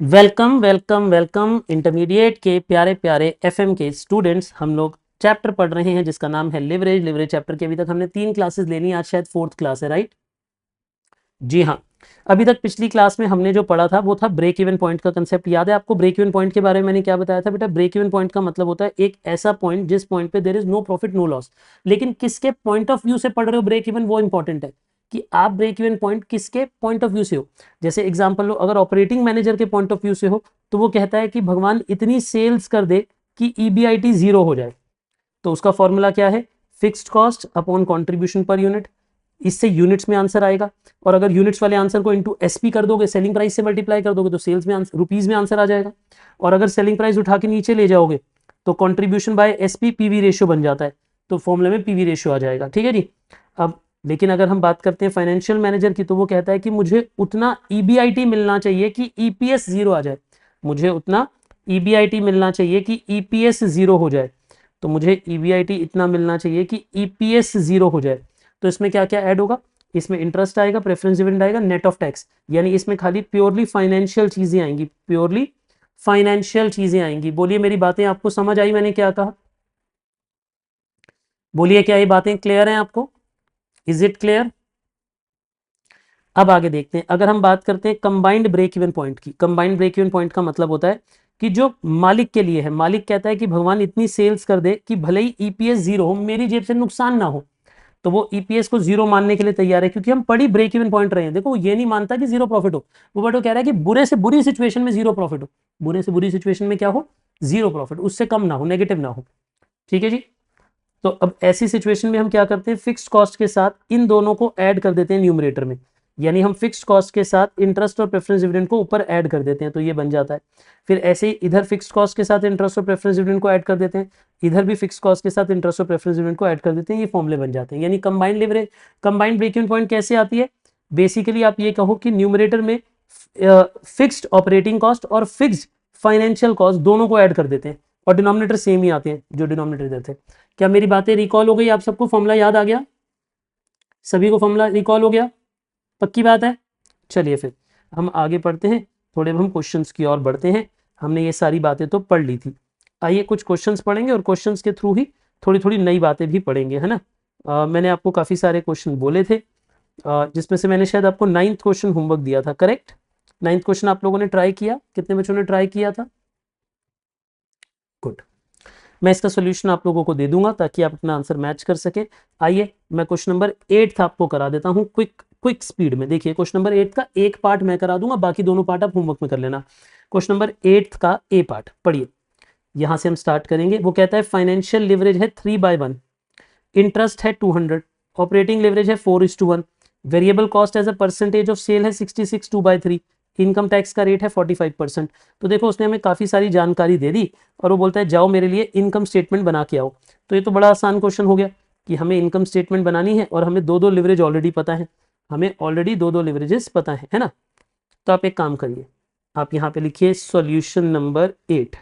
Welcome welcome welcome intermediate के प्यारे प्यारे एफएम के स्टूडेंट्स। हम लोग चैप्टर पढ़ रहे हैं जिसका नाम है लिवरेज चैप्टर की अभी तक हमने 3 क्लासेस लेनी है, आज शायद 4th क्लास है, राइट? जी हाँ। अभी तक पिछली क्लास में हमने जो पढ़ा था वो था ब्रेक इवन पॉइंट का कंसेप्ट। याद है आपको ब्रेक इवन पॉइंट के बारे में मैंने क्या बताया था बेटा? ब्रेक इवन पॉइंट का मतलब होता है एक ऐसा पॉइंट जिस पॉइंट पे there is no profit no loss. लेकिन किसके पॉइंट ऑफ व्यू से पढ़ रहे हो ब्रेक इवन, वो इंपॉर्टेंट है कि आप ब्रेक इवन पॉइंट किसके पॉइंट ऑफ व्यू से हो। जैसे एग्जाम्पल लो, अगर ऑपरेटिंग मैनेजर के पॉइंट ऑफ व्यू से हो तो वो कहता है कि भगवान इतनी सेल्स कर दे कि ईबीआईटी जीरो हो जाए। तो उसका फॉर्मूला क्या है? Fixed cost upon contribution per unit. इससे यूनिट्स में आंसर आएगा, और अगर यूनिट्स वाले आंसर को इंटू एसपी कर दोगे, सेलिंग प्राइस से मल्टीप्लाई कर दोगे, तो सेल्स में रुपीज में आंसर आ जाएगा। और अगर सेलिंग प्राइस उठा के नीचे ले जाओगे तो contribution by SP PV ratio बन जाता है, तो फॉर्मूले में पीवी रेशियो आ जाएगा। ठीक है जी। अब लेकिन अगर हम बात करते हैं फाइनेंशियल मैनेजर की, तो वो कहता है कि मुझे उतना ईबीआईटी मिलना चाहिए कि ईपीएस जीरो आ जाए। मुझे उतना ईबीआईटी मिलना चाहिए कि ईपीएस जीरो हो जाए। तो मुझे ईबीआईटी इतना मिलना चाहिए कि ईपीएस जीरो हो जाए। तो इसमें क्या क्या ऐड होगा? इसमें इंटरेस्ट आएगा, प्रेफरेंस डिविडेंड आएगा, नेट ऑफ टैक्स, यानी इसमें खाली प्योरली फाइनेंशियल चीजें आएंगी, प्योरली फाइनेंशियल चीजें आएंगी। बोलिए मेरी बातें आपको समझ आई? मैंने क्या कहा? बोलिए क्या ये बातें क्लियर हैं आपको? Is it clear? अब आगे देखते हैं। अगर हम बात करते हैं कंबाइंड ब्रेक इवन पॉइंट की, कंबाइंड ब्रेक इवन पॉइंट का मतलब होता है कि जो मालिक के लिए है, मालिक कहता है कि भगवान इतनी सेल्स कर दे कि भले ही ईपीएस जीरो हो, मेरी जेब से नुकसान ना हो, तो वो ईपीएस को जीरो मानने के लिए तैयार है। क्योंकि हम पड़ी ब्रेक इवन पॉइंट रहे हैं। देखो वो ये नहीं मानता कि जीरो प्रॉफिट हो, वो बट वो कह रहा है कि बुरे से बुरी सिचुएशन में जीरो प्रॉफिट हो, बुरे से बुरी सिचुएशन में क्या हो? जीरो प्रॉफिट, उससे कम ना हो, नेगेटिव ना हो। ठीक है जी। तो अब ऐसी सिचुएशन में हम क्या करते हैं? फिक्स्ड कॉस्ट के साथ इन दोनों को ऐड कर देते हैं न्यूमरेटर में, यानी हम फिक्स्ड कॉस्ट के साथ इंटरेस्ट और प्रेफरेंस डिविडेंड को ऊपर ऐड कर देते हैं, तो ये बन जाता है। फिर ऐसे ही इधर फिक्स्ड कॉस्ट के साथ इंटरेस्ट और प्रेफरेंस डिविडेंड को ऐड कर देते हैं, इधर भी फिक्स्ड कॉस्ट के साथ इंटरेस्ट और प्रेफरेंस डिविडेंड को ऐड कर देते हैं, ये फॉर्मूले बन जाते हैं। यानी combined leverage, combined break even point कैसे आती है? बेसिकली आप ये कहो कि न्यूमरेटर में फिक्स्ड ऑपरेटिंग कॉस्ट और फिक्स्ड फाइनेंशियल कॉस्ट दोनों को ऐड कर देते हैं, और डिनोमिनेटर सेम ही आते हैं जो डिनोमिनेटर देते हैं। क्या मेरी बातें रिकॉल हो गई? आप सबको फॉर्मूला याद आ गया? सभी को फॉर्मूला रिकॉल हो गया? पक्की बात है? चलिए फिर हम आगे पढ़ते हैं, थोड़े हम क्वेश्चंस की ओर बढ़ते हैं। हमने ये सारी बातें तो पढ़ ली थी, आइए कुछ क्वेश्चंस पढ़ेंगे और क्वेश्चंस के थ्रू ही थोड़ी थोड़ी नई बातें भी पढ़ेंगे, है ना? मैंने आपको काफ़ी सारे क्वेश्चन बोले थे, जिसमें से मैंने शायद आपको 9th क्वेश्चन होमवर्क दिया था, करेक्ट? 9th क्वेश्चन आप लोगों ने ट्राई किया? कितने बच्चों ने ट्राई किया था? गुड। मैं इसका सोल्यूशन आप लोगों को दे दूंगा ताकि आप अपना आंसर मैच कर सकें। आइए मैं क्वेश्चन नंबर 8 आपको करा देता हूं क्विक क्विक स्पीड में। देखिए क्वेश्चन नंबर 8 का एक पार्ट मैं करा दूंगा, बाकी दोनों पार्ट आप होमवर्क में कर लेना। क्वेश्चन नंबर 8 का ए पार्ट पढ़िए, यहां से हम स्टार्ट करेंगे। वो कहता है फाइनेंशियल लिवरेज है 3/1, इंटरेस्ट है 200, ऑपरेटिंग लिवरेज है 4:1, variable cost as a percentage of sale है 66 2/3, इनकम टैक्स का रेट है 45%। तो देखो उसने हमें काफ़ी सारी जानकारी दे दी और वो बोलता है जाओ मेरे लिए इनकम स्टेटमेंट बना के आओ। तो ये तो बड़ा आसान क्वेश्चन हो गया कि हमें इनकम स्टेटमेंट बनानी है और हमें दो दो लिवरेज ऑलरेडी पता है, हमें ऑलरेडी दो दो लिवरेजेस पता है ना? तो आप एक काम करिए, आप यहाँ पे लिखिए सॉल्यूशन नंबर 8।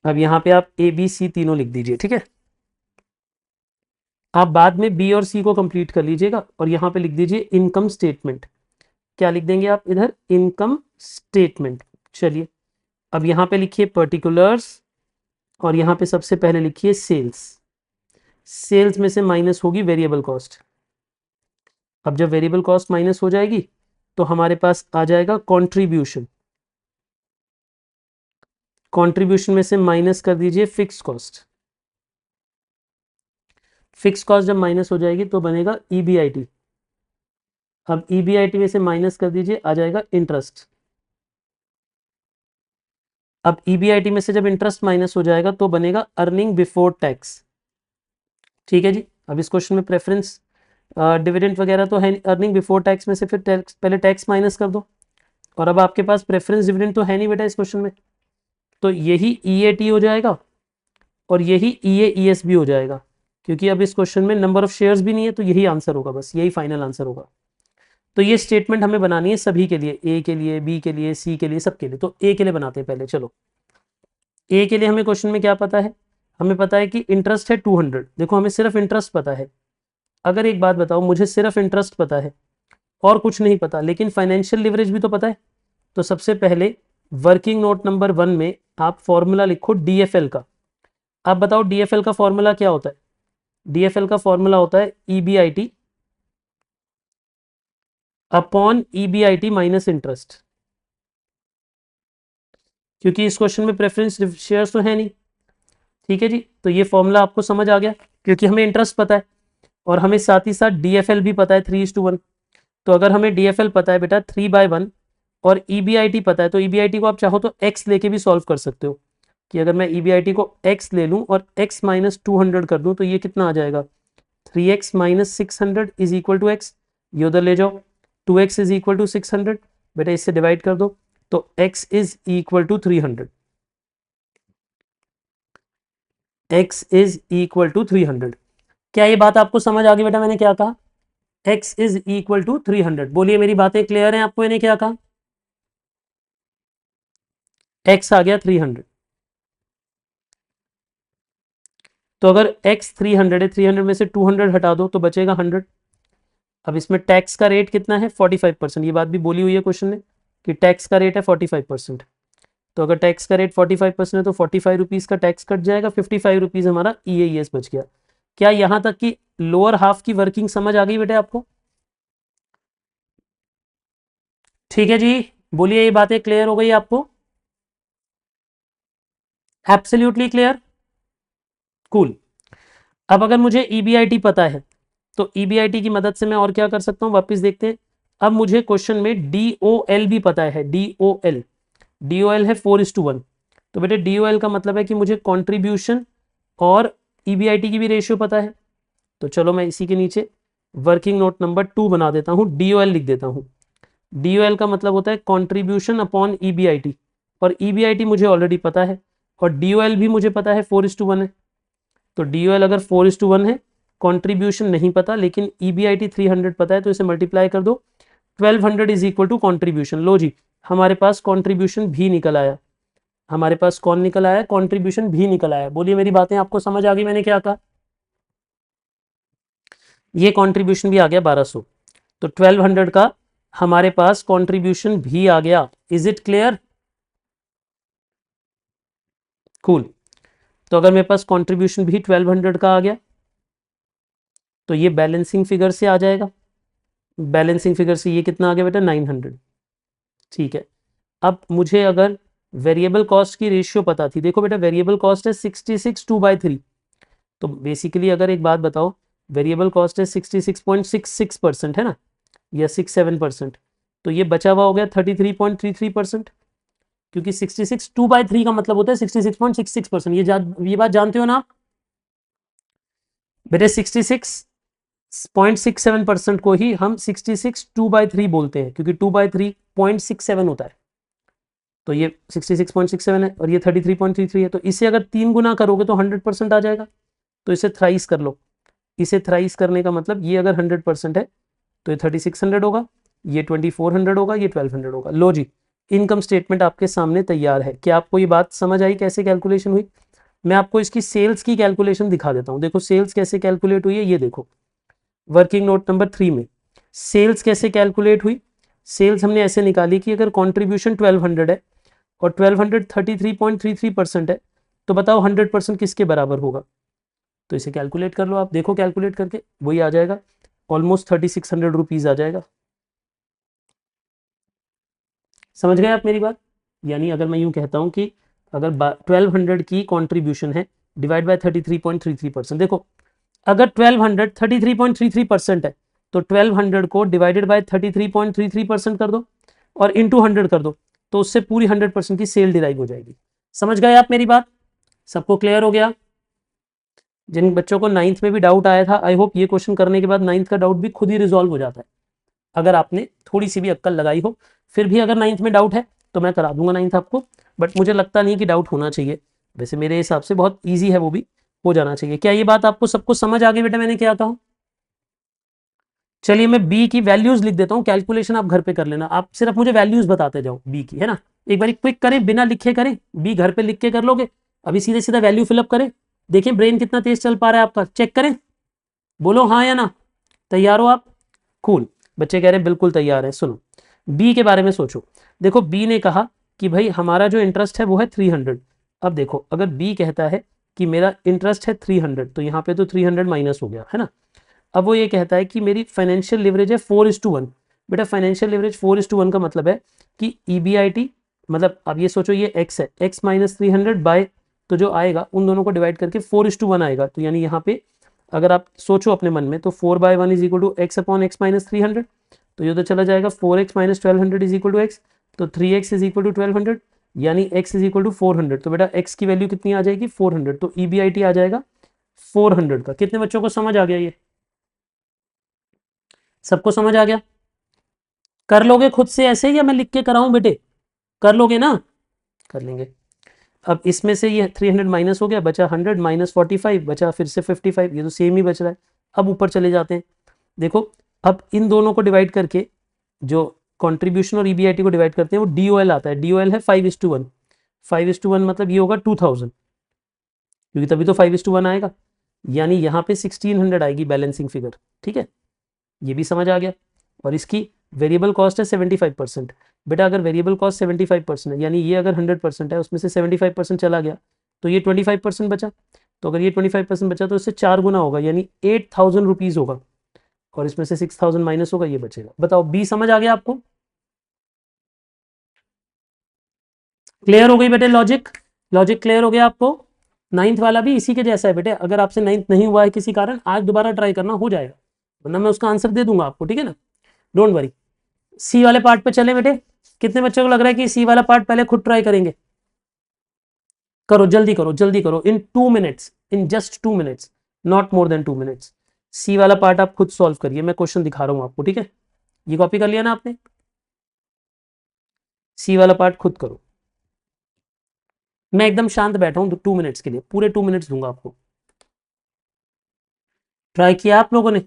अब यहाँ पे आप ए बी सी तीनों लिख दीजिए, ठीक है? आप बाद में बी और सी को कंप्लीट कर लीजिएगा और यहाँ पे लिख दीजिए इनकम स्टेटमेंट। क्या लिख देंगे आप इधर? Income statement. चलिए अब यहाँ पे लिखिए पर्टिकुलर्स और यहाँ पे सबसे पहले लिखिए सेल्स। सेल्स में से माइनस होगी वेरिएबल कॉस्ट। अब जब वेरिएबल कॉस्ट माइनस हो जाएगी तो हमारे पास आ जाएगा कंट्रीब्यूशन। कंट्रीब्यूशन में से माइनस कर दीजिए फिक्स कॉस्ट। फिक्स कॉस्ट जब माइनस हो जाएगी तो बनेगा ईबीआईटी। अब ईबीआईटी में से माइनस कर दीजिए, आ जाएगा इंटरेस्ट। अब ईबीआईटी में से जब इंटरेस्ट माइनस हो जाएगा तो बनेगा अर्निंग बिफोर टैक्स। ठीक है जी। अब इस क्वेश्चन में प्रेफरेंस डिविडेंड वगैरह तो है, अर्निंग बिफोर टैक्स में से फिर टैक्स पहले टैक्स माइनस कर दो। और अब आपके पास प्रेफरेंस डिविडेंड तो है नहीं बेटा इस क्वेश्चन में, तो यही ईएटी हो जाएगा और यही ईएईएस भी हो जाएगा, क्योंकि अब इस क्वेश्चन में नंबर ऑफ शेयर्स भी नहीं है, तो यही आंसर होगा, बस यही फाइनल आंसर होगा। तो ये स्टेटमेंट हमें बनानी है सभी के लिए, ए के लिए, बी के लिए, सी के लिए, सबके लिए। तो ए के लिए बनाते हैं पहले। चलो ए के लिए हमें क्वेश्चन में क्या पता है? हमें पता है कि इंटरेस्ट है 200। देखो हमें सिर्फ इंटरेस्ट पता है। अगर एक बात बताओ, मुझे सिर्फ इंटरेस्ट पता है और कुछ नहीं पता, लेकिन फाइनेंशियल लिवरेज भी तो पता है, तो सबसे पहले वर्किंग नोट नंबर 1 में आप फॉर्मूला लिखो डीएफएल का। आप बताओ डीएफएल का फॉर्मूला क्या होता है? डीएफएल का फॉर्मूला होता है EBIT upon EBIT minus interest. क्योंकि इस क्वेश्चन में प्रेफरेंस शेयर्स तो है नहीं, ठीक है जी। तो ये फॉर्मूला आपको समझ आ गया, क्योंकि हमें इंटरेस्ट पता है और हमें साथ ही साथ डीएफएल भी पता है 3:1। तो अगर हमें डीएफएल पता है बेटा 3/1 और ईबीआईटी पता है, तो ईबीआईटी को आप चाहो तो एक्स लेके भी सॉल्व कर सकते हो, कि अगर मैं ईबीआईटी को एक्स ले लूं और एक्स माइनस 200 कर दूं तो ये कितना आ जाएगा? 3x minus 600 is equal to x. ये उधर ले जाओ, 2x इज इक्वल टू 600, बेटा इससे डिवाइड कर दो तो x is equal to 300। x is equal to 300। क्या ये बात आपको समझ आ गई बेटा? मैंने क्या कहा? x is equal to 300। बोलिए मेरी बातें क्लियर हैं आपको? मैंने क्या कहा? x आ गया 300। तो अगर x 300 है, 300 में से 200 हटा दो तो बचेगा 100। अब इसमें टैक्स का रेट कितना है? 45%। ये बात भी बोली हुई है क्वेश्चन में कि टैक्स का रेट है 45%। तो अगर टैक्स का रेट 45% है तो 45 रुपीज़ का टैक्स कट जाएगा, 55 रुपीज़ हमारा EAS बच गया। क्या यहाँ तक की लोअर हाफ की वर्किंग समझ आ गई बेटे आपको? ठीक है जी, बोलिए ये बातें क्लियर हो गई आपको? Absolutely clear, cool. अब अगर मुझे EBIT पता है तो EBIT की मदद से मैं और क्या कर सकता हूँ, वापस देखते हैं। अब मुझे क्वेश्चन में DOL भी पता है, DOL है 4:1। तो बेटे DOL का मतलब है कि मुझे कंट्रीब्यूशन और EBIT की भी रेशियो पता है। तो चलो मैं इसी के नीचे वर्किंग नोट नंबर 2 बना देता हूँ, DOL लिख देता हूँ। DOL का मतलब होता है कंट्रीब्यूशन अपॉन EBIT, और EBIT मुझे ऑलरेडी पता है और DOL भी मुझे पता है 4:1 है। तो DOL अगर 4:1 है, कंट्रीब्यूशन नहीं पता लेकिन EBIT 300 पता है, तो इसे मल्टीप्लाई कर दो, 1200 इज इक्वल टू कॉन्ट्रीब्यूशन। लो जी, हमारे पास कॉन्ट्रीब्यूशन भी निकल आया। हमारे पास कौन निकल आया? कॉन्ट्रीब्यूशन भी निकल आया। बोलिए मेरी बातें आपको समझ आ गई? मैंने क्या कहा? ये कॉन्ट्रीब्यूशन भी आ गया 1200, तो 1200 का हमारे पास कॉन्ट्रीब्यूशन भी आ गया। Is it clear? कूल। तो अगर मेरे पास कॉन्ट्रीब्यूशन भी 1200 का आ गया तो ये बैलेंसिंग फिगर से आ जाएगा। बैलेंसिंग फिगर से ये कितना आ गया बेटा? 900। ठीक है। अब मुझे अगर वेरिएबल कॉस्ट की रेशियो पता थी, देखो बेटा वेरिएबल कॉस्ट है 66 2/3। तो बेसिकली अगर एक बात बताओ, वेरिएबल कॉस्ट है 66.66% है ना, या 67%, तो ये बचा हुआ हो गया 33.33%। क्योंकि 66 2/3 का मतलब होता है 66.66%। ये बात जानते हो ना आप? बेटे 66.67% को ही हम 66 2/3 बोलते हैं, क्योंकि 2/3 0.67 होता है। तो ये 66.67 है और ये 33.33 है, तो इसे अगर 3 गुना करोगे तो 100% आ जाएगा। तो इसे थ्राइस कर लो। इसे थ्राइस करने का मतलब ये अगर 100% है तो ये 3600 होगा, ये 2400 होगा, ये 1200 होगा। लो जी, इनकम स्टेटमेंट आपके सामने तैयार है। क्या आपको ये बात समझ आई कैसे कैलकुलेशन हुई? मैं आपको इसकी सेल्स की कैलकुलेशन दिखा देता हूँ। देखो सेल्स कैसे कैलकुलेट हुई है, ये देखो वर्किंग नोट नंबर 3 में सेल्स कैसे कैलकुलेट हुई। सेल्स हमने ऐसे निकाली कि अगर कॉन्ट्रीब्यूशन 1200 है और 1200 33.33% है, तो बताओ 100% किसके बराबर होगा? तो इसे कैलकुलेट कर लो आप, देखो कैलकुलेट करके, वही आ जाएगा, ऑलमोस्ट 3600 रुपीज़ आ जाएगा। समझ गए आप मेरी बात? यानी अगर मैं यूं कहता हूं कि अगर 1200 की कंट्रीब्यूशन है डिवाइड बाय 33.33%, देखो अगर 1200 33.33% है तो 1200 को डिवाइडेड बाय 33.33% कर दो और इंटू 100 कर दो, तो उससे पूरी 100% की सेल डिराइव हो जाएगी। समझ गए आप मेरी बात? सबको क्लियर हो गया? जिन बच्चों को 9th में भी डाउट आया था, आई होप ये क्वेश्चन करने के बाद 9th का डाउट भी खुद ही रिजॉल्व हो जाता है, अगर आपने थोड़ी सी भी अक्कल लगाई हो। फिर भी अगर 9th में डाउट है तो मैं करा दूंगा 9th आपको, बट मुझे लगता नहीं कि डाउट होना चाहिए। वैसे मेरे हिसाब से बहुत ईजी है, वो भी हो जाना चाहिए। क्या ये बात आपको सबको समझ आ गई बेटा मैंने क्या कहा? चलिए मैं बी की वैल्यूज लिख देता हूँ, कैलकुलेशन आप घर पे कर लेना। आप सिर्फ मुझे वैल्यूज बताते जाओ बी की, है ना। एक बार क्विक करें, बिना लिखे करें, बी घर पे लिख के कर लोगे। अभी सीधे सीधा वैल्यू फिलअप करें। देखें ब्रेन कितना तेज चल पा रहा है आपका, चेक करें, बोलो हाँ या ना, तैयार हो आप? कूल, बच्चे कह रहे हैं बिल्कुल तैयार है। सुनो बी के बारे में सोचो। देखो बी ने कहा कि भाई हमारा जो इंटरेस्ट है वो है 300। अब देखो अगर बी कहता है कि मेरा इंटरेस्ट है 300, तो यहाँ पे तो 300 माइनस हो गया है ना। अब वो ये कहता है कि मेरी फाइनेंशियल लिवरेज है 4:1। बेटा फाइनेंशियल लिवरेज 4:1 का मतलब है कि EBIT, मतलब अब ये सोचो ये x है, x माइनस 300 बाय, तो जो आएगा उन दोनों को डिवाइड करके 4:1 आएगा। तो यानी यहाँ पे अगर आप सोचो अपने मन में, तो 4/1 is equal to x upon x minus 300। तो ये तो चला जाएगा 4x minus 1200 is equal to x, तो 3x इज इक्वल टू 1200, यानी x इज इक्वल टू 400। तो बेटा x की वैल्यू कितनी आ जाएगी 400, तो EBIT आ जाएगा 400 का। कितने बच्चों को समझ आ गया? ये सबको समझ आ गया? कर लोगे खुद से ऐसे या मैं लिख के कराऊं बेटे? कर लोगे ना? कर लेंगे। अब इसमें से ये 300 माइनस हो गया, बचा 100 माइनस 45, बचा फिर से 55, ये तो सेम ही बच रहा है। अब ऊपर चले जाते हैं, देखो अब इन दोनों को डिवाइड करके जो कंट्रीब्यूशन और EBIT को डिवाइड करते हैं वो DOL आता है। DOL है 5:1। 5:1 मतलब ये होगा 2000, क्योंकि तभी तो 5:1 आएगा, यानी यहाँ पे 1600 आएगी बैलेंसिंग फिगर। ठीक है, ये भी समझ आ गया। और इसकी वेरिएबल कॉस्ट है 75%। बेटा अगर वेरिएबल कॉस्ट 75% है, यानी ये अगर 100% है, उसमें से 75% चला गया, तो ये 25% बचा। तो अगर ये 25% बचा तो इससे 4 गुना होगा, यानी 8000 रुपीज़ होगा, और इसमें से 6000 माइनस होगा, ये बचेगा। बताओ बी समझ आ गया आपको? क्लियर हो गई बेटे? लॉजिक, लॉजिक क्लियर हो गया आपको? नाइन्थ वाला भी इसी के जैसा है बेटे। अगर आपसे नाइन्थ नहीं हुआ है किसी कारण, आज दोबारा ट्राई करना, हो जाएगा, वरना मैं उसका आंसर दे दूंगा आपको। ठीक है ना, डोंट वरी। सी वाले पार्ट पे चले बेटे। कितने बच्चों को लग रहा है कि सी वाला पार्ट पहले खुद ट्राई करेंगे? करो जल्दी करो, जल्दी करो, in 2 minutes, in just 2 minutes, not more than 2 minutes. C वाला पार्ट आप खुद सॉल्व करिए, मैं क्वेश्चन दिखा रहा हूं आपको। ठीक है, ये कॉपी कर लिया ना आपने? सी वाला पार्ट खुद करो। मैं एकदम शांत बैठा हूं 2 मिनट्स के लिए, पूरे 2 मिनट्स दूंगा आपको। ट्राई किया आप लोगों ने?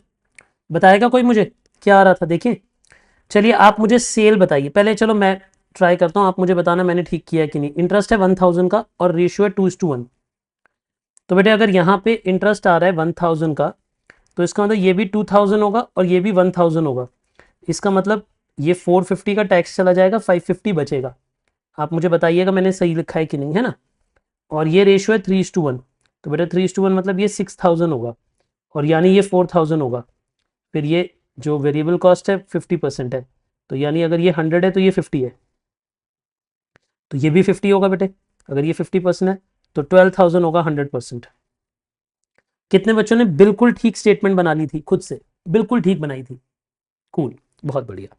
बताएगा कोई मुझे क्या आ रहा था? देखिए, चलिए आप मुझे सेल बताइए पहले। चलो मैं ट्राई करता हूँ, आप मुझे बताना मैंने ठीक किया है कि नहीं। इंटरेस्ट है 1000 का और रेशियो है 2:1। तो बेटे अगर यहाँ पे इंटरेस्ट आ रहा है 1000 का, तो इसका मतलब ये भी 2000 होगा और ये भी 1000 होगा। इसका मतलब ये 450 का टैक्स चला जाएगा, 550 बचेगा। आप मुझे बताइएगा मैंने सही लिखा है कि नहीं, है ना। और ये रेशियो है 3:1, तो बेटा 3:1 मतलब ये 6000 होगा, और यानी ये 4000 होगा। फिर ये जो वेरिएबल कॉस्ट है 50% है, तो यानी अगर ये 100 है तो ये 50 है, तो ये भी 50 होगा बेटे। अगर ये 50% है तो 12,000 होगा 100%। कितने बच्चों ने बिल्कुल ठीक स्टेटमेंट बना ली थी खुद से? बिल्कुल ठीक बनाई थी, कूल, बहुत बढ़िया।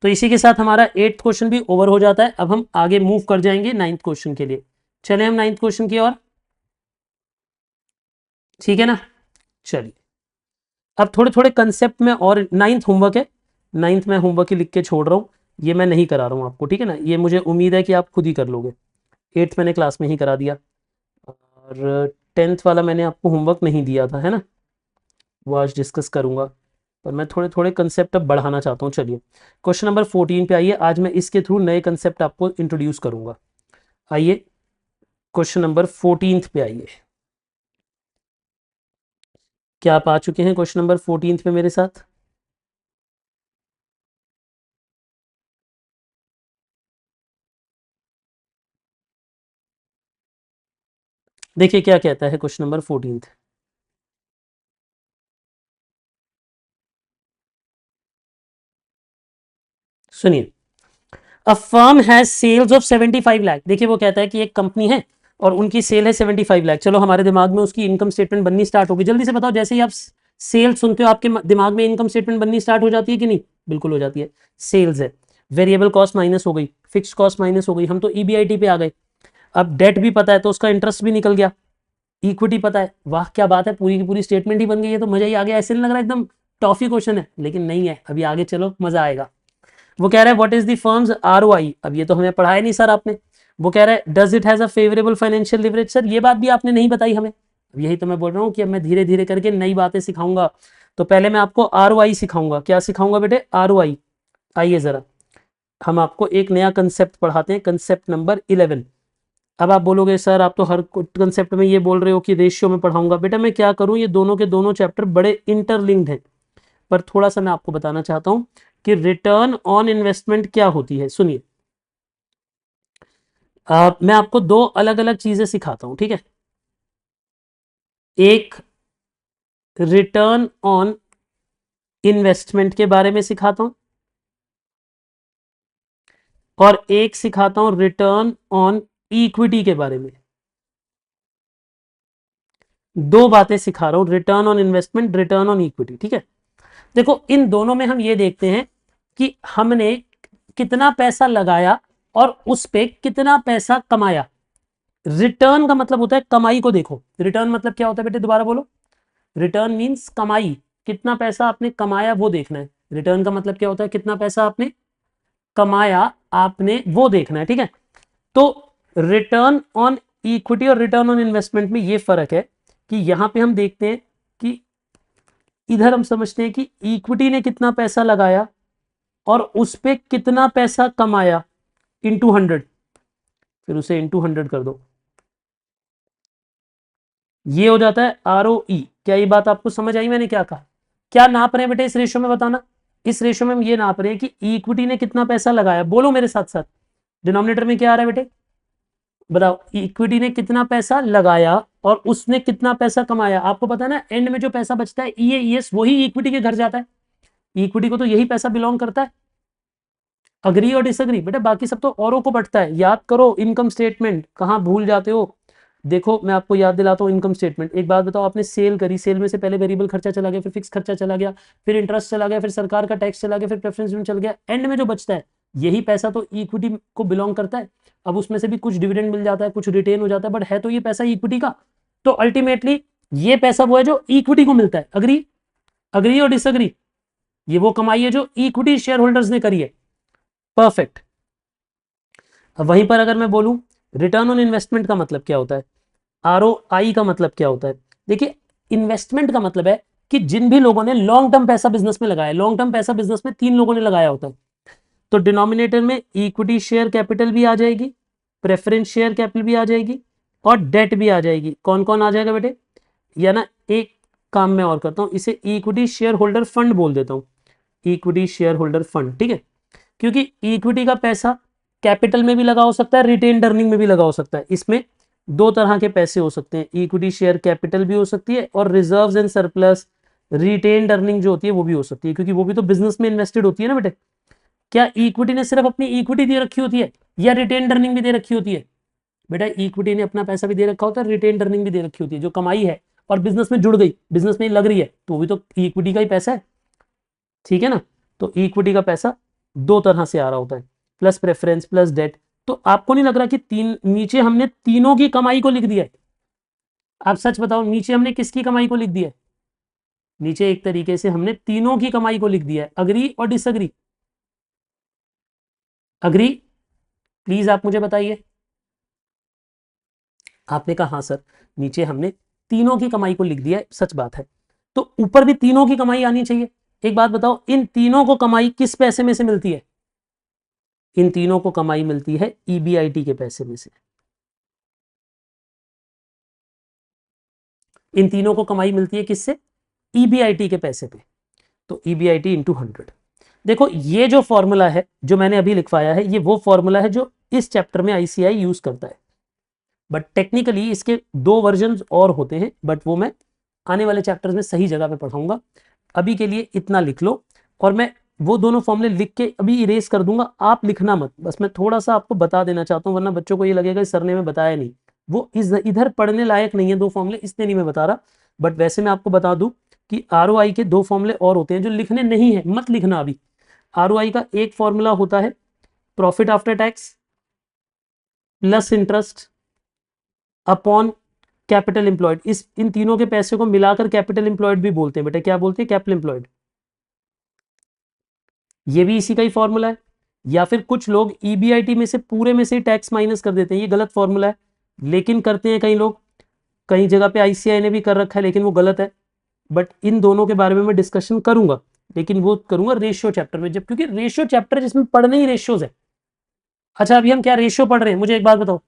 तो इसी के साथ हमारा 8th क्वेश्चन भी ओवर हो जाता है। अब हम आगे मूव कर जाएंगे 9th क्वेश्चन के लिए। चले हम 9th क्वेश्चन की ओर, ठीक है ना। चलिए अब थोड़े थोड़े कंसेप्ट में, और 9th होमवर्क है, 9th में होमवर्क ही लिख के छोड़ रहा हूँ, ये मैं नहीं करा रहा हूँ आपको। ठीक है ना, ये मुझे उम्मीद है कि आप खुद ही कर लोगे। 8th मैंने क्लास में ही करा दिया, और 10th वाला मैंने आपको होमवर्क नहीं दिया था, है ना, वो आज डिस्कस करूंगा। पर मैं थोड़े थोड़े कंसेप्ट अब बढ़ाना चाहता हूँ। चलिए क्वेश्चन नंबर 14 पे आइए। आज मैं इसके थ्रू नए कंसेप्ट आपको इंट्रोड्यूस करूंगा। आइए क्वेश्चन नंबर 14 पे आइए। क्या आप आ चुके हैं क्वेश्चन नंबर 14 पे मेरे साथ? देखिए क्या कहता है क्वेश्चन नंबर 14। सुनिए, a firm has sales of 75 lakh. देखिए वो कहता है कि एक कंपनी है और उनकी सेल है 75 लाख। चलो हमारे दिमाग में उसकी इनकम स्टेटमेंट बननी स्टार्ट होगी। जल्दी से बताओ, जैसे ही आप सेल सुनते हो आपके दिमाग में इनकम स्टेटमेंट बननी स्टार्ट हो जाती है कि नहीं? बिल्कुल हो जाती है। सेल्स है, वेरिएबल कॉस्ट माइनस हो गई, फिक्स कॉस्ट माइनस हो गई, हम तो EBIT पे आ गए। अब डेट भी पता है तो उसका इंटरेस्ट भी निकल गया, इक्विटी पता है, वाह क्या बात है, पूरी की पूरी स्टेटमेंट ही बन गई है। तो मजा ही आ गया। ऐसे नहीं लग रहा एकदम टॉफी क्वेश्चन है? लेकिन नहीं है, अभी आगे चलो मजा आएगा। वो कह रहा है what is the firms ROI। अब ये तो हमें पढ़ाया नहीं सर आपने। वो कह रहा है does it has a favourable financial leverage. Sir ये बात भी आपने नहीं बताई हमें। अब यही तो मैं बोल रहा हूँ कि अब मैं धीरे धीरे करके नई बातें सिखाऊंगा। तो पहले मैं आपको ROI सिखाऊंगा। क्या सिखाऊंगा बेटे? ROI। आइए जरा हम आपको एक नया कंसेप्ट पढ़ाते हैं, कंसेप्ट नंबर 11। अब आप बोलोगे सर आप तो हर कंसेप्ट में ये बोल रहे हो कि रेशियो में पढ़ाऊंगा। बेटा मैं क्या करूं, ये दोनों के दोनों चैप्टर बड़े इंटरलिंक्ड हैं, पर थोड़ा सा मैं आपको बताना चाहता हूं कि रिटर्न ऑन इन्वेस्टमेंट क्या होती है। सुनिए, मैं आपको दो अलग अलग चीजें सिखाता हूं, ठीक है। एक रिटर्न ऑन इन्वेस्टमेंट के बारे में सिखाता हूं और एक सिखाता हूं रिटर्न ऑन इक्विटी के बारे में। दो बातें सिखा रहा हूं, return on investment, return on equity, ठीक है। देखो इन दोनों में हम ये देखते हैं कि हमने कितना पैसा लगाया और उस पे कितना पैसा कमाया। रिटर्न का मतलब होता है कमाई को देखो। रिटर्न मतलब क्या होता है बेटे, दोबारा बोलो। रिटर्न मींस कमाई, कितना पैसा आपने कमाया वो देखना है। रिटर्न का मतलब क्या होता है, कितना पैसा आपने कमाया आपने वो देखना है, ठीक है। तो रिटर्न ऑन इक्विटी और रिटर्न ऑन इन्वेस्टमेंट में ये फर्क है कि यहां पे हम देखते हैं कि इधर हम समझते हैं कि इक्विटी ने कितना पैसा लगाया और उस पे कितना पैसा कमाया इंटू 100, फिर उसे इंटू 100 कर दो, ये हो जाता है ROE। क्या ये बात आपको समझ आई मैंने क्या कहा? क्या नाप रहे हैं बेटे इस रेशो में, बताना। इस रेशो में हम ये नाप रहे हैं कि इक्विटी ने कितना पैसा लगाया, बोलो मेरे साथ साथ। डिनोमिनेटर में क्या आ रहा है बेटे, बताओ। इक्विटी ने कितना पैसा लगाया और उसने कितना पैसा कमाया। आपको पता है ना, एंड में जो पैसा बचता है EAS वही इक्विटी के घर जाता है। इक्विटी को तो यही पैसा बिलोंग करता है। अग्री और डिसअग्री बेटा, बाकी सब तो औरों को बटता है। याद करो इनकम स्टेटमेंट, कहां भूल जाते हो। देखो मैं आपको याद दिलाता हूँ इनकम स्टेटमेंट। एक बात बताओ, आपने सेल करी, सेल में से पहले वेरिएबल खर्चा चला गया, फिर फिक्स खर्चा चला गया, फिर इंटरेस्ट चला गया, फिर सरकार का टैक्स चला गया, फिर प्रेफरेंस डिविडेंड चल गया, एंड में जो बचता है यही पैसा तो इक्विटी को बिलोंग करता है। अब उसमें से भी कुछ डिविडेंड मिल जाता है, कुछ रिटेन हो जाता है, बट है तो ये पैसा इक्विटी का। तो अल्टीमेटली ये पैसा वो है जो इक्विटी को मिलता है। अग्री, अग्री और डिसअग्री, ये वो कमाई है जो इक्विटी शेयर होल्डर्स ने करी है। परफेक्ट। अब वहीं पर अगर मैं बोलूं रिटर्न ऑन इन्वेस्टमेंट का मतलब क्या होता है, ROI का मतलब क्या होता है। देखिए इन्वेस्टमेंट का मतलब है कि जिन भी लोगों ने लॉन्ग टर्म पैसा बिजनेस में लगाया, लॉन्ग टर्म पैसा बिजनेस में 3 लोगों ने लगाया होता है। तो डिनोमिनेटर में इक्विटी शेयर कैपिटल भी आ जाएगी, प्रेफरेंस शेयर कैपिटल भी आ जाएगी और डेट भी आ जाएगी। कौन कौन आ जाएगा बेटे, या ना एक काम मैं और करता हूं, इसे इक्विटी शेयर होल्डर फंड बोल देता हूं। इक्विटी शेयर होल्डर फंड, ठीक है। क्योंकि इक्विटी का पैसा कैपिटल में भी लगा हो सकता है, रिटेन अर्निंग में भी लगा हो सकता है। इसमें दो तरह के पैसे हो सकते हैं, इक्विटी शेयर कैपिटल भी हो सकती है और reserves and surplus retain earning जो होती है वो भी हो सकती है, क्योंकि वो भी तो बिजनेस में इन्वेस्टेड होती है ना बेटे। क्या इक्विटी ने सिर्फ अपनी इक्विटी दे रखी होती है या रिटेन अर्निंग भी दे रखी होती है? बेटा इक्विटी ने अपना पैसा भी दे रखा होता है, रिटेन अर्निंग भी दे रखी होती है। जो कमाई है और बिजनेस में जुड़ गई, बिजनेस में लग रही है, तो वो भी तो इक्विटी का ही पैसा है, ठीक है ना। तो इक्विटी का पैसा दो तरह से आ रहा होता है, प्लस प्रेफरेंस प्लस डेट। तो आपको नहीं लग रहा कि तीन नीचे हमने तीनों की कमाई को लिख दिया है? आप सच बताओ, नीचे हमने किसकी कमाई को लिख दिया है? नीचे एक तरीके से हमने तीनों की कमाई को लिख दिया है। अग्री और डिसअग्री? अग्री, प्लीज आप मुझे बताइए। आपने कहा हाँ सर, नीचे हमने तीनों की कमाई को लिख दिया है, सच बात है। तो ऊपर भी तीनों की कमाई आनी चाहिए। एक बात बताओ, इन तीनों को कमाई किस पैसे में से मिलती है? इन तीनों को कमाई मिलती है EBIT के पैसे में से। इन तीनों को कमाई मिलती है किससे? EBIT के पैसे पे। तो EBIT इंटू 100। देखो ये जो फॉर्मूला है जो मैंने अभी लिखवाया है, ये वो फॉर्मूला है जो इस चैप्टर में ICI यूज करता है। बट टेक्निकली इसके दो वर्जन और होते हैं, बट वो मैं आने वाले चैप्टर्स में सही जगह पे पढ़ाऊंगा। अभी के लिए इतना लिख लो, और मैं वो दोनों फॉर्मूले लिख के अभी इरेज कर दूंगा, आप लिखना मत। बस मैं थोड़ा सा आपको बता देना चाहता हूँ, वरना बच्चों को ये लगेगा सर ने में बताया नहीं। वो इधर पढ़ने लायक नहीं है दो फॉर्मूले, इसलिए नहीं मैं बता रहा। बट वैसे मैं आपको बता दूं कि ROI के दो फॉर्मूले और होते हैं जो लिखने नहीं है, मत लिखना अभी। ROI का एक फॉर्मूला होता है profit after tax plus interest upon capital employed. इस इन तीनों के पैसे को मिलाकर कैपिटल एम्प्लॉयड भी बोलते हैं बेटा। क्या बोलते हैं? Capital employed. ये भी इसी का ही फॉर्मूला है। या फिर कुछ लोग EBIT में से पूरे में से ही टैक्स माइनस कर देते हैं, ये गलत फॉर्मूला है, लेकिन करते हैं कई लोग। कई जगह पे ICI ने भी कर रखा है, लेकिन वो गलत है। बट इन दोनों के बारे में मैं डिस्कशन करूंगा, लेकिन वो करूंगा रेशियो चैप्टर में, जब क्योंकि रेशियो चैप्टर जिसमें पढ़ने ही रेशियोज है। अच्छा अभी हम क्या रेशियो पढ़ रहे हैं, मुझे एक बात बताओ।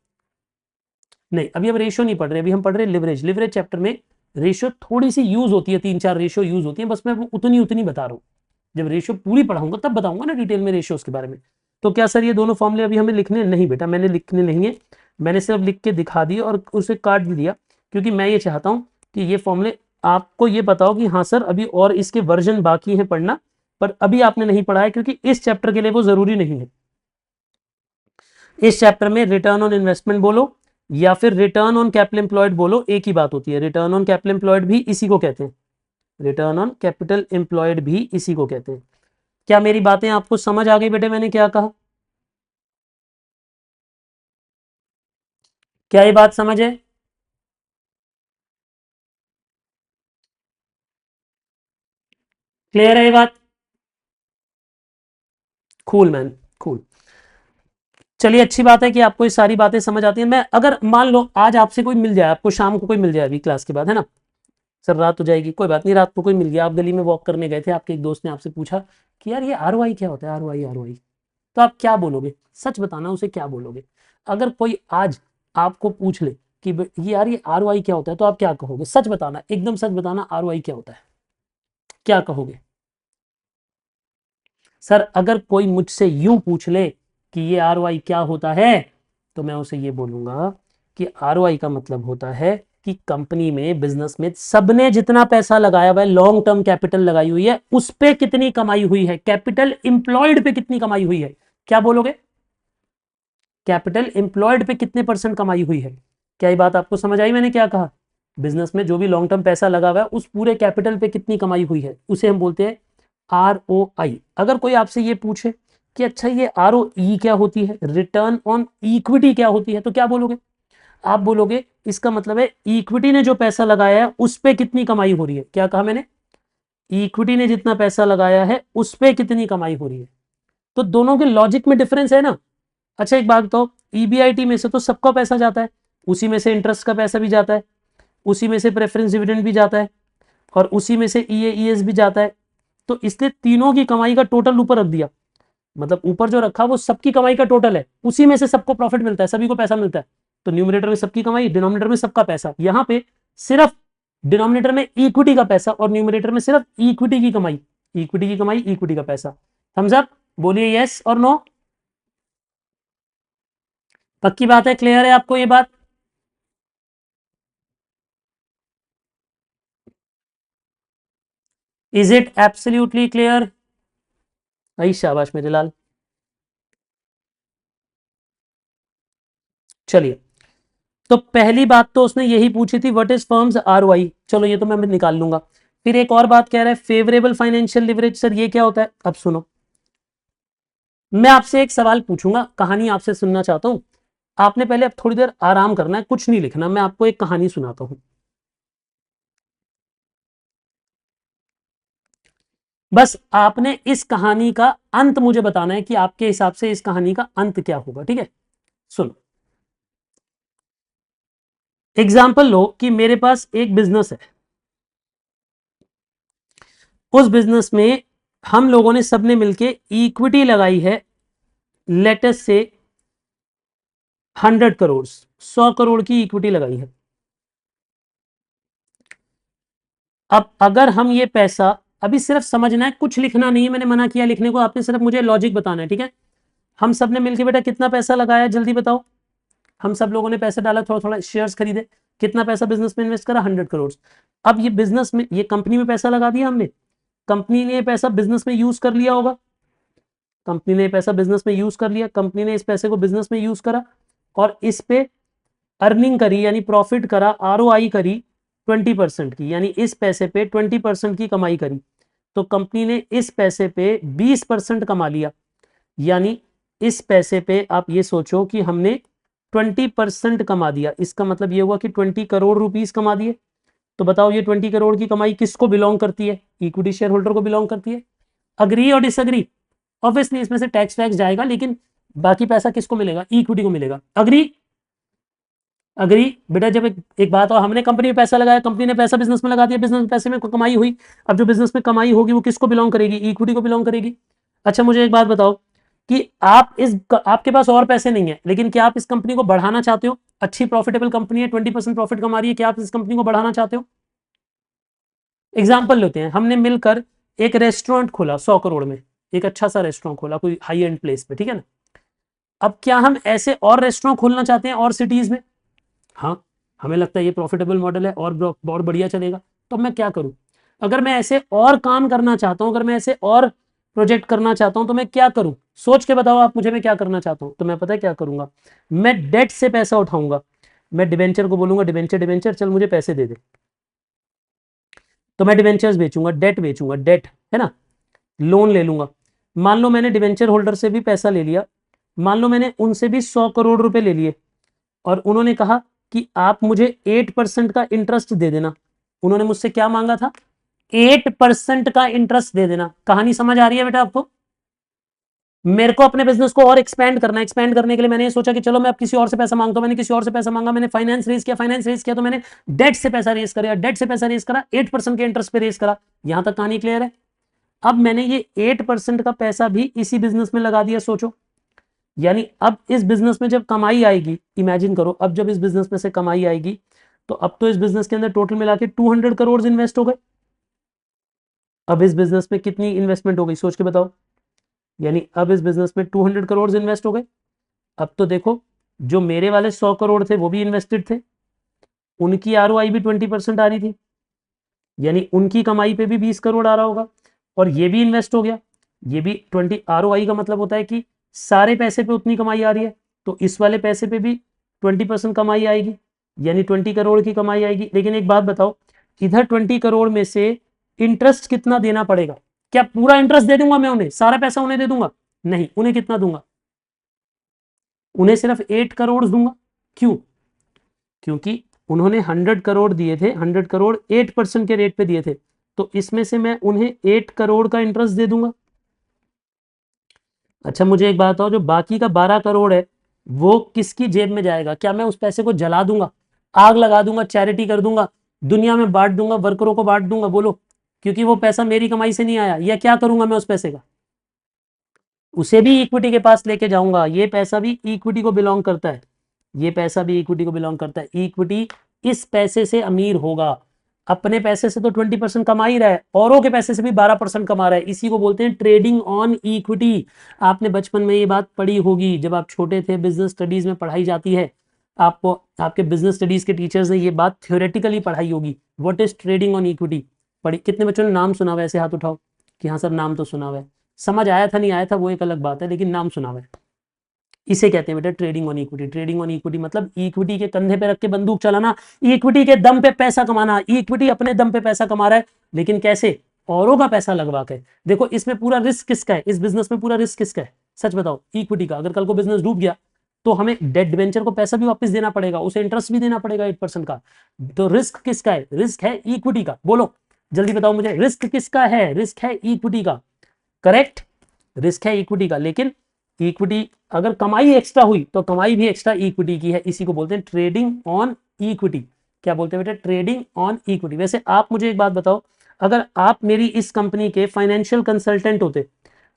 नहीं, अभी हम रेशियो नहीं पढ़ रहे, अभी हम पढ़ रहे हैं लिवरेज। लिवरेज चैप्टर में रेशियो थोड़ी सी यूज होती है, 3-4 रेशियो यूज होती है, बस मैं वो उतनी बता रहा हूँ। जब रेशियो पूरी पढ़ाऊंगा तब बताऊंगा ना डिटेल में रेशियोज के बारे में। तो क्या सर ये दोनों फॉर्मूले अभी हमें लिखने नहीं? बेटा मैंने लिखने नहीं है, मैंने सिर्फ लिख के दिखा दिया और उसे काट भी दिया, क्योंकि मैं ये चाहता हूँ कि ये फॉर्मूले आपको ये बताओ कि हाँ सर अभी और इसके वर्जन बाकी हैं पढ़ना, पर अभी आपने नहीं पढ़ा है क्योंकि इस चैप्टर के लिए वो जरूरी नहीं है। इस चैप्टर में रिटर्न ऑन इन्वेस्टमेंट बोलो या फिर रिटर्न ऑन कैपिटल एम्प्लॉयड बोलो, एक ही बात होती है। रिटर्न ऑन कैपिटल एम्प्लॉयड भी इसी को कहते हैं, रिटर्न ऑन कैपिटल एम्प्लॉयड भी इसी को कहते हैं। क्या मेरी बातें आपको समझ आ गई बेटे? मैंने क्या कहा, क्या ये बात समझ है? क्लियर है ये बात? Cool man, cool. चलिए अच्छी बात है कि आपको ये सारी बातें समझ आती हैं। मैं अगर मान लो आज आपसे कोई मिल जाए, आपको शाम को कोई मिल जाए अभी क्लास के बाद, है ना सर रात हो जाएगी, कोई बात नहीं, रात को कोई मिल गया, आप गली में वॉक करने गए थे, आपके एक दोस्त ने आपसे पूछा कि यार ये आरओआई क्या होता है, आरओआई आरओआई, तो आप क्या बोलोगे? सच बताना, उसे क्या बोलोगे? अगर कोई आज आपको पूछ ले कि ये यार ये आरओआई क्या होता है, तो आप क्या कहोगे? सच बताना, एकदम सच बताना, आरओआई क्या होता है, क्या कहोगे? सर अगर कोई मुझसे यूं पूछ ले कि ये आरओआई क्या होता है, तो मैं उसे ये बोलूंगा कि आरओआई का मतलब होता है कि कंपनी में, बिजनेस में सबने जितना पैसा लगाया हुआ है, लॉन्ग टर्म कैपिटल लगाई हुई है, उस पे कितनी कमाई हुई है, कैपिटल एम्प्लॉयड पे कितनी कमाई हुई है। क्या बोलोगे? कैपिटल एम्प्लॉयड पे कितने % कमाई हुई है? क्या ये बात आपको समझ आई मैंने क्या कहा? बिजनेस में जो भी लॉन्ग टर्म पैसा लगा हुआ है उस पूरे कैपिटल पे कितनी कमाई हुई है, उसे हम बोलते हैं आरओआई। अगर कोई आपसे ये पूछे कि अच्छा ये आरओई क्या होती है, रिटर्न ऑन इक्विटी क्या होती है, तो क्या बोलोगे? आप बोलोगे इसका मतलब है इक्विटी ने जो पैसा लगाया है उस पे कितनी कमाई हो रही है। क्या कहा मैंने? इक्विटी ने जितना पैसा लगाया है उस पे कितनी कमाई हो रही है। तो दोनों के लॉजिक में डिफरेंस है ना। अच्छा एक बात बताओ, ईबीआईटी में से तो सबका पैसा जाता है, उसी में से इंटरेस्ट का पैसा भी जाता है, उसी में से प्रेफरेंस डिविडेंड भी जाता है, और उसी में से ईएईएस भी जाता है। तो इसलिए तीनों की कमाई का टोटल ऊपर रख दिया, मतलब ऊपर जो रखा वो सबकी कमाई का टोटल है, उसी में से सबको प्रॉफिट मिलता है, सभी को पैसा मिलता है। तो न्यूमरेटर में सबकी कमाई, डिनोमिनेटर में सबका पैसा। यहां पे सिर्फ डिनोमिनेटर में इक्विटी का पैसा और न्यूमरेटर में सिर्फ इक्विटी की कमाई, इक्विटी की कमाई, इक्विटी का पैसा। थम्स अप, बोलिए यस और नो। पक्की बात है? क्लियर है आपको ये बात? Is it absolutely clear? आई शाबाश मेरे लाल। चलिए, तो पहली बात तो उसने यही पूछी थी, व्हाट इज फर्म्स आरओआई। चलो ये तो मैं निकाल लूंगा। फिर एक और बात कह रहा है फेवरेबल फाइनेंशियल लिवरेज। सर ये क्या होता है? अब सुनो, मैं आपसे एक सवाल पूछूंगा, कहानी आपसे सुनना चाहता हूं। आपने पहले अब थोड़ी देर आराम करना है, कुछ नहीं लिखना, मैं आपको एक कहानी सुनाता हूं। बस आपने इस कहानी का अंत मुझे बताना है कि आपके हिसाब से इस कहानी का अंत क्या होगा, ठीक है? सुनो, एग्जाम्पल लो कि मेरे पास एक बिजनेस है, उस बिजनेस में हम लोगों ने सबने मिलके इक्विटी लगाई है, लेटेस्ट से 100 करोड़, 100 करोड़ की इक्विटी लगाई है। अब अगर हम ये पैसा, अभी सिर्फ समझना है, कुछ लिखना नहीं है, मैंने मना किया लिखने को, आपने सिर्फ मुझे लॉजिक बताना है, ठीक है? हम सब ने मिलकर बेटा कितना पैसा लगाया, जल्दी बताओ। हम सब लोगों ने पैसा डाला, थोड़ा थोड़ा शेयर्स खरीदे, कितना पैसा बिजनेस में इन्वेस्ट करा? 100 करोड़। अब ये बिजनेस में, ये कंपनी में पैसा लगा दिया हमने, कंपनी ने ये पैसा बिजनेस में यूज कर लिया होगा, कंपनी ने पैसा बिजनेस में यूज कर लिया, कंपनी ने इस पैसे को बिजनेस में यूज करा और इस पे अर्निंग करी, यानी प्रॉफिट करा, आरओआई करी 20% की, यानी इस पैसे पे 20% की कमाई करी। तो कंपनी ने इस पैसे पे 20% कमा लिया, यानी इस पैसे पे आप ये सोचो कि हमने 20% कमा दिया। इसका मतलब ये हुआ कि 20 करोड़ रुपीस कमा दिए। तो बताओ ये 20 करोड़ की कमाई किसको बिलोंग करती है? इक्विटी शेयर होल्डर को बिलोंग करती है। अग्री और डिसअग्री? ऑब्वियसली इसमें से टैक्स वैक्स जाएगा, लेकिन बाकी पैसा किसको मिलेगा? इक्विटी को मिलेगा। अग्री? अग्री बेटा, जब एक बात, और हमने कंपनी में पैसा लगाया, कंपनी ने पैसा बिजनेस में लगा दिया, बिजनेस में पैसे में कमाई हुई। अब जो बिजनेस में कमाई होगी वो किसको बिलोंग करेगी? इक्विटी को बिलोंग करेगी। अच्छा मुझे एक बात बताओ कि आप आपके पास और पैसे नहीं है, लेकिन क्या आप इस कंपनी को बढ़ाना चाहते हो? अच्छी प्रॉफिटेबल कंपनी है, 20% प्रॉफिट कमा रही है, क्या आप इस कंपनी को बढ़ाना चाहते हो? एग्जाम्पल लेते हैं, हमने मिलकर एक रेस्टोरेंट खोला 100 करोड़ में, एक अच्छा सा रेस्टोरेंट खोला कोई हाई एंड प्लेस पे, ठीक है ना। अब क्या हम ऐसे और रेस्टोरेंट खोलना चाहते हैं और सिटीज में? हाँ, हमें लगता है ये प्रॉफिटेबल मॉडल है और बहुत बढ़िया चलेगा, तो मैं क्या करूं? अगर मैं ऐसे और काम करना चाहता हूं, अगर मैं ऐसे और प्रोजेक्ट करना चाहता हूं, तो मैं क्या करूं? सोच के बताओ आप मुझे, मैं क्या करना चाहता हूं? तो मैं पता है क्या करूंगा, मैं डेट से पैसा उठाऊंगा। मैं डिवेंचर को बोलूंगा, डिवेंचर डिवेंचर चल मुझे पैसे दे दे, तो मैं डिवेंचर्स बेचूंगा, डेट बेचूंगा, डेट है ना, लोन ले लूंगा। मान लो मैंने डिवेंचर होल्डर से भी पैसा ले लिया, मान लो मैंने उनसे भी 100 करोड़ रुपए ले लिए, और उन्होंने कहा कि आप मुझे 8% का इंटरेस्ट दे देना। उन्होंने मुझसे क्या मांगा था? 8% का इंटरेस्ट दे देना। कहानी समझ आ रही है बेटा आपको? मेरे को अपने बिजनेस को और एक्सपेंड करना है, एक्सपेंड करने के लिए मैंने ये सोचा कि चलो मैं अब किसी और से पैसा मांगता हूं, मैंने किसी और से पैसा मांगा, मैंने फाइनेंस रेज किया, फाइनेंस रेज किया तो मैंने डेट से पैसा रेज करा, डेट से पैसा रेज करा, 8% के इंटरेस्ट पे रेज करा। यहां तक कहानी क्लियर है? अब मैंने ये 8% का पैसा भी इसी बिजनेस में लगा दिया, सोचो। यानी अब इस बिजनेस में जब कमाई आएगी, इमेजिन करो, अब जब इस बिजनेस में से कमाई आएगी, तो अब तो इस बिजनेस के अंदर टोटल मिला के 200 करोड़ इन्वेस्ट हो गए। अब इस बिजनेस में कितनी इन्वेस्टमेंट हो गई, सोच के बताओ। यानी अब इस बिजनेस में 200 करोड़ इन्वेस्ट हो गए। अब तो देखो, जो मेरे वाले 100 करोड़ थे वो भी इन्वेस्टेड थे, उनकी आरओआई भी 20% आ रही थी, यानी उनकी कमाई पे भी 20 करोड़ आ रहा होगा, और ये भी इन्वेस्ट हो गया, ये भी 20। आरओआई का मतलब होता है कि सारे पैसे पे उतनी कमाई आ रही है, तो इस वाले पैसे पे भी 20% कमाई आएगी, यानी 20 करोड़ की कमाई आएगी। लेकिन एक बात बताओ, इधर 20 करोड़ में से इंटरेस्ट कितना देना पड़ेगा? क्या पूरा इंटरेस्ट दे दूंगा मैं उन्हें, सारा पैसा उन्हें दे दूंगा? नहीं, उन्हें कितना दूंगा? उन्हें सिर्फ 8 करोड़ दूंगा। क्यों? क्योंकि उन्होंने 100 करोड़ दिए थे, 100 करोड़ 8% के रेट पे दिए थे, तो इसमें से मैं उन्हें 8 करोड़ का इंटरेस्ट दे दूंगा। अच्छा मुझे एक बात बताओ, जो बाकी का 12 करोड़ है वो किसकी जेब में जाएगा? क्या मैं उस पैसे को जला दूंगा, आग लगा दूंगा, चैरिटी कर दूंगा, दुनिया में बांट दूंगा, वर्करों को बांट दूंगा? बोलो, क्योंकि वो पैसा मेरी कमाई से नहीं आया। या क्या करूंगा मैं उस पैसे का? उसे भी इक्विटी के पास लेके जाऊंगा। ये पैसा भी इक्विटी को बिलोंग करता है, ये पैसा भी इक्विटी को बिलोंग करता है। इक्विटी इस पैसे से अमीर होगा। अपने पैसे से तो 20% कमा ही रहा है, औरों के पैसे से भी 12% कमा रहा है। इसी को बोलते हैं ट्रेडिंग ऑन इक्विटी। आपने बचपन में ये बात पढ़ी होगी, जब आप छोटे थे, बिजनेस स्टडीज में पढ़ाई जाती है आपको, आपके बिजनेस स्टडीज के टीचर्स ने ये बात थ्योरेटिकली पढ़ाई होगी। What is trading on equity? पढ़ी? कितने बच्चों ने नाम सुना हुआ है? ऐसे हाथ उठाओ कि हाँ सर नाम तो सुना हुआ है। समझ आया था नहीं आया था वो एक अलग बात है, लेकिन नाम सुना हुआ है। इसे कहते हैं बेटा trading on equity. Trading on equity मतलब इक्विटी के कंधे पे रख के बंदूक चलाना, इक्विटी के दम पे पैसा कमाना। इक्विटी अपने दम पे पैसा कमा रहा है, लेकिन कैसे? औरों का पैसा लगवा के। देखो इसमें पूरा रिस्क किसका है, इस बिजनेस में पूरा रिस्क किसका है? सच बताओ, इक्विटी का। अगर कल को बिजनेस डूब गया तो हमें डेट वेंचर को पैसा भी वापस देना पड़ेगा, उसे इंटरेस्ट भी देना पड़ेगा 8% का। तो रिस्क किसका है? रिस्क है इक्विटी का। बोलो जल्दी बताओ मुझे, रिस्क किसका है? रिस्क है इक्विटी का। करेक्ट, रिस्क है इक्विटी का। लेकिन इक्विटी, अगर कमाई एक्स्ट्रा हुई तो कमाई भी एक्स्ट्रा इक्विटी की है। इसी को बोलते हैं ट्रेडिंग ऑन इक्विटी। क्या बोलते हैं बेटा? Trading on equity. वैसे आप मुझे एक बात बताओ, अगर आप मेरी इस कंपनी के फाइनेंशियल कंसल्टेंट होते,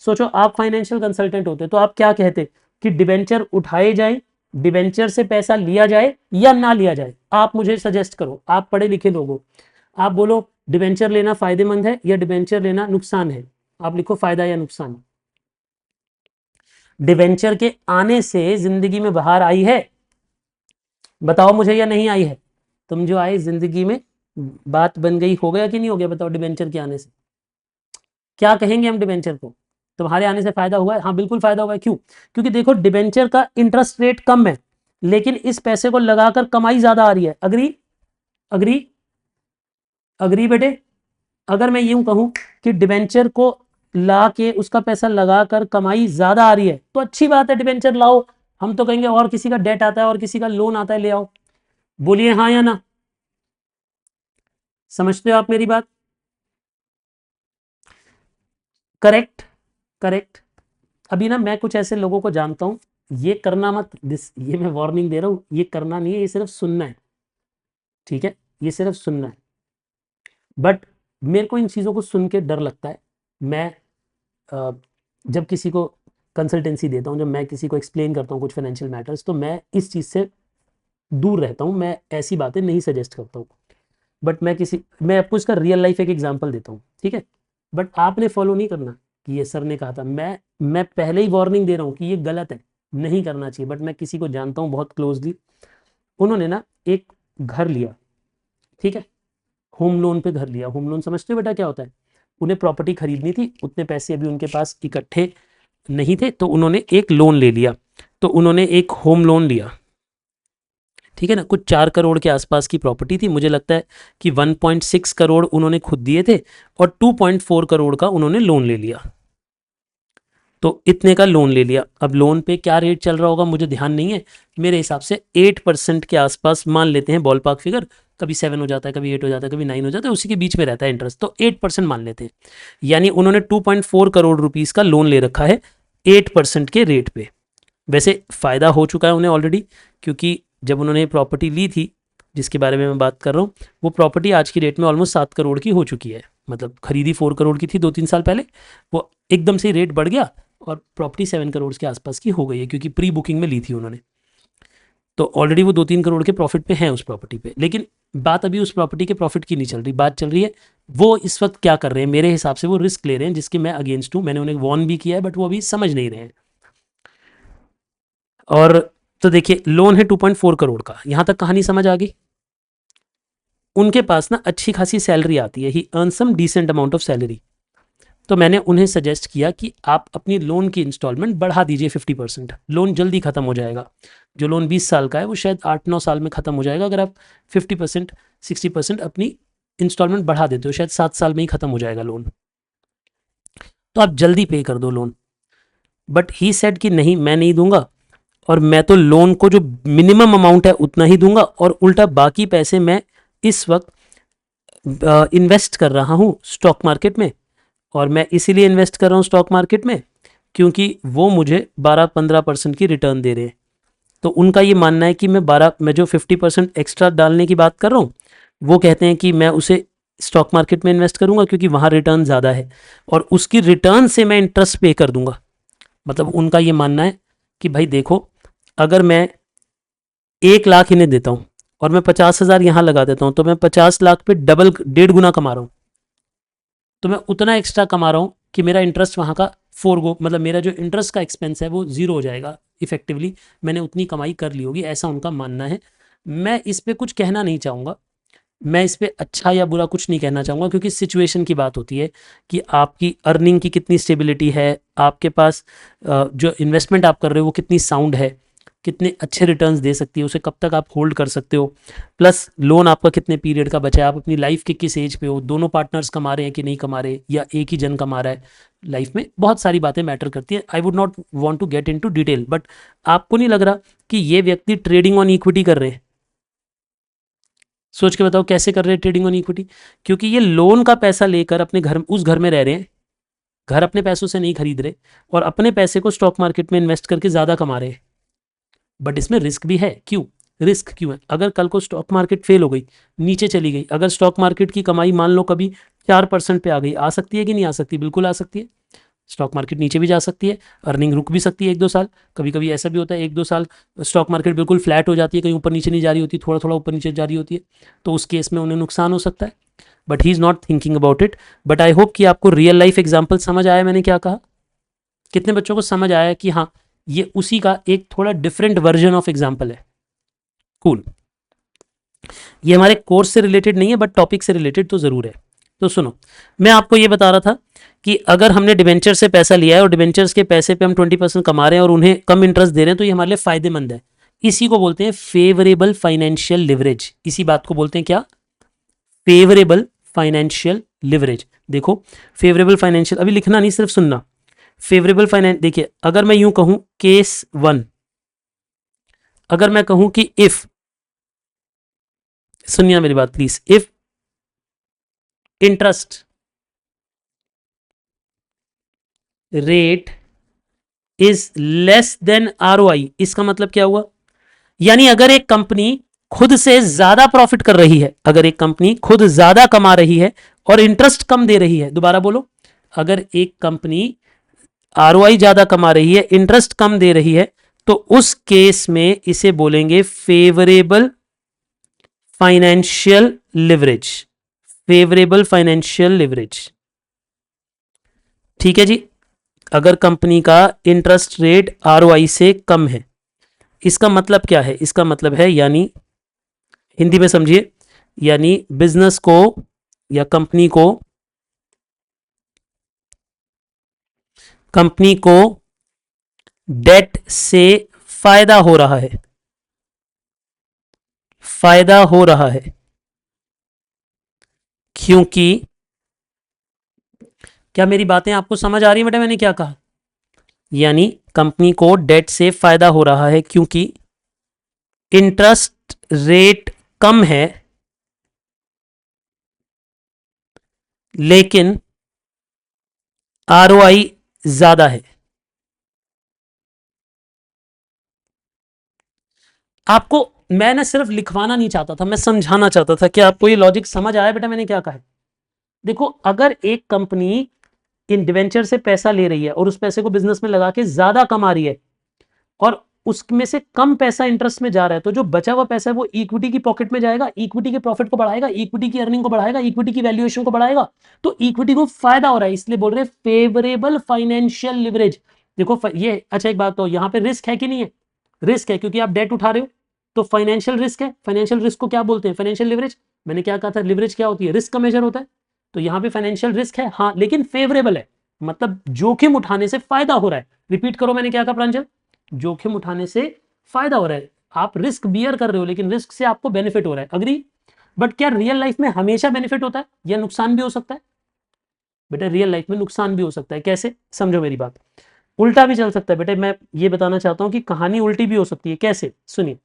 सोचो आप फाइनेंशियल कंसल्टेंट होते, तो आप क्या कहते कि डिबेंचर उठाए जाए, डिबेंचर से पैसा लिया जाए या ना लिया जाए? आप मुझे सजेस्ट करो, आप पढ़े लिखे लोग हो, आप बोलो डिबेंचर लेना फायदेमंद है या डिबेंचर लेना नुकसान है? आप लिखो फायदा या नुकसान। डिवेंचर के आने से जिंदगी में बाहर आई है? बताओ मुझे, या नहीं आई है? तुम जो आए जिंदगी में, बात बन गई, हो गया कि नहीं हो गया? बताओ डिवेंचर के आने से क्या कहेंगे हम डिवेंचर को? तुम्हारे आने से फायदा हुआ है? हाँ बिल्कुल फायदा हुआ है। क्यों? क्योंकि देखो डिवेंचर का इंटरेस्ट रेट कम है, लेकिन इस पैसे को लगाकर कमाई ज्यादा आ रही है। अग्री? अग्री? अग्री बेटे? अगर मैं यूं कहूं कि डिवेंचर को ला के उसका पैसा लगाकर कमाई ज्यादा आ रही है, तो अच्छी बात है, डिवेंचर लाओ। हम तो कहेंगे और किसी का डेट आता है और किसी का लोन आता है, ले आओ। बोलिए हाँ या ना। समझते हो आप मेरी बात? Correct, correct. अभी ना मैं कुछ ऐसे लोगों को जानता हूं, ये करना मत, ये मैं वार्निंग दे रहा हूं, ये करना नहीं है, ये सिर्फ सुनना है, ठीक है? ये सिर्फ सुनना है। बट मेरे को इन चीज़ों को सुन के डर लगता है। मैं जब किसी को कंसल्टेंसी देता हूँ, जब मैं किसी को एक्सप्लेन करता हूँ कुछ फाइनेंशियल मैटर्स, तो मैं इस चीज़ से दूर रहता हूँ, मैं ऐसी बातें नहीं सजेस्ट करता हूँ। बट मैं आपको इसका रियल लाइफ एक एग्जांपल देता हूँ, ठीक है। बट आपने फॉलो नहीं करना कि ये सर ने कहा था, मैं पहले ही वार्निंग दे रहा हूँ कि ये गलत है, नहीं करना चाहिए। बट मैं किसी को जानता हूँ बहुत क्लोजली, उन्होंने ना एक घर लिया, ठीक है, होम लोन पे घर लिया। होम लोन समझते हो बेटा क्या होता है? उन्हें प्रॉपर्टी खरीदनी थी, उतने पैसे अभी उनके पास इकट्ठे नहीं थे, तो उन्होंने एक लोन ले लिया। तो उन्होंने एक होम लोन लिया, ठीक है ना, कुछ 4 करोड़ के आसपास की प्रॉपर्टी थी। मुझे लगता है कि 1.6 करोड़ उन्होंने खुद दिए थे और 2.4 करोड़ का उन्होंने लोन ले लिया। तो इतने का लोन ले लिया। अब लोन पे क्या रेट चल रहा होगा मुझे ध्यान नहीं है, मेरे हिसाब से 8% के आसपास मान लेते हैं, बॉल पार्क फिगर। कभी 7 हो जाता है, कभी 8 हो जाता है, कभी 9 हो जाता है, उसी के बीच में रहता है इंटरेस्ट। तो 8% मान लेते हैं, यानी उन्होंने 2.4 करोड़ रुपीस का लोन ले रखा है 8% के रेट पे। वैसे फ़ायदा हो चुका है उन्हें ऑलरेडी, क्योंकि जब उन्होंने प्रॉपर्टी ली थी जिसके बारे में मैं बात कर रहा हूँ, वो प्रॉपर्टी आज की डेट में ऑलमोस्ट 7 करोड़ की हो चुकी है। मतलब खरीदी 4 करोड़ की थी 2-3 साल पहले, वो एकदम से रेट बढ़ गया और प्रॉपर्टी 7 करोड़ के आसपास की हो गई है, क्योंकि प्री बुकिंग में ली थी उन्होंने। तो ऑलरेडी वो 2-3 करोड़ के प्रॉफिट पे हैं उस प्रॉपर्टी पे। लेकिन बात अभी उस प्रॉपर्टी के प्रॉफिट की नहीं चल रही, बात चल रही है वो इस वक्त क्या कर रहे हैं। मेरे हिसाब से वो रिस्क ले रहे हैं, जिसके मैं अगेंस्ट हूँ। मैंने उन्हें वॉर्न भी किया है, बट वो अभी समझ नहीं रहे हैं। और तो देखिए, लोन है 2.4 करोड़ का, यहां तक कहानी समझ आ गई। उनके पास ना अच्छी खासी सैलरी आती है, he earn some decent amount of salary. तो मैंने उन्हें सजेस्ट किया कि आप अपनी लोन की इंस्टॉलमेंट बढ़ा दीजिए 50%, लोन जल्दी खत्म हो जाएगा। जो लोन 20 साल का है वो शायद 8-9 साल में खत्म हो जाएगा, अगर आप 50% 60% अपनी इंस्टॉलमेंट बढ़ा देते हो, शायद 7 साल में ही खत्म हो जाएगा लोन। तो आप जल्दी पे कर दो लोन। बट ही सेड कि नहीं, मैं नहीं दूंगा, और मैं तो लोन को जो मिनिमम अमाउंट है उतना ही दूंगा, और उल्टा बाकी पैसे मैं इस वक्त इन्वेस्ट कर रहा हूँ स्टॉक मार्केट में। और मैं इसीलिए इन्वेस्ट कर रहा हूँ स्टॉक मार्केट में क्योंकि वो मुझे 12-15% की रिटर्न दे रहे हैं। तो उनका ये मानना है कि मैं जो 50% एक्स्ट्रा डालने की बात कर रहा हूँ, वो कहते हैं कि मैं उसे स्टॉक मार्केट में इन्वेस्ट करूंगा क्योंकि वहाँ रिटर्न ज़्यादा है, और उसकी रिटर्न से मैं इंटरेस्ट पे कर दूंगा। मतलब उनका ये मानना है कि भाई देखो, अगर मैं 1 लाख इन्हें देता हूँ और मैं 50,000 यहाँ लगा देता हूँ, तो मैं 50 लाख पे डबल 1.5 गुना कमा रहा हूँ। तो मैं उतना एक्स्ट्रा कमा रहा हूँ कि मेरा इंटरेस्ट वहाँ का मतलब मेरा जो इंटरेस्ट का एक्सपेंस है वो ज़ीरो हो जाएगा। इफेक्टिवली मैंने उतनी कमाई कर ली होगी, ऐसा उनका मानना है। मैं इस पर कुछ कहना नहीं चाहूँगा, मैं इस पर अच्छा या बुरा कुछ नहीं कहना चाहूँगा, क्योंकि सिचुएशन की बात होती है कि आपकी अर्निंग की कितनी स्टेबिलिटी है, आपके पास जो इन्वेस्टमेंट आप कर रहे हो वो कितनी साउंड है, कितने अच्छे रिटर्न्स दे सकती है, उसे कब तक आप होल्ड कर सकते हो, प्लस लोन आपका कितने पीरियड का बचा है, आप अपनी लाइफ के किस एज पे हो, दोनों पार्टनर्स कमा रहे हैं कि नहीं कमा रहे, या एक ही जन कमा रहा है। लाइफ में बहुत सारी बातें मैटर करती है। I would not want to get into detail, but आपको नहीं लग रहा कि ये व्यक्ति ट्रेडिंग ऑन इक्विटी कर रहे हैं? सोच के बताओ कैसे कर रहे हैं ट्रेडिंग ऑन इक्विटी? क्योंकि ये लोन का पैसा लेकर अपने घर, उस घर में रह रहे हैं, घर अपने पैसों से नहीं खरीद रहे, और अपने पैसे को स्टॉक मार्केट में इन्वेस्ट करके ज़्यादा कमा रहे हैं। बट इसमें रिस्क भी है। क्यों रिस्क क्यों है? अगर कल को स्टॉक मार्केट फेल हो गई, नीचे चली गई, अगर स्टॉक मार्केट की कमाई मान लो कभी 4% पे आ गई, आ सकती है कि नहीं आ सकती? बिल्कुल आ सकती है। स्टॉक मार्केट नीचे भी जा सकती है, अर्निंग रुक भी सकती है 1-2 साल। कभी कभी ऐसा भी होता है 1-2 साल स्टॉक मार्केट बिल्कुल फ्लैट हो जाती है, कहीं ऊपर नीचे नहीं जा रही होती, थोड़ा थोड़ा ऊपर नीचे जा रही होती है, तो उस केस में उन्हें नुकसान हो सकता है। But he is not thinking about it. But I hope कि आपको रियल लाइफ एग्जाम्पल समझ आया मैंने क्या कहा। कितने बच्चों को समझ आया कि हाँ, ये उसी का एक थोड़ा डिफरेंट वर्जन ऑफ एग्जाम्पल है? कूल। ये हमारे कोर्स से रिलेटेड नहीं है, बट टॉपिक से रिलेटेड तो ज़रूर है। तो सुनो, मैं आपको ये बता रहा था कि अगर हमने डिवेंचर से पैसा लिया है और डिवेंचर्स के पैसे पे हम 20% कमा रहे हैं और उन्हें कम इंटरेस्ट दे रहे हैं, तो ये हमारे लिए फायदेमंद है। इसी को बोलते हैं फेवरेबल फाइनेंशियल लिवरेज। इसी बात को बोलते हैं क्या? Favourable financial leverage. देखो, फेवरेबल फाइनेंशियल, अभी लिखना नहीं, सिर्फ सुनना। फेवरेबल फाइनेंस, देखिए, अगर मैं यूं कहूं केस 1, अगर मैं कहूं कि इफ, सुनिए मेरी बात please, if interest rate is less than ROI, इसका मतलब क्या हुआ? यानी अगर एक कंपनी खुद से ज्यादा प्रॉफिट कर रही है, अगर एक कंपनी खुद ज्यादा कमा रही है और इंटरेस्ट कम दे रही है, दोबारा बोलो, अगर एक कंपनी आरओआई ज्यादा कमा रही है, इंटरेस्ट कम दे रही है, तो उस केस में इसे बोलेंगे favourable financial leverage. Favourable financial leverage, ठीक है जी। अगर कंपनी का इंटरेस्ट रेट आरओआई से कम है, इसका मतलब क्या है? इसका मतलब है, यानी हिंदी में समझिए, यानी बिजनेस को या कंपनी को डेट से फायदा हो रहा है, फायदा हो रहा है, क्योंकि, क्या मेरी बातें आपको समझ आ रही है बेटा मैंने क्या कहा? यानी कंपनी को डेट से फायदा हो रहा है क्योंकि इंटरेस्ट रेट कम है, लेकिन आरओआई ज्यादा है। आपको मैं ना सिर्फ लिखवाना नहीं चाहता था, मैं समझाना चाहता था कि आपको ये लॉजिक समझ आया बेटा मैंने क्या कहा है? देखो, अगर एक कंपनी इन डिवेंचर से पैसा ले रही है और उस पैसे को बिजनेस में लगा के ज्यादा कमा रही है और उसमें से कम पैसा इंटरेस्ट में जा रहा है, तो जो बचा हुआ पैसा है वो इक्विटी की पॉकेट में जाएगा, इक्विटी के प्रॉफिट को बढ़ाएगा, इक्विटी की अर्निंग को बढ़ाएगा, इक्विटी की वैल्यूएशन को बढ़ाएगा, तो इक्विटी को फायदा हो रहा है, इसलिए बोल रहे हैं फेवरेबल फाइनेंशियल लिवरेज। देखो ये अच्छा, एक बात तो यहाँ पे रिस्क है कि नहीं है? रिस्क है, क्योंकि आप डेट उठा रहे हो, तो फाइनेंशियल रिस्क है। फाइनेंशियल रिस्क को क्या बोलते हैं? Financial leverage. मैंने क्या कहा था? लिवरेज क्या होती है? रिस्क का मेजर होता है। तो यहाँ पे फाइनेंशियल रिस्क है, हाँ, लेकिन फेवरेबल है, मतलब जोखिम उठाने से फायदा हो रहा है। रिपीट करो, मैंने क्या कहा प्रांजल? जोखिम उठाने से फायदा हो रहा है, आप रिस्क बियर कर रहे हो लेकिन रिस्क से आपको बेनिफिट हो रहा है, अग्री? बट क्या रियल लाइफ में हमेशा बेनिफिट होता है या नुकसान भी हो सकता है? बेटा रियल लाइफ में नुकसान भी हो सकता है। कैसे? समझो मेरी बात। उल्टा भी चल सकता है बेटा, मैं ये बताना चाहता हूं कि कहानी उल्टी भी हो सकती है। कैसे? सुनिए,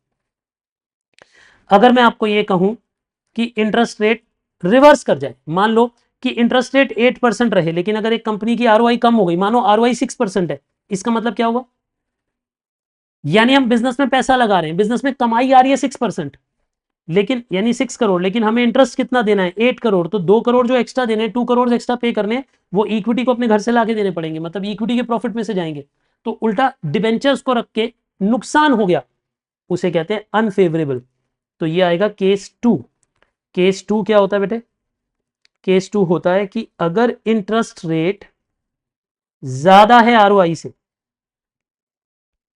अगर मैं आपको ये कहूं कि इंटरेस्ट रेट रिवर्स कर जाए, मान लो कि इंटरेस्ट रेट 8% रहे, लेकिन अगर एक कंपनी की आरओआई कम हो गई, मानो आरओआई 6% है, इसका मतलब क्या हुआ? यानी हम बिजनेस में पैसा लगा रहे हैं, बिजनेस में कमाई आ रही है 6%, लेकिन यानी 6 करोड़, लेकिन हमें इंटरेस्ट कितना देना है? 8 करोड़। तो 2 करोड़ जो एक्स्ट्रा देने हैं, 2 करोड़ एक्स्ट्रा पे करने हैं, वो इक्विटी को अपने घर से लाके देने पड़ेंगे, मतलब इक्विटी के प्रॉफिट में से जाएंगे। तो उल्टा डिबेंचर्स को रख के नुकसान हो गया, उसे कहते हैं अनफेवरेबल। तो ये आएगा केस 2। केस 2 क्या होता है बेटे? केस 2 होता है कि अगर इंटरेस्ट रेट ज्यादा है आरओआई से,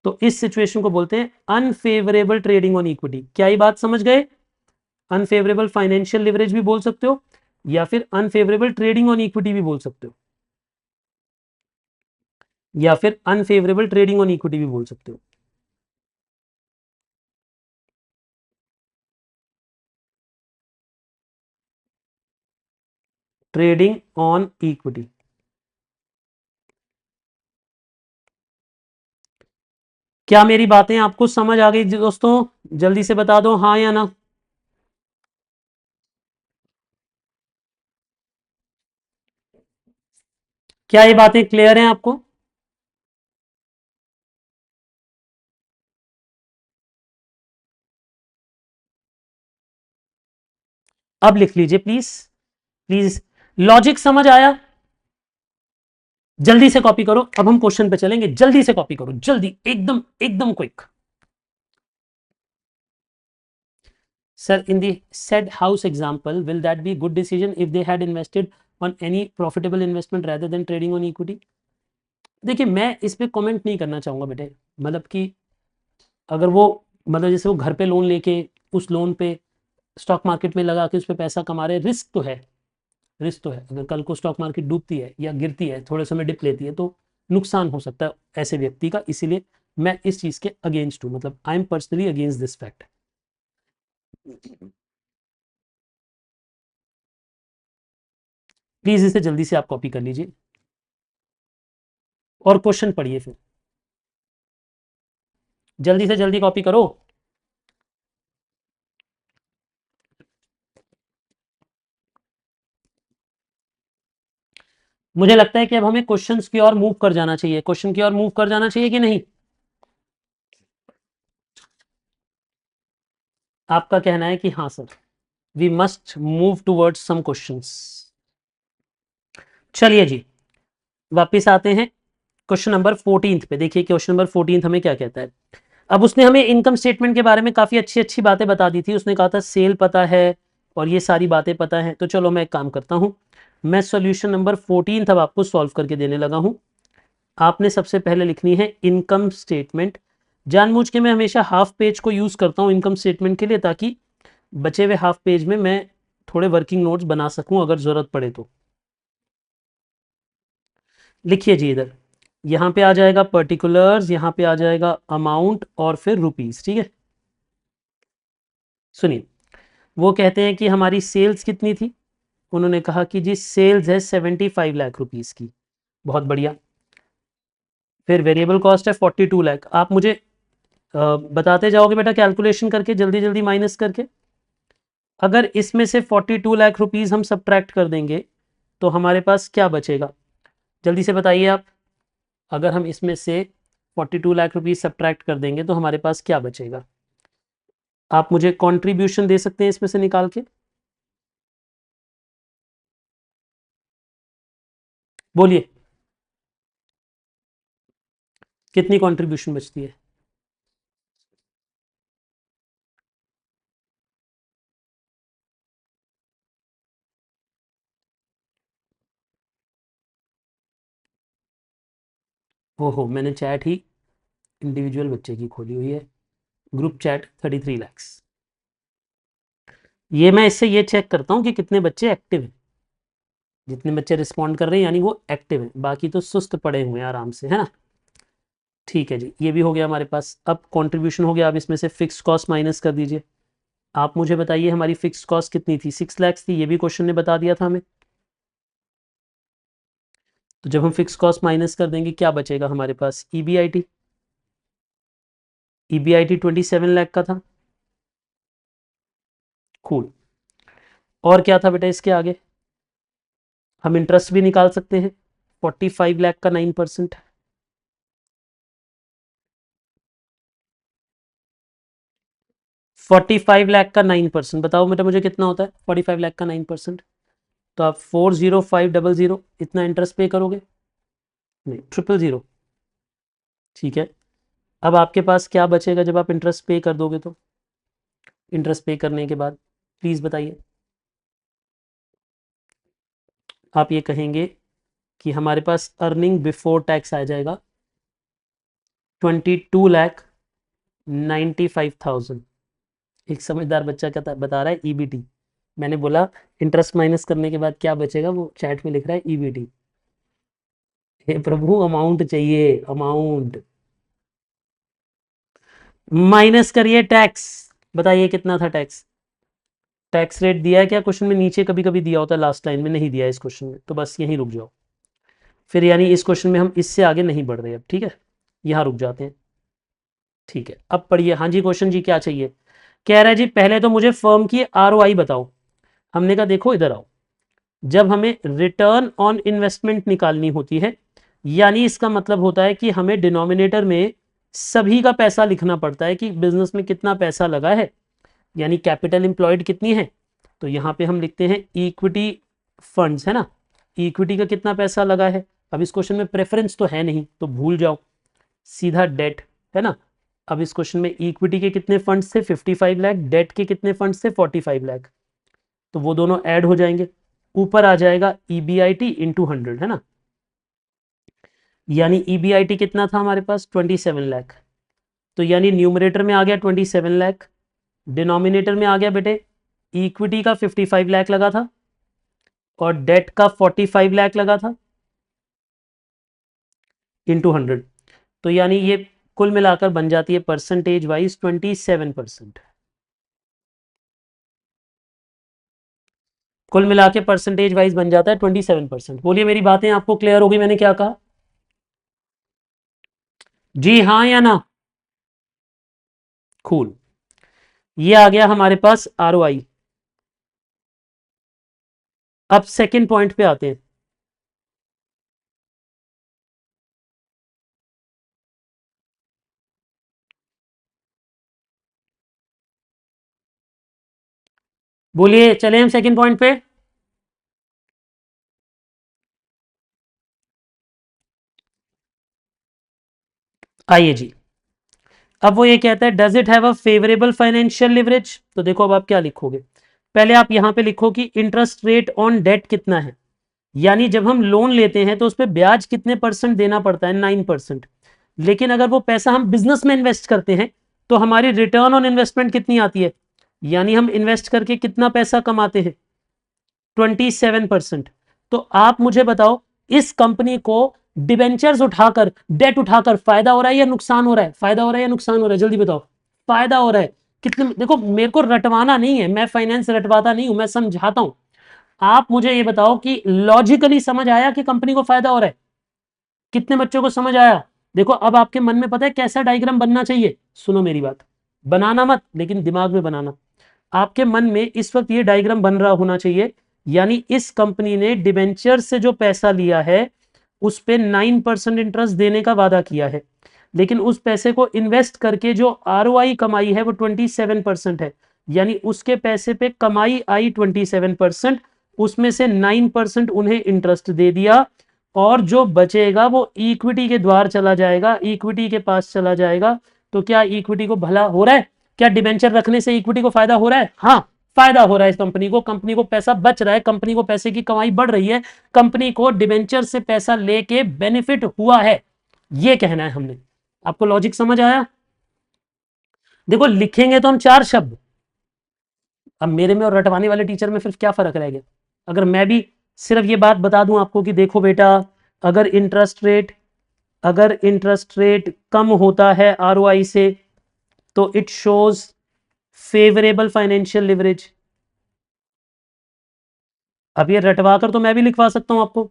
तो इस सिचुएशन को बोलते हैं अनफेवरेबल ट्रेडिंग ऑन इक्विटी। क्या ये बात समझ गए? अनफेवरेबल फाइनेंशियल लिवरेज भी बोल सकते हो, या फिर अनफेवरेबल ट्रेडिंग ऑन इक्विटी भी बोल सकते हो, या फिर अनफेवरेबल ट्रेडिंग ऑन इक्विटी भी बोल सकते हो। Trading on equity. क्या मेरी बातें आपको समझ आ गई दोस्तों? जल्दी से बता दो हाँ या ना। क्या ये बातें क्लियर हैं आपको? अब लिख लीजिए प्लीज, प्लीज। लॉजिक समझ आया? जल्दी से कॉपी करो, अब हम क्वेश्चन पे चलेंगे, जल्दी से कॉपी करो, जल्दी, एकदम एकदम quick. Sir, in the said house example, will that be a good decision if they had invested on any profitable investment rather than trading on equity? देखिए, मैं इस पे कमेंट नहीं करना चाहूँगा बेटे, मतलब कि अगर वो, मतलब जैसे वो घर पे लोन लेके उस लोन पे स्टॉक मार्केट में लगा के उस पे पैसा कमा रहे, रिस्क तो है, रिस्क तो है। अगर कल को स्टॉक मार्केट डूबती है या गिरती है, थोड़े समय डिप लेती है, तो नुकसान हो सकता है ऐसे व्यक्ति का। इसीलिए मैं इस चीज़ के अगेंस्ट हूँ, मतलब I am personally against this fact. Please इसे जल्दी से आप कॉपी कर लीजिए और क्वेश्चन पढ़िए फिर, जल्दी से जल्दी कॉपी करो। मुझे लगता है कि अब हमें क्वेश्चंस की ओर मूव कर जाना चाहिए, क्वेश्चन की ओर मूव कर जाना चाहिए कि नहीं? आपका कहना है कि हाँ sir, we must move towards some questions. चलिए जी, वापिस आते हैं। क्वेश्चन नंबर 14 पे देखिए, क्वेश्चन नंबर 14 हमें क्या कहता है। अब उसने हमें इनकम स्टेटमेंट के बारे में काफ़ी अच्छी अच्छी बातें बता दी थी। उसने कहा था सेल पता है और ये सारी बातें पता है। तो चलो मैं एक काम करता हूँ, मैं सॉल्यूशन नंबर 14 अब आपको सॉल्व करके देने लगा हूँ। आपने सबसे पहले लिखनी है इनकम स्टेटमेंट। जानबूझ के मैं हमेशा हाफ पेज को यूज़ करता हूँ इनकम स्टेटमेंट के लिए, ताकि बचे हुए हाफ पेज में मैं थोड़े वर्किंग नोट्स बना सकूँ अगर ज़रूरत पड़े तो। लिखिए जी इधर, यहाँ पे आ जाएगा पर्टिकुलर्स, यहाँ पे आ जाएगा अमाउंट और फिर रुपीस। ठीक है, सुनिए, वो कहते हैं कि हमारी सेल्स कितनी थी। उन्होंने कहा कि जी सेल्स है 75 लाख रुपीस की। बहुत बढ़िया। फिर वेरिएबल कॉस्ट है 42 लाख। आप मुझे बताते जाओगे बेटा कैलकुलेशन करके, जल्दी जल्दी माइनस करके। अगर इसमें से 42 लाख रुपीस हम सब्ट्रैक्ट कर देंगे तो हमारे पास क्या बचेगा, जल्दी से बताइए आप। अगर हम इसमें से 42 लाख रुपीस सब्ट्रैक्ट कर देंगे तो हमारे पास क्या बचेगा। आप मुझे कंट्रीब्यूशन दे सकते हैं इसमें से निकाल के, बोलिए कितनी कंट्रीब्यूशन बचती है। ओहो, मैंने चैट ही इंडिविजुअल बच्चे की खोली हुई है, ग्रुप चैट 33 lakhs। ये मैं इससे ये चेक करता हूँ कि कितने बच्चे एक्टिव हैं। जितने बच्चे रिस्पॉन्ड कर रहे हैं यानी वो एक्टिव हैं, बाकी तो सुस्त पड़े हुए हैं आराम से, है ना। ठीक है जी, ये भी हो गया हमारे पास। अब कंट्रीब्यूशन हो गया, अब इसमें से फिक्स कॉस्ट माइनस कर दीजिए। आप मुझे बताइए हमारी फिक्स कॉस्ट कितनी थी। 6 lakhs थी, ये भी क्वेश्चन ने बता दिया था हमें। तो जब हम फिक्स कॉस्ट माइनस कर देंगे क्या बचेगा हमारे पास, ईबीआईटी। ईबीआईटी 27 लाख का था। कूल। और क्या था बेटा इसके आगे, हम इंटरेस्ट भी निकाल सकते हैं। 45 लाख का 9%। 45 लाख का 9%, बताओ बेटा मुझे कितना होता है 45 लाख का 9%। तो आप 40500 इतना इंटरेस्ट पे करोगे, नहीं 000। ठीक है, अब आपके पास क्या बचेगा जब आप इंटरेस्ट पे कर दोगे तो, इंटरेस्ट पे करने के बाद प्लीज़ बताइए। आप ये कहेंगे कि हमारे पास अर्निंग बिफोर टैक्स आ जाएगा 22,95,000। एक समझदार बच्चा क्या बता रहा है, ईबीटी। मैंने बोला इंटरेस्ट माइनस करने के बाद क्या बचेगा, वो चैट में लिख रहा है ईबीटी। हे प्रभु, अमाउंट चाहिए, अमाउंट। माइनस करिए टैक्स, बताइए कितना था टैक्स। टैक्स रेट दिया है क्या क्वेश्चन में, नीचे कभी कभी दिया होता है, लास्ट लाइन में नहीं दिया है इस क्वेश्चन में, तो बस यहीं रुक जाओ। फिर यानी इस क्वेश्चन में हम इससे आगे नहीं बढ़ रहे अब, ठीक है, यहाँ रुक जाते हैं। ठीक है, अब पढ़िए। हाँ जी, क्वेश्चन जी क्या चाहिए। कह रहा है जी पहले तो मुझे फर्म की आरओआई बताओ। हमने कहा देखो इधर आओ, जब हमें रिटर्न ऑन इन्वेस्टमेंट निकालनी होती है, यानी इसका मतलब होता है कि हमें डिनोमिनेटर में सभी का पैसा लिखना पड़ता है कि बिजनेस में कितना पैसा लगा है, यानी कैपिटल एम्प्लॉयड कितनी है। तो यहाँ पे हम लिखते हैं इक्विटी फंड्स, है ना। इक्विटी का कितना पैसा लगा है। अब इस क्वेश्चन में प्रेफरेंस तो है नहीं तो भूल जाओ, सीधा डेट, है ना। अब इस क्वेश्चन में इक्विटी के कितने फंड्स थे 55 लाख, डेट के कितने फंड्स थे 45 लाख, तो वो दोनों ऐड हो जाएंगे, ऊपर आ जाएगा ईबीआईटी इंटू 100, है ना। यानी ईबीआईटी कितना था हमारे पास 27 लाख। तो यानी न्यूमरेटर में आ गया 27 लाख, डिनोमिनेटर में आ गया बेटे इक्विटी का 55 लाख लगा था और डेट का 45 लाख लगा था इंटू 100। तो यानी ये कुल मिलाकर बन जाती है परसेंटेज वाइज 27%। कुल मिला के परसेंटेज वाइज बन जाता है 27%। बोलिए मेरी बातें आपको क्लियर होगी मैंने क्या कहा, जी हाँ या ना। कूल। ये आ गया हमारे पास आरओआई। अब सेकंड पॉइंट पे आते हैं। बोलिए चले हम सेकंड पॉइंट पे। आइए जी, अब वो ये कहता है does it have a favourable financial leverage. तो देखो अब आप क्या लिखोगे, पहले आप यहां पे लिखो कि इंटरेस्ट रेट ऑन डेट कितना है, यानी जब हम लोन लेते हैं तो उस पर ब्याज कितने परसेंट देना पड़ता है, 9%। लेकिन अगर वो पैसा हम बिजनेस में इन्वेस्ट करते हैं तो हमारी रिटर्न ऑन इन्वेस्टमेंट कितनी आती है, यानी हम इन्वेस्ट करके कितना पैसा कमाते हैं, 27%। तो आप मुझे बताओ इस कंपनी को डिबेंचर्स उठाकर, डेट उठाकर फायदा हो रहा है या नुकसान हो रहा है, फायदा हो रहा है या नुकसान हो रहा है, जल्दी बताओ। फायदा हो रहा है। कितने, देखो मेरे को रटवाना नहीं है, मैं फाइनेंस रटवाता नहीं हूं, मैं समझाता हूं। आप मुझे ये बताओ कि लॉजिकली समझ आया कि कंपनी को फायदा हो रहा है, कितने बच्चों को समझ आया। देखो अब आपके मन में पता है कैसा डायग्राम बनना चाहिए, सुनो मेरी बात, बनाना मत लेकिन दिमाग में बनाना। आपके मन में इस वक्त ये डायग्राम बन रहा होना चाहिए, यानी इस कंपनी ने डिबेंचर से जो पैसा लिया है उस पे 9% इंटरेस्ट देने का वादा किया है, लेकिन उस पैसे को इन्वेस्ट करके जो आरओआई कमाई है वो 27% है, यानी उसके पैसे पे कमाई आई 27%, उसमें से 9% उन्हें इंटरेस्ट दे दिया, और जो बचेगा वो इक्विटी के द्वार चला जाएगा, इक्विटी के पास चला जाएगा। तो क्या इक्विटी को भला हो रहा है, क्या डिबेंचर रखने से इक्विटी को फायदा हो रहा है, हाँ फायदा हो रहा है इस कंपनी को पैसा बच रहा है, कंपनी को पैसे की कमाई बढ़ रही है, कंपनी को डिबेंचर से पैसा लेके बेनिफिट हुआ है, ये कहना है हमने। आपको लॉजिक समझ आया। देखो लिखेंगे तो हम 4 शब्द, अब मेरे में और रटवाने वाले टीचर में फिर क्या फर्क रह गया। अगर मैं भी सिर्फ ये बात बता दूं आपको कि देखो बेटा, अगर इंटरेस्ट रेट अगर इंटरेस्ट रेट कम होता है आरओआई से तो it shows favourable financial leverage. अब ये रटवा कर तो मैं भी लिखवा सकता हूं आपको,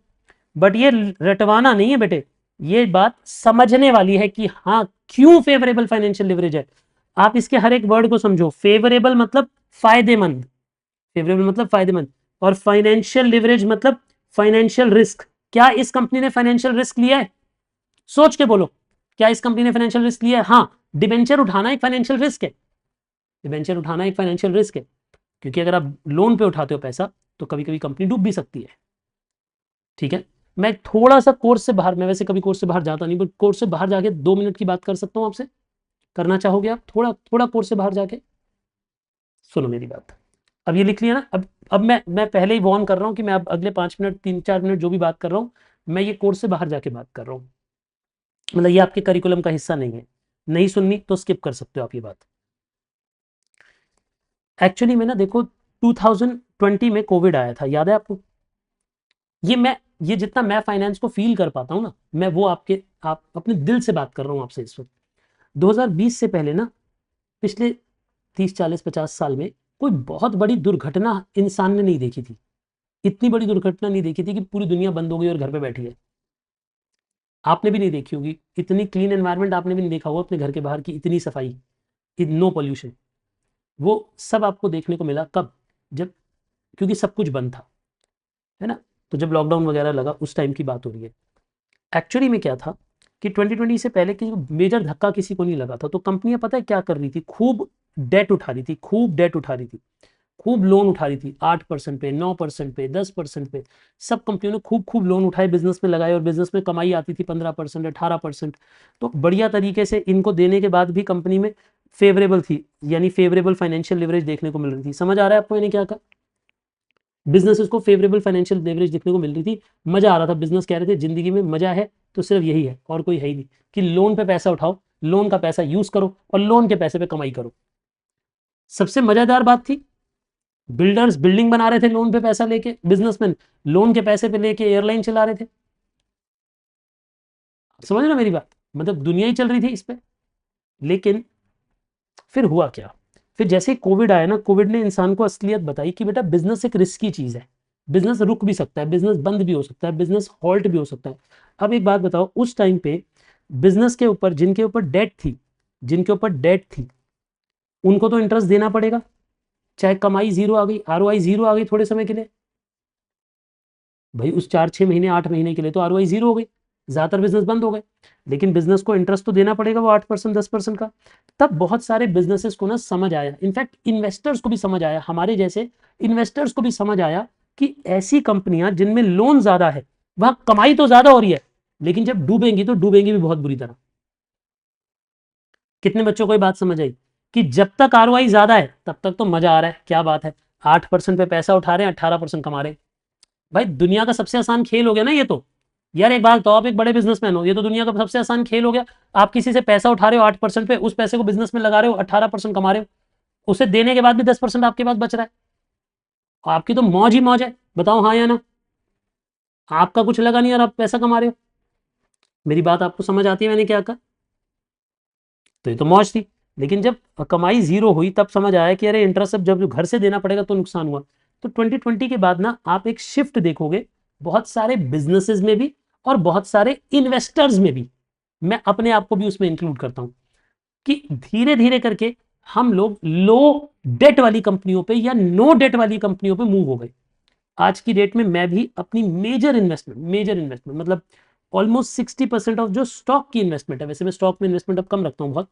बट ये रटवाना नहीं है बेटे, ये बात समझने वाली है कि हाँ क्यों फेवरेबल फाइनेंशियल लिवरेज है। आप इसके हर एक वर्ड को समझो, फेवरेबल मतलब फायदेमंद, फेवरेबल मतलब फायदेमंद, और फाइनेंशियल लिवरेज मतलब फाइनेंशियल रिस्क। क्या इस कंपनी ने फाइनेंशियल रिस्क लिया है, सोच के बोलो, क्या इस कंपनी ने फाइनेंशियल रिस्क लिया है, हाँ डिबेंचर उठाना एक फाइनेंशियल रिस्क है, डिबेंचर उठाना एक फाइनेंशियल रिस्क है, क्योंकि अगर आप लोन पे उठाते हो पैसा तो कभी कभी कंपनी डूब भी सकती है। ठीक है, मैं थोड़ा सा कोर्स से बाहर, मैं वैसे कभी कोर्स से बाहर जाता नहीं, बट कोर्स से बाहर जाके 2 मिनट की बात कर सकता हूं आपसे, करना चाहोगे आप, थोड़ा थोड़ा कोर्स से बाहर जाके सुनो मेरी बात। अब ये लिख लिया ना, अब मैं पहले ही वार्न कर रहा हूं कि मैं अब अगले 5 मिनट 3-4 मिनट जो भी बात कर रहा हूं, मैं ये कोर्स से बाहर जाके बात कर रहा हूं, मतलब ये आपके करिकुलम का हिस्सा नहीं है, नहीं सुननी तो स्किप कर सकते हो आप ये बात। एक्चुअली में ना देखो 2020 में कोविड आया था, याद है आपको। ये जितना मैं फाइनेंस को फील कर पाता हूँ ना, मैं वो आप अपने दिल से बात कर रहा हूँ आपसे इस वक्त। 2020 से पहले ना, पिछले 30 40 50 साल में कोई बहुत बड़ी दुर्घटना इंसान ने नहीं देखी थी, इतनी बड़ी दुर्घटना नहीं देखी थी कि पूरी दुनिया बंद हो गई और घर पे बैठी है। आपने भी नहीं देखी होगी इतनी क्लीन एनवायरनमेंट, आपने भी नहीं देखा होगा अपने घर के बाहर की इतनी सफाई, नो पोल्यूशन। वो सब आपको देखने को मिला कब, जब, क्योंकि सब कुछ बंद था, है ना। तो जब लॉकडाउन वगैरह लगा उस टाइम की बात हो रही है। एक्चुअली में क्या था कि 2020 से पहले की मेजर धक्का किसी को नहीं लगा था, तो कंपनियां पता है क्या कर रही थी, खूब डेट उठा रही थी, खूब डेट उठा रही थी, खूब लोन उठा रही थी, 8% पे, 9% पे, 10% पे, सब कंपनियों ने खूब खूब लोन उठाए, बिजनेस में लगाए, और बिजनेस में कमाई आती थी 15% 18%। तो बढ़िया तरीके से इनको देने के बाद भी कंपनी में फेवरेबल थी, यानी फेवरेबल फाइनेंशियल लिवरेज देखने को मिल रही थी। समझ आ रहा है आपको मैंने क्या कहा, बिजनेसेस को फेवरेबल फाइनेंशियल लेवरेज देखने को मिल रही थी, मजा आ रहा था, बिजनेस कह रहे थे जिंदगी में मजा है तो सिर्फ यही है और कोई है ही नहीं, कि लोन पे पैसा उठाओ, लोन का पैसा यूज करो और लोन के पैसे पे कमाई करो। सबसे मजेदार बात थी, बिल्डर्स बिल्डिंग बना रहे थे लोन पे पैसा लेके, बिजनेसमैन लोन के पैसे पे लेके एयरलाइन चला रहे थे। समझ रहे हो मेरी बात, मतलब दुनिया ही चल रही थी इस पे। लेकिन फिर हुआ क्या, फिर जैसे कोविड आया ना, कोविड ने इंसान को असलियत बताई कि बेटा बिजनेस एक रिस्की चीज है, बिजनेस रुक भी सकता है, बिजनेस बंद भी हो सकता है, बिजनेस हॉल्ट भी हो सकता है। अब एक बात बताओ, उस टाइम पे बिजनेस के ऊपर जिनके ऊपर डेट थी, जिनके ऊपर डेट थी उनको तो इंटरेस्ट देना पड़ेगा, चाहे कमाई जीरो आ गई, आरओआई जीरो आ गई थोड़े समय के लिए, भाई उस 4-6 महीने 8 महीने के लिए तो आरओआई जीरो हो गई, ज्यादातर बिजनेस बंद हो गए, लेकिन बिजनेस को इंटरेस्ट तो देना पड़ेगा वो 8% 10% का। तब बहुत सारे बिजनेसेस को ना समझ आया, इनफैक्ट इन्वेस्टर्स को भी समझ आया, हमारे जैसे इन्वेस्टर्स को भी समझ आया कि ऐसी कंपनियां जिनमें लोन ज्यादा है वहां कमाई तो ज्यादा हो रही है, लेकिन जब डूबेंगी तो डूबेंगी भी बहुत बुरी तरह। कितने बच्चों को ये बात समझ आई कि जब तक आरओआई ज्यादा है तब तक तो मजा आ रहा है, क्या बात है, 8% पे पैसा उठा रहे हैं, 18% कमा रहे हैं। भाई दुनिया का सबसे आसान खेल हो गया ना ये तो। यार एक बात तो, आप एक बड़े बिजनेसमैन हो, ये तो दुनिया का सबसे आसान खेल हो गया। आप किसी से पैसा उठा रहे हो 8% पे, उस पैसे को बिजनेस में लगा रहे हो, 18% कमा रहे हो, उसे देने के बाद भी 10% आपके पास बच रहा है। आपकी तो मौज ही मौज है, बताओ हाँ या ना। आपका कुछ लगा नहीं और आप पैसा कमा रहे हो। मेरी बात आपको समझ आती है मैंने क्या कहा? तो ये तो मौज थी। लेकिन जब कमाई जीरो हुई तब समझ आया कि अरे इंटरेस्ट अब जब घर से देना पड़ेगा तो नुकसान हुआ। तो 2020 के बाद ना आप एक शिफ्ट देखोगे बहुत सारे बिजनेसेस में भी और बहुत सारे इन्वेस्टर्स में भी, मैं अपने आप को भी उसमें इंक्लूड करता हूं, कि धीरे धीरे करके हम लोग लो डेट वाली कंपनियों पे या नो डेट वाली कंपनियों पे मूव हो गए। आज की डेट में मैं भी अपनी मेजर इन्वेस्टमेंट मतलब ऑलमोस्ट 60% ऑफ जो स्टॉक की इन्वेस्टमेंट है, वैसे मैं स्टॉक में इन्वेस्टमेंट अब कम रखता हूँ बहुत,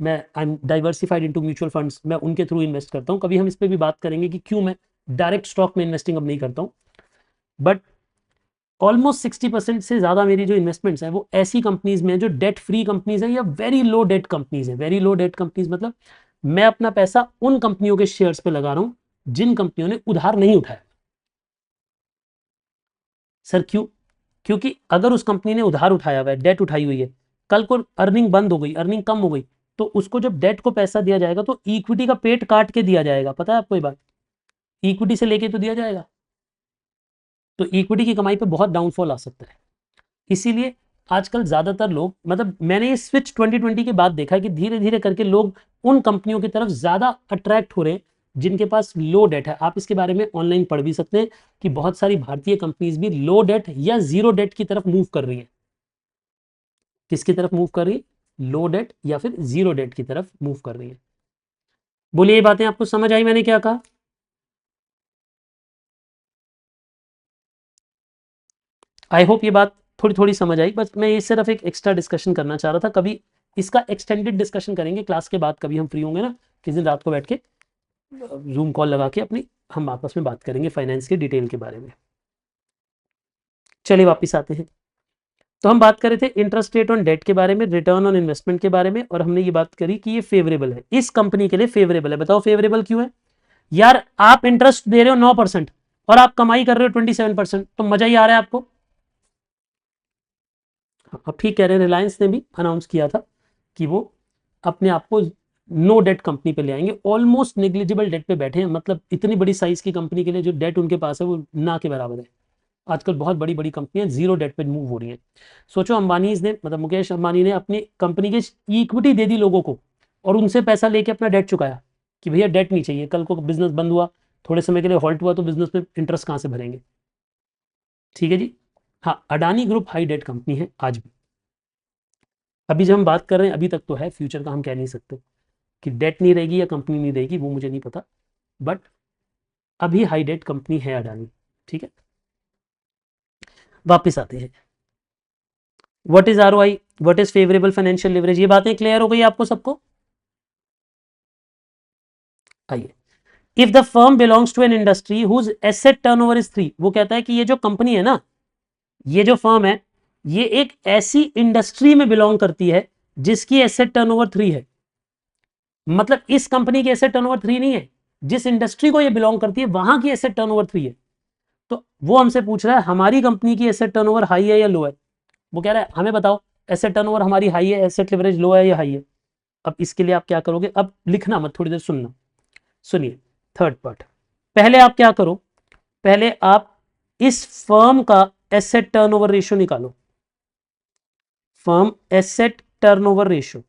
मैं I am diversified into mutual funds, मैं उनके थ्रू इन्वेस्ट करता हूँ। कभी हम इस पर भी बात करेंगे कि क्यों मैं डायरेक्ट स्टॉक में इन्वेस्टिंग अब नहीं करता हूँ। बट ऑलमोस्ट 60% से ज्यादा मेरी जो इन्वेस्टमेंट्स हैं वो ऐसी कंपनीज में है जो डेट फ्री कंपनीज है या वेरी लो डेट कंपनीज है। वेरी लो डेट कंपनीज मतलब मैं अपना पैसा उन कंपनियों के शेयर्स पे लगा रहा हूं जिन कंपनियों ने उधार नहीं उठाया। सर क्यों? क्योंकि अगर उस कंपनी ने उधार उठाया हुआ है, डेट उठाई हुई है, कल को अर्निंग बंद हो गई, अर्निंग कम हो गई, तो उसको जब डेट को पैसा दिया जाएगा तो इक्विटी का पेट काट के दिया जाएगा। पता है आपको ये बात? इक्विटी से लेके तो दिया जाएगा, तो इक्विटी की कमाई पे बहुत डाउनफॉल आ सकता है। इसीलिए आजकल ज्यादातर लोग, मतलब मैंने ये स्विच 2020 के बाद देखा है कि धीरे धीरे करके लोग उन कंपनियों की तरफ ज्यादा अट्रैक्ट हो रहे हैं जिनके पास लो डेट है। आप इसके बारे में ऑनलाइन पढ़ भी सकते हैं कि बहुत सारी भारतीय कंपनीज भी लो डेट या जीरो डेट की तरफ मूव कर रही है। किसकी तरफ मूव कर रही है? लो डेट या फिर जीरो डेट की तरफ मूव कर रही है। बोलिए ये बातें आपको समझ आई मैंने क्या कहा? आई होप ये बात थोड़ी थोड़ी समझ आई। बस मैं ये सिर्फ एक एक्स्ट्रा डिस्कशन करना चाह रहा था। कभी इसका एक्सटेंडेड डिस्कशन करेंगे क्लास के बाद, कभी हम फ्री होंगे ना, किसी दिन रात को बैठ के जूम कॉल लगा के अपनी हम आपस में बात करेंगे फाइनेंस के डिटेल के बारे में। चलिए वापस आते हैं। तो हम बात कर रहे थे इंटरेस्ट रेट ऑन डेट के बारे में, रिटर्न ऑन इन्वेस्टमेंट के बारे में, और हमने ये बात करी कि ये फेवरेबल है, इस कंपनी के लिए फेवरेबल है। बताओ फेवरेबल क्यों है? यार आप इंटरेस्ट दे रहे हो 9% और आप कमाई कर रहे हो 27%, तो मजा ही आ रहा है आपको। अब ठीक कह रहे हैं, रिलायंस ने भी अनाउंस किया था कि वो अपने आप को नो डेट कंपनी पे ले आएंगे। ऑलमोस्ट नेग्लिजिबल डेट पे बैठे हैं, मतलब इतनी बड़ी साइज की कंपनी के लिए जो डेट उनके पास है वो ना के बराबर है। आजकल बहुत बड़ी बड़ी कंपनियां जीरो डेट पे मूव हो रही हैं। सोचो अंबानी ने, मतलब मुकेश अंबानी ने अपनी कंपनी की इक्विटी दे दी लोगों को और उनसे पैसा लेके अपना डेट चुकाया कि भैया डेट नहीं चाहिए, कल को बिजनेस बंद हुआ, थोड़े समय के लिए हॉल्ट हुआ, तो बिजनेस में इंटरेस्ट कहाँ से भरेंगे? ठीक है जी। हाँ, Adani group high debt company है आज भी। अभी जब हम बात कर रहे हैं अभी तक तो है, फ्यूचर का हम कह नहीं सकते कि डेट नहीं रहेगी या कंपनी नहीं रहेगी, वो मुझे नहीं पता। बट अभी हाई डेट कंपनी है अडानी। ठीक है, वापिस आते हैं। What is ROI, what is favourable financial leverage, ये बातें क्लियर हो गई आपको सबको? आइए, if the firm belongs to an industry whose asset turnover is 3, वो कहता है कि ये जो कंपनी है ना, ये जो फर्म है, ये एक ऐसी इंडस्ट्री में बिलोंग करती है जिसकी एसेट टर्नओवर 3 है। मतलब इस कंपनी की एसेट टर्नओवर 3 नहीं है, जिस इंडस्ट्री को ये बिलोंग करती है वहां की एसेट टर्नओवर 3 है। तो वो हमसे पूछ रहा है हमारी कंपनी की एसेट टर्नओवर हाई है या लो है। वो कह रहा है हमें बताओ एसेट टर्नओवर हमारी हाई है, एसेट लिवरेज लो है या हाई है। अब इसके लिए आप क्या करोगे? अब लिखना मत, थोड़ी देर सुनना। सुनिए, थर्ड पार्ट। पहले आप क्या करो, पहले आप इस फर्म का एसेट टर्नओवर रेशियो निकालो। Firm asset turnover ratio.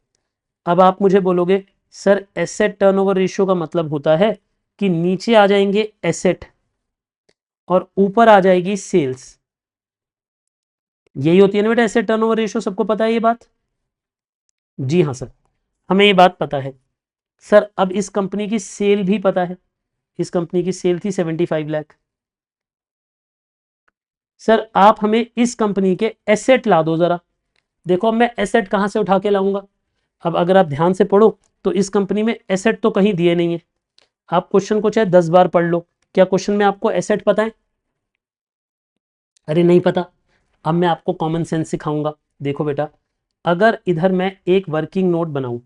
अब आप मुझे बोलोगे सर एसेट टर्नओवर रेशियो का मतलब होता है कि नीचे आ जाएंगे एसेट और ऊपर आ जाएगी सेल्स। यही होती है ना बेटा एसेट टर्नओवर रेशियो, सबको पता है ये बात? जी हाँ सर, हमें ये बात पता है। सर अब इस कंपनी की सेल भी पता है, इस कंपनी की सेल थी 75 लाख। सर आप हमें इस कंपनी के एसेट ला दो जरा। देखो अब मैं एसेट कहां से उठा के लाऊंगा? अब अगर आप ध्यान से पढ़ो तो इस कंपनी में एसेट तो कहीं दिए नहीं है। आप क्वेश्चन को चाहे 10 बार पढ़ लो, क्या क्वेश्चन में आपको एसेट पता है? अरे नहीं पता। अब मैं आपको कॉमन सेंस सिखाऊंगा। देखो बेटा, अगर इधर मैं एक वर्किंग नोट बनाऊं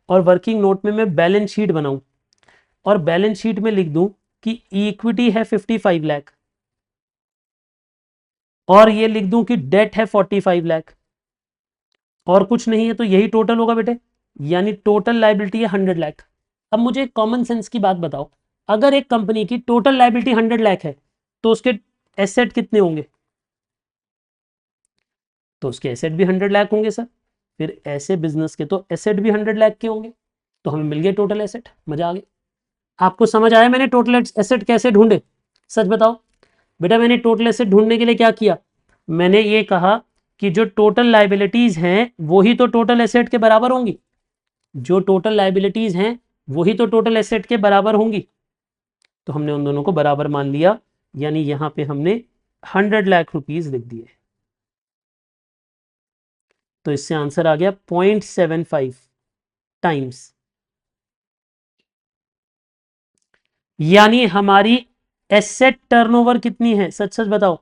और वर्किंग नोट में मैं बैलेंस शीट बनाऊं और बैलेंस शीट में लिख दूं कि इक्विटी है 55 लाख और ये लिख दूं कि डेट है 45 लाख और कुछ नहीं है, तो यही टोटल होगा बेटे, यानी टोटल लायबिलिटी है 100 लाख। अब मुझे कॉमन सेंस की बात बताओ, अगर एक कंपनी की टोटल लायबिलिटी 100 लाख है तो उसके एसेट कितने होंगे? तो उसके एसेट भी 100 लाख होंगे सर। फिर ऐसे बिजनेस के तो एसेट भी 100 लाख के होंगे, तो हमें मिल गए टोटल एसेट। मजा आ गया। आपको समझ आया मैंने टोटल एसेट कैसे ढूंढे? सच बताओ बेटा, मैंने टोटल एसेट ढूंढने के लिए क्या किया? मैंने ये कहा कि जो टोटल लाइबिलिटीज हैं वही तो टोटल एसेट के बराबर होंगी, जो टोटल लाइबिलिटीज हैं वही तो टोटल एसेट के बराबर होंगी। तो हमने उन दोनों को बराबर मान लिया, यानी यहां पे हमने 100 लाख रुपीज लिख दिए। तो इससे आंसर आ गया 0.75 टाइम्स, यानी हमारी एसेट टर्नओवर कितनी है? सच सच बताओ,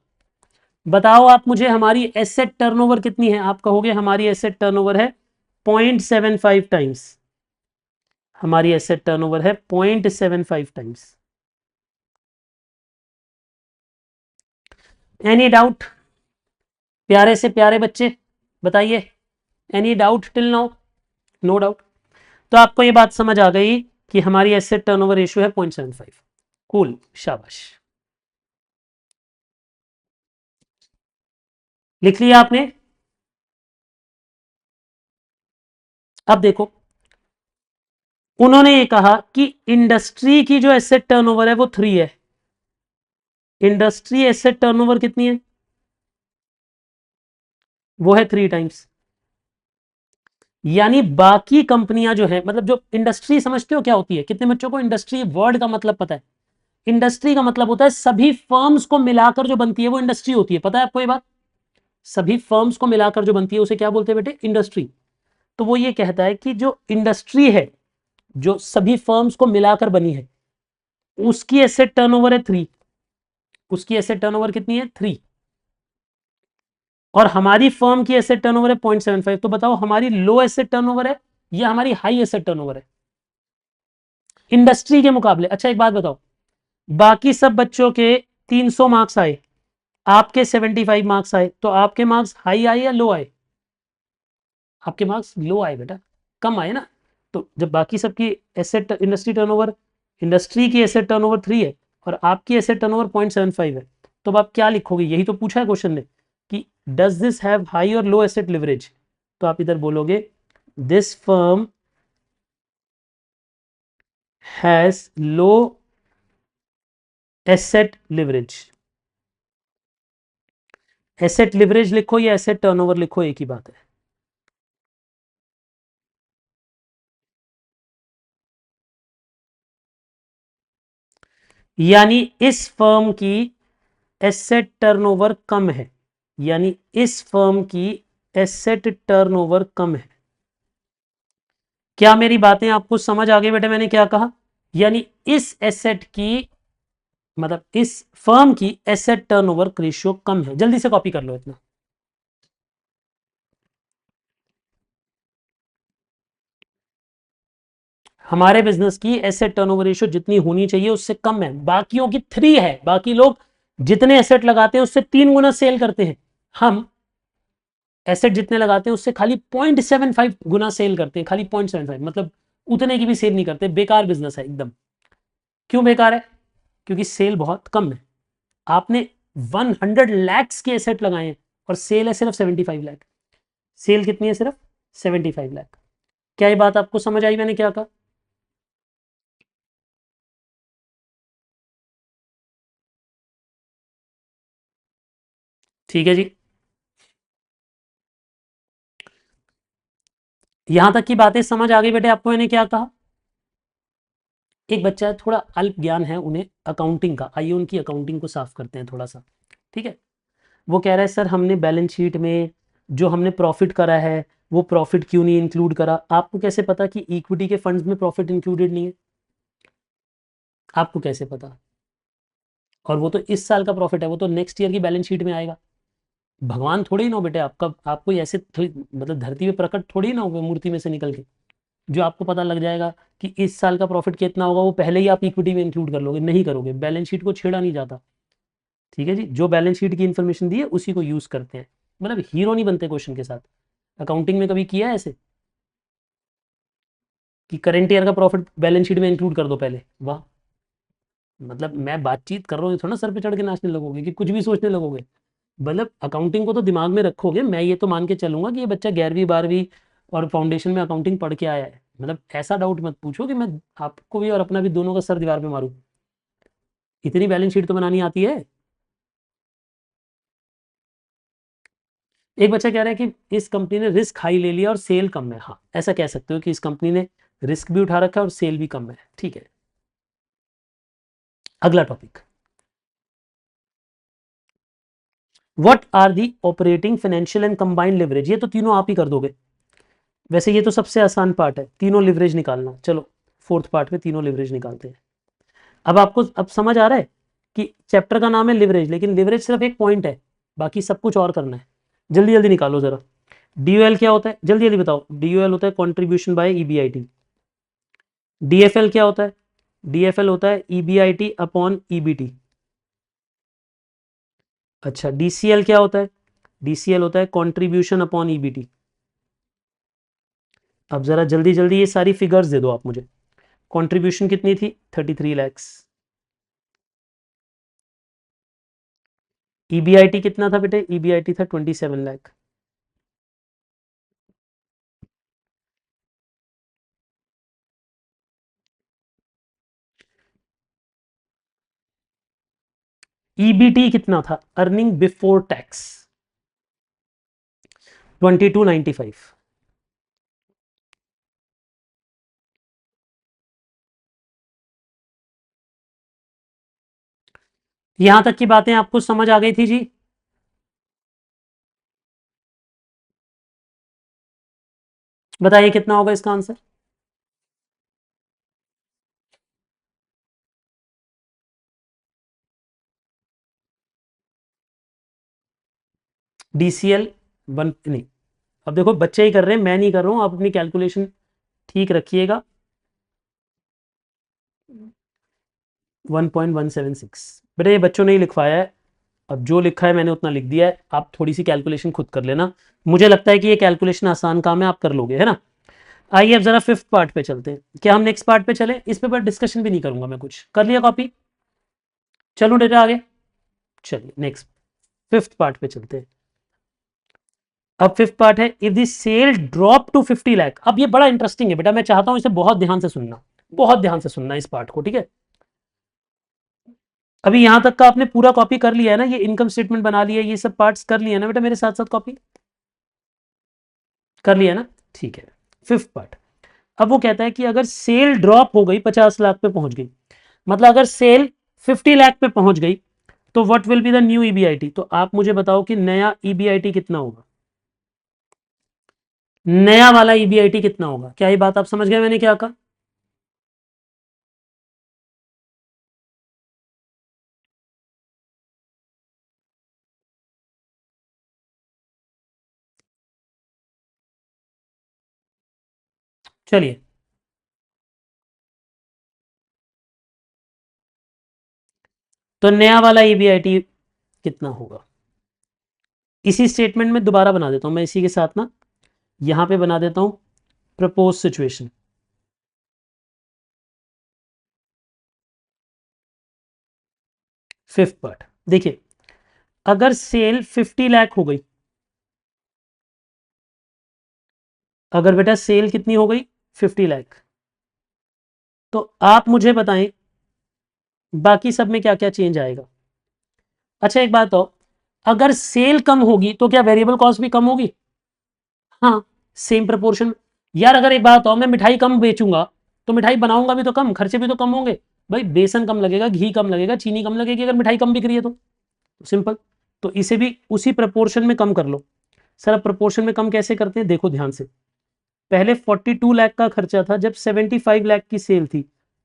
बताओ आप मुझे, हमारी एसेट टर्नओवर कितनी है? आप कहोगे हमारी एसेट टर्नओवर है 0.75 टाइम्स। हमारी एसेट टर्नओवर है 0.75 टाइम्स। एनी डाउट प्यारे से प्यारे बच्चे, बताइए, any doubt till now? No doubt. तो आपको ये बात समझ आ गई कि हमारी एसेट टर्नओवर रेशियो है 0.75। कूल, शाबाश। लिख लिया आपने? अब देखो, उन्होंने ये कहा कि इंडस्ट्री की जो एसेट टर्नओवर है वो 3 है। इंडस्ट्री एसेट टर्नओवर कितनी है? वो है 3 टाइम्स। यानी बाकी कंपनियां जो है, मतलब जो इंडस्ट्री, समझते हो क्या होती है? कितने बच्चों को इंडस्ट्री वर्ड का मतलब पता है? इंडस्ट्री का मतलब होता है सभी फर्म्स को मिलाकर जो बनती है वो इंडस्ट्री होती है। पता है आपको ये बात? सभी फर्म्स को मिलाकर जो बनती है उसे क्या बोलते हैं बेटे? इंडस्ट्री। तो वो ये कहता है कि जो इंडस्ट्री है, जो सभी फर्म्स को मिलाकर बनी है, उसकी एसेट टर्नओवर है 3। उसकी एसेट टर्नओवर कितनी है? 3। और हमारी फर्म की एसेट टर्नओवर है 0.75। तो बताओ हमारी लो एसेट टर्नओवर है या हमारी हाई एसेट टर्नओवर है इंडस्ट्री के मुकाबले? अच्छा एक बात बताओ, बाकी सब बच्चों के 300 मार्क्स आए, आपके 75 मार्क्स आए, तो आपके मार्क्स हाई आए या लो आए? आपके मार्क्स लो आए बेटा, कम आए ना। तो जब बाकी सबकी एसेट इंडस्ट्री टर्नओवर, इंडस्ट्री की एसेट टर्नओवर 3 है और आपकी एसेट टर्नओवर 0.75 है, तो अब आप क्या लिखोगे? यही तो पूछा है क्वेश्चन ने कि डज दिस हैव हाई और लो एसेट लिवरेज। तो आप इधर बोलोगे this firm has low asset leverage. Asset leverage लिखो या एसेट टर्नओवर लिखो, एक ही बात है। यानी इस फर्म की एसेट टर्नओवर कम है, यानी इस फर्म की एसेट टर्नओवर कम है। क्या मेरी बातें आपको समझ आ गई बेटा? मैंने क्या कहा? यानी इस एसेट की, मतलब इस फर्म की एसेट टर्नओवर रेशियो कम है। जल्दी से कॉपी कर लो इतना। हमारे बिजनेस की एसेट टर्नओवर रेशियो जितनी होनी चाहिए उससे कम है, बाकियों की 3 है। बाकी लोग जितने एसेट लगाते हैं उससे 3 गुना सेल करते हैं, हम एसेट जितने लगाते हैं उससे खाली 0.75 गुना सेल करते हैं। खाली 0.75, मतलब उतने की भी सेल नहीं करते। बेकार बिजनेस है एकदम। क्यों बेकार है? क्योंकि सेल बहुत कम है। आपने 100 लैक्स के एसेट लगाए हैं और सेल है सिर्फ 75 लाख। सेल कितनी है? सिर्फ 75 लाख। क्या ये बात आपको समझ आई मैंने क्या कहा? ठीक है जी, यहां तक की बातें समझ आ गई बेटे आपको मैंने क्या कहा? एक बच्चा है, थोड़ा अल्प ज्ञान है उन्हें अकाउंटिंग का, आइए उनकी अकाउंटिंग को साफ करते हैं थोड़ा सा। ठीक है, वो कह रहा है सर हमने बैलेंस शीट में जो हमने प्रॉफिट करा है वो प्रॉफिट क्यों नहीं इंक्लूड करा? आपको कैसे पता कि इक्विटी के फंड्स में प्रॉफिट इंक्लूडेड नहीं है? आपको कैसे पता? और वो तो इस साल का प्रॉफिट है, वो तो नेक्स्ट ईयर की बैलेंस शीट में आएगा। भगवान थोड़ी ना हो बेटे आपका, आप कोई ऐसे थोड़ी, मतलब धरती पे प्रकट थोड़ी ना हो मूर्ति में से निकल के। जो आपको पता लग जाएगा कि इस साल का प्रॉफिट कितना होगा, वो पहले ही आप इक्विटी में इंक्लूड कर लोगे, नहीं करोगे, बैलेंस शीट को छेड़ा नहीं जाता। ठीक है जी, जो बैलेंस शीट की इन्फॉर्मेशन दी है उसी को यूज करते हैं, मतलब हीरो नहीं बनते क्वेश्चन के साथ। अकाउंटिंग में कभी किया है ऐसे कि करंट ईयर का प्रॉफिट बैलेंस शीट में इंक्लूड कर दो पहले? वाह, मतलब मैं बातचीत कर रहा हूँ, थोड़ा सर पे चढ़ के नाचने लगोगे कि कुछ भी सोचने लगोगे। मतलब अकाउंटिंग को तो दिमाग में रखोगे, मैं ये तो मान के चलूंगा कि ये बच्चा 11वीं 12वीं और फाउंडेशन में अकाउंटिंग पढ़ के आया है। मतलब ऐसा डाउट मत पूछो कि मैं आपको भी और अपना भी दोनों का सर दीवार पे मारूं। इतनी बैलेंस शीट तो बनानी आती है। एक बच्चा कह रहा है कि इस कंपनी ने रिस्क हाई ले लिया और सेल कम है। हाँ, ऐसा कह सकते हो कि इस कंपनी ने रिस्क भी उठा रखा है और सेल भी कम है। ठीक है, अगला topic, what are the operating financial and combined leverage. ये तो तीनों आप ही कर दोगे, वैसे ये तो सबसे आसान पार्ट है, तीनों लिवरेज निकालना। चलो फोर्थ पार्ट में तीनों लिवरेज निकालते हैं। अब आपको अब समझ आ रहा है कि चैप्टर का नाम है लिवरेज, लेकिन लिवरेज सिर्फ एक पॉइंट है, बाकी सब कुछ और करना है। जल्दी जल्दी निकालो जरा। डीयूएल क्या होता है, जल्दी जल्दी बताओ। डीयूएल होता है कॉन्ट्रीब्यूशन बाय ईबीआईटी। डीएफएल क्या होता है? डीएफएल होता है ईबीआईटी अपॉन ईबीटी। अच्छा, डीसीएल क्या होता है? डीसीएल होता है कॉन्ट्रीब्यूशन अपॉन ईबीटी। अब जरा जल्दी जल्दी ये सारी फिगर्स दे दो आप मुझे। कंट्रीब्यूशन कितनी थी? 33 लैक्स। ईबीआईटी कितना था बेटे? ईबीआईटी था 27 लाख। ईबीटी कितना था? Earning before tax 2295। यहां तक की बातें आपको समझ आ गई थी जी? बताइए कितना होगा इसका आंसर? डीसीएल वन नहीं, अब देखो बच्चे ही कर रहे हैं, मैं नहीं कर रहा हूं, आप अपनी कैलकुलेशन ठीक रखिएगा। 1.176 बेटा, ये बच्चों ने ही लिखवाया है। अब जो लिखा है मैंने उतना लिख दिया है, आप थोड़ी सी कैलकुलेशन खुद कर लेना। मुझे लगता है कि ये कैलकुलेशन आसान काम है, आप कर लोगे, है ना? आइए अब जरा फिफ्थ पार्ट पे चलते हैं। क्या हम नेक्स्ट पार्ट पे चले? इस पे पर डिस्कशन भी नहीं करूंगा मैं, कुछ कर लिया कॉपी। चलो डेटा आगे, चलिए नेक्स्ट फिफ्थ पार्ट पे चलते हैं। अब फिफ्थ पार्ट है, if the sale drop to 50 lakh. अब ये बड़ा इंटरेस्टिंग है बेटा, मैं चाहता हूं इसे बहुत ध्यान से सुनना, बहुत ध्यान से सुनना इस पार्ट को, ठीक है? अभी यहां तक का आपने पूरा कॉपी कर लिया है ना, ये इनकम स्टेटमेंट बना लिया, ये सब पार्ट्स कर लिया ना बेटा, मेरे साथ साथ कॉपी कर लिया ना? ठीक है, फिफ्थ पार्ट। अब वो कहता है कि अगर सेल ड्रॉप हो गई, 50 लाख पे पहुंच गई, मतलब अगर सेल 50 लाख पे पहुंच गई, तो what will be the new EBIT. तो आप मुझे बताओ कि नया ईबीआईटी कितना होगा? नया वाला ईबीआईटी कितना होगा? क्या ये बात आप समझ गए मैंने क्या कहा? चलिए, तो नया वाला ईबीआईटी कितना होगा? इसी स्टेटमेंट में दोबारा बना देता हूं मैं, इसी के साथ ना यहां पे बना देता हूं प्रपोज सिचुएशन। फिफ्थ पार्ट देखिए, अगर सेल 50 लाख हो गई, अगर बेटा सेल कितनी हो गई? 50 लाख, तो आप मुझे बताएं बाकी सब में क्या क्या चेंज आएगा। अच्छा एक बात हो, अगर सेल कम होगी तो क्या वेरिएबल कॉस्ट भी कम होगी? हाँ, सेम प्रपोर्शन। यार अगर एक बात हो, मैं मिठाई कम बेचूंगा तो मिठाई बनाऊंगा भी तो कम, खर्चे भी तो कम होंगे। भाई बेसन कम लगेगा, घी कम लगेगा, चीनी कम लगेगी, अगर मिठाई कम बिक रही है तो सिंपल। तो इसे भी उसी प्रपोर्शन में कम कर लो। सर अब प्रपोर्शन में कम कैसे करते हैं, देखो ध्यान से। पहले 42 लाख का खर्चा था जब 75 लाख की सेल थी,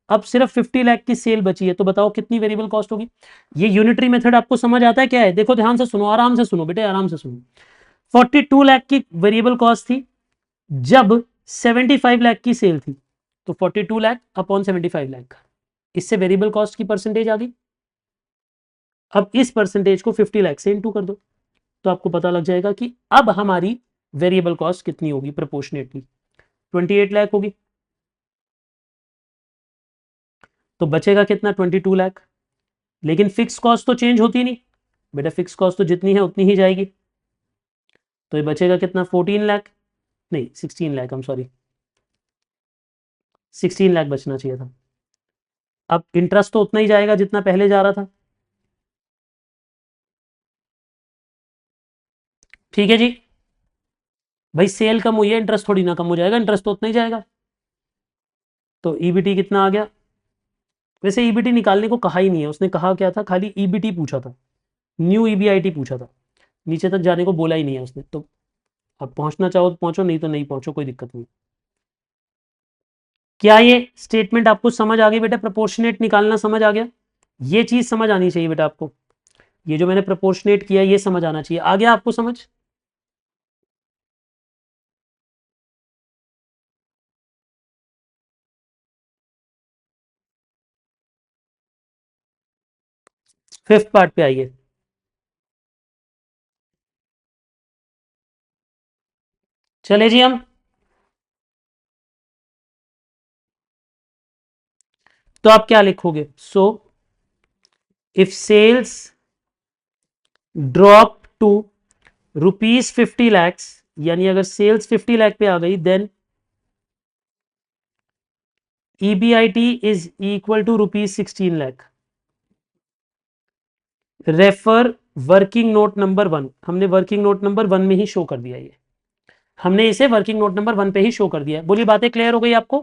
अब सिर्फ 50 लाख की सेल बची है, तो बताओ कितनी वेरिएबल कॉस्ट होगी? ये यूनिटरी मेथड आपको समझ आता है क्या है? देखो ध्यान से सुनो, आराम से सुनो बेटे, आराम से सुनो। 42 लाख की वेरिएबल कॉस्ट थी जब 75 लाख की सेल थी, तो 42 लाख अपॉन 75 लाख, इससे वेरिएबल कॉस्ट की परसेंटेज आ गई। अब इस परसेंटेज को 50 लाख से इंटू कर दो, तो आपको पता लग जाएगा कि अब हमारी वेरिएबल कॉस्ट कितनी होगी प्रोपोर्शनेटली, 28 लाख होगी। तो बचेगा कितना, 22 लाख। लेकिन फिक्स कॉस्ट तो चेंज होती नहीं बेटा, फिक्स कॉस्ट तो जितनी है उतनी ही जाएगी। तो ये बचेगा कितना, 14 लाख, नहीं 16 लाख, हम सॉरी 16 लाख बचना चाहिए था। अब इंटरेस्ट तो उतना ही जाएगा जितना पहले जा रहा था। ठीक है जी, भाई सेल कम हुई है, इंटरेस्ट थोड़ी ना कम हो जाएगा, इंटरेस्ट तो उतना ही जाएगा। तो ईबीटी कितना आ गया, वैसे ईबीटी निकालने को कहा ही नहीं है उसने, कहा क्या था, खाली ईबीटी पूछा था, न्यू ईबीआईटी पूछा था, नीचे तक जाने को बोला ही नहीं है उसने। तो अब पहुंचना चाहो तो पहुंचो, नहीं तो नहीं पहुंचो, कोई दिक्कत नहीं। क्या ये स्टेटमेंट आपको समझ आ गई बेटा, प्रोपोर्शनेट निकालना समझ आ गया, ये चीज समझ आनी चाहिए बेटा आपको, ये जो मैंने प्रोपोर्शनेट किया ये समझ आना चाहिए। आ गया आपको समझ? फिफ्थ पार्ट पे आइए। चले जी हम, तो आप क्या लिखोगे, so if sales drop to ₹50 lakhs, यानी अगर सेल्स 50 लाख पे आ गई, then EBIT is equal to ₹16 lakh. Refer working note number 1, हमने वर्किंग नोट नंबर 1 में ही शो कर दिया, ये हमने इसे वर्किंग नोट नंबर 1 पे ही शो कर दिया है। बोलिए बातें क्लियर हो गई आपको,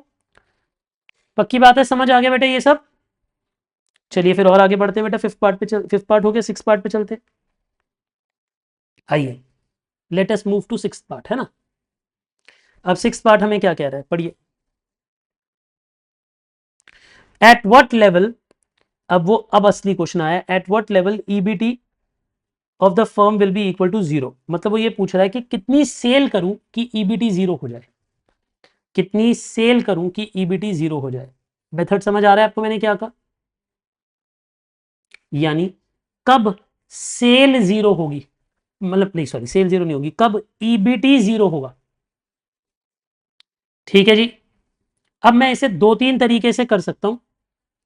पक्की बात है, समझ आ गया बेटा ये सब? चलिए फिर और आगे बढ़ते हैं बेटा, फिफ्थ पार्ट हो गया, सिक्स पार्ट पे चलते हैं। आइए, let us move to six part, है ना। अब सिक्स पार्ट हमें क्या कह रहा है, पढ़िए। एट व्हाट लेवल, अब असली क्वेश्चन आया, at what level EBT of the firm will be equal to zero, मतलब वो ये पूछ रहा है कि कितनी सेल करूं कि ईबीटी जीरो हो जाए, कितनी सेल करूं कि ईबीटी जीरो हो जाए। मेथड समझ आ रहा है आपको मैंने क्या कहा, यानी कब सेल जीरो होगी, मतलब नहीं सॉरी सेल जीरो नहीं होगी, कब ईबीटी जीरो होगा। ठीक है जी, अब मैं इसे दो तीन तरीके से कर सकता हूं,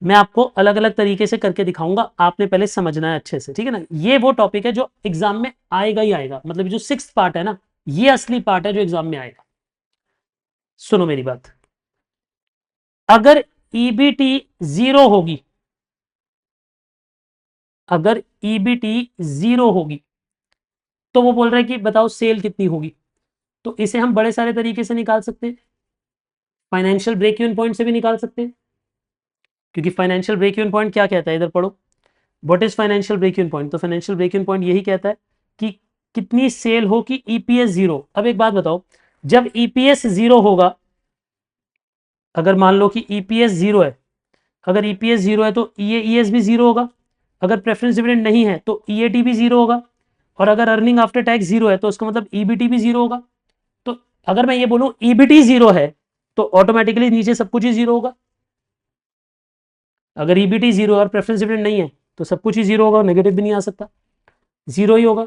मैं आपको अलग अलग तरीके से करके दिखाऊंगा, आपने पहले समझना है अच्छे से, ठीक है ना। ये वो टॉपिक है जो एग्जाम में आएगा ही आएगा, मतलब जो सिक्स पार्ट है ना, ये असली पार्ट है जो एग्जाम में आएगा। सुनो मेरी बात, अगर ईबीटी जीरो होगी, अगर ईबीटी जीरो होगी, तो वो बोल रहा है कि बताओ सेल कितनी होगी। तो इसे हम बड़े सारे तरीके से निकाल सकते हैं, फाइनेंशियल ब्रेक इवन पॉइंट से भी निकाल सकते हैं, क्योंकि फाइनेंशियल ब्रेक इवन पॉइंट क्या कहता है, इधर पढ़ो, what is financial break even point. तो फाइनेंशियल ब्रेक इवन पॉइंट यही कहता है कि कितनी सेल हो कि ईपीएस जीरो। अब एक बात बताओ, जब ईपीएस जीरो होगा, अगर मान लो कि ईपीएस जीरो है, अगर ईपीएस जीरो है तो ईएस भी जीरो होगा, अगर प्रेफरेंस डिविडेंड नहीं है तो ईएटी भी जीरो होगा, और अगर अर्निंग आफ्टर टैक्स जीरो है तो उसका मतलब ईबीटी भी जीरो होगा। तो अगर मैं ये बोलूं ईबीटी जीरो है, तो ऑटोमेटिकली नीचे सब कुछ ही जीरो होगा। अगर ईबीटी जीरो और प्रेफरेंस डिविडेंड नहीं है तो सब कुछ ही जीरो होगा, नेगेटिव भी नहीं आ सकता, जीरो ही होगा।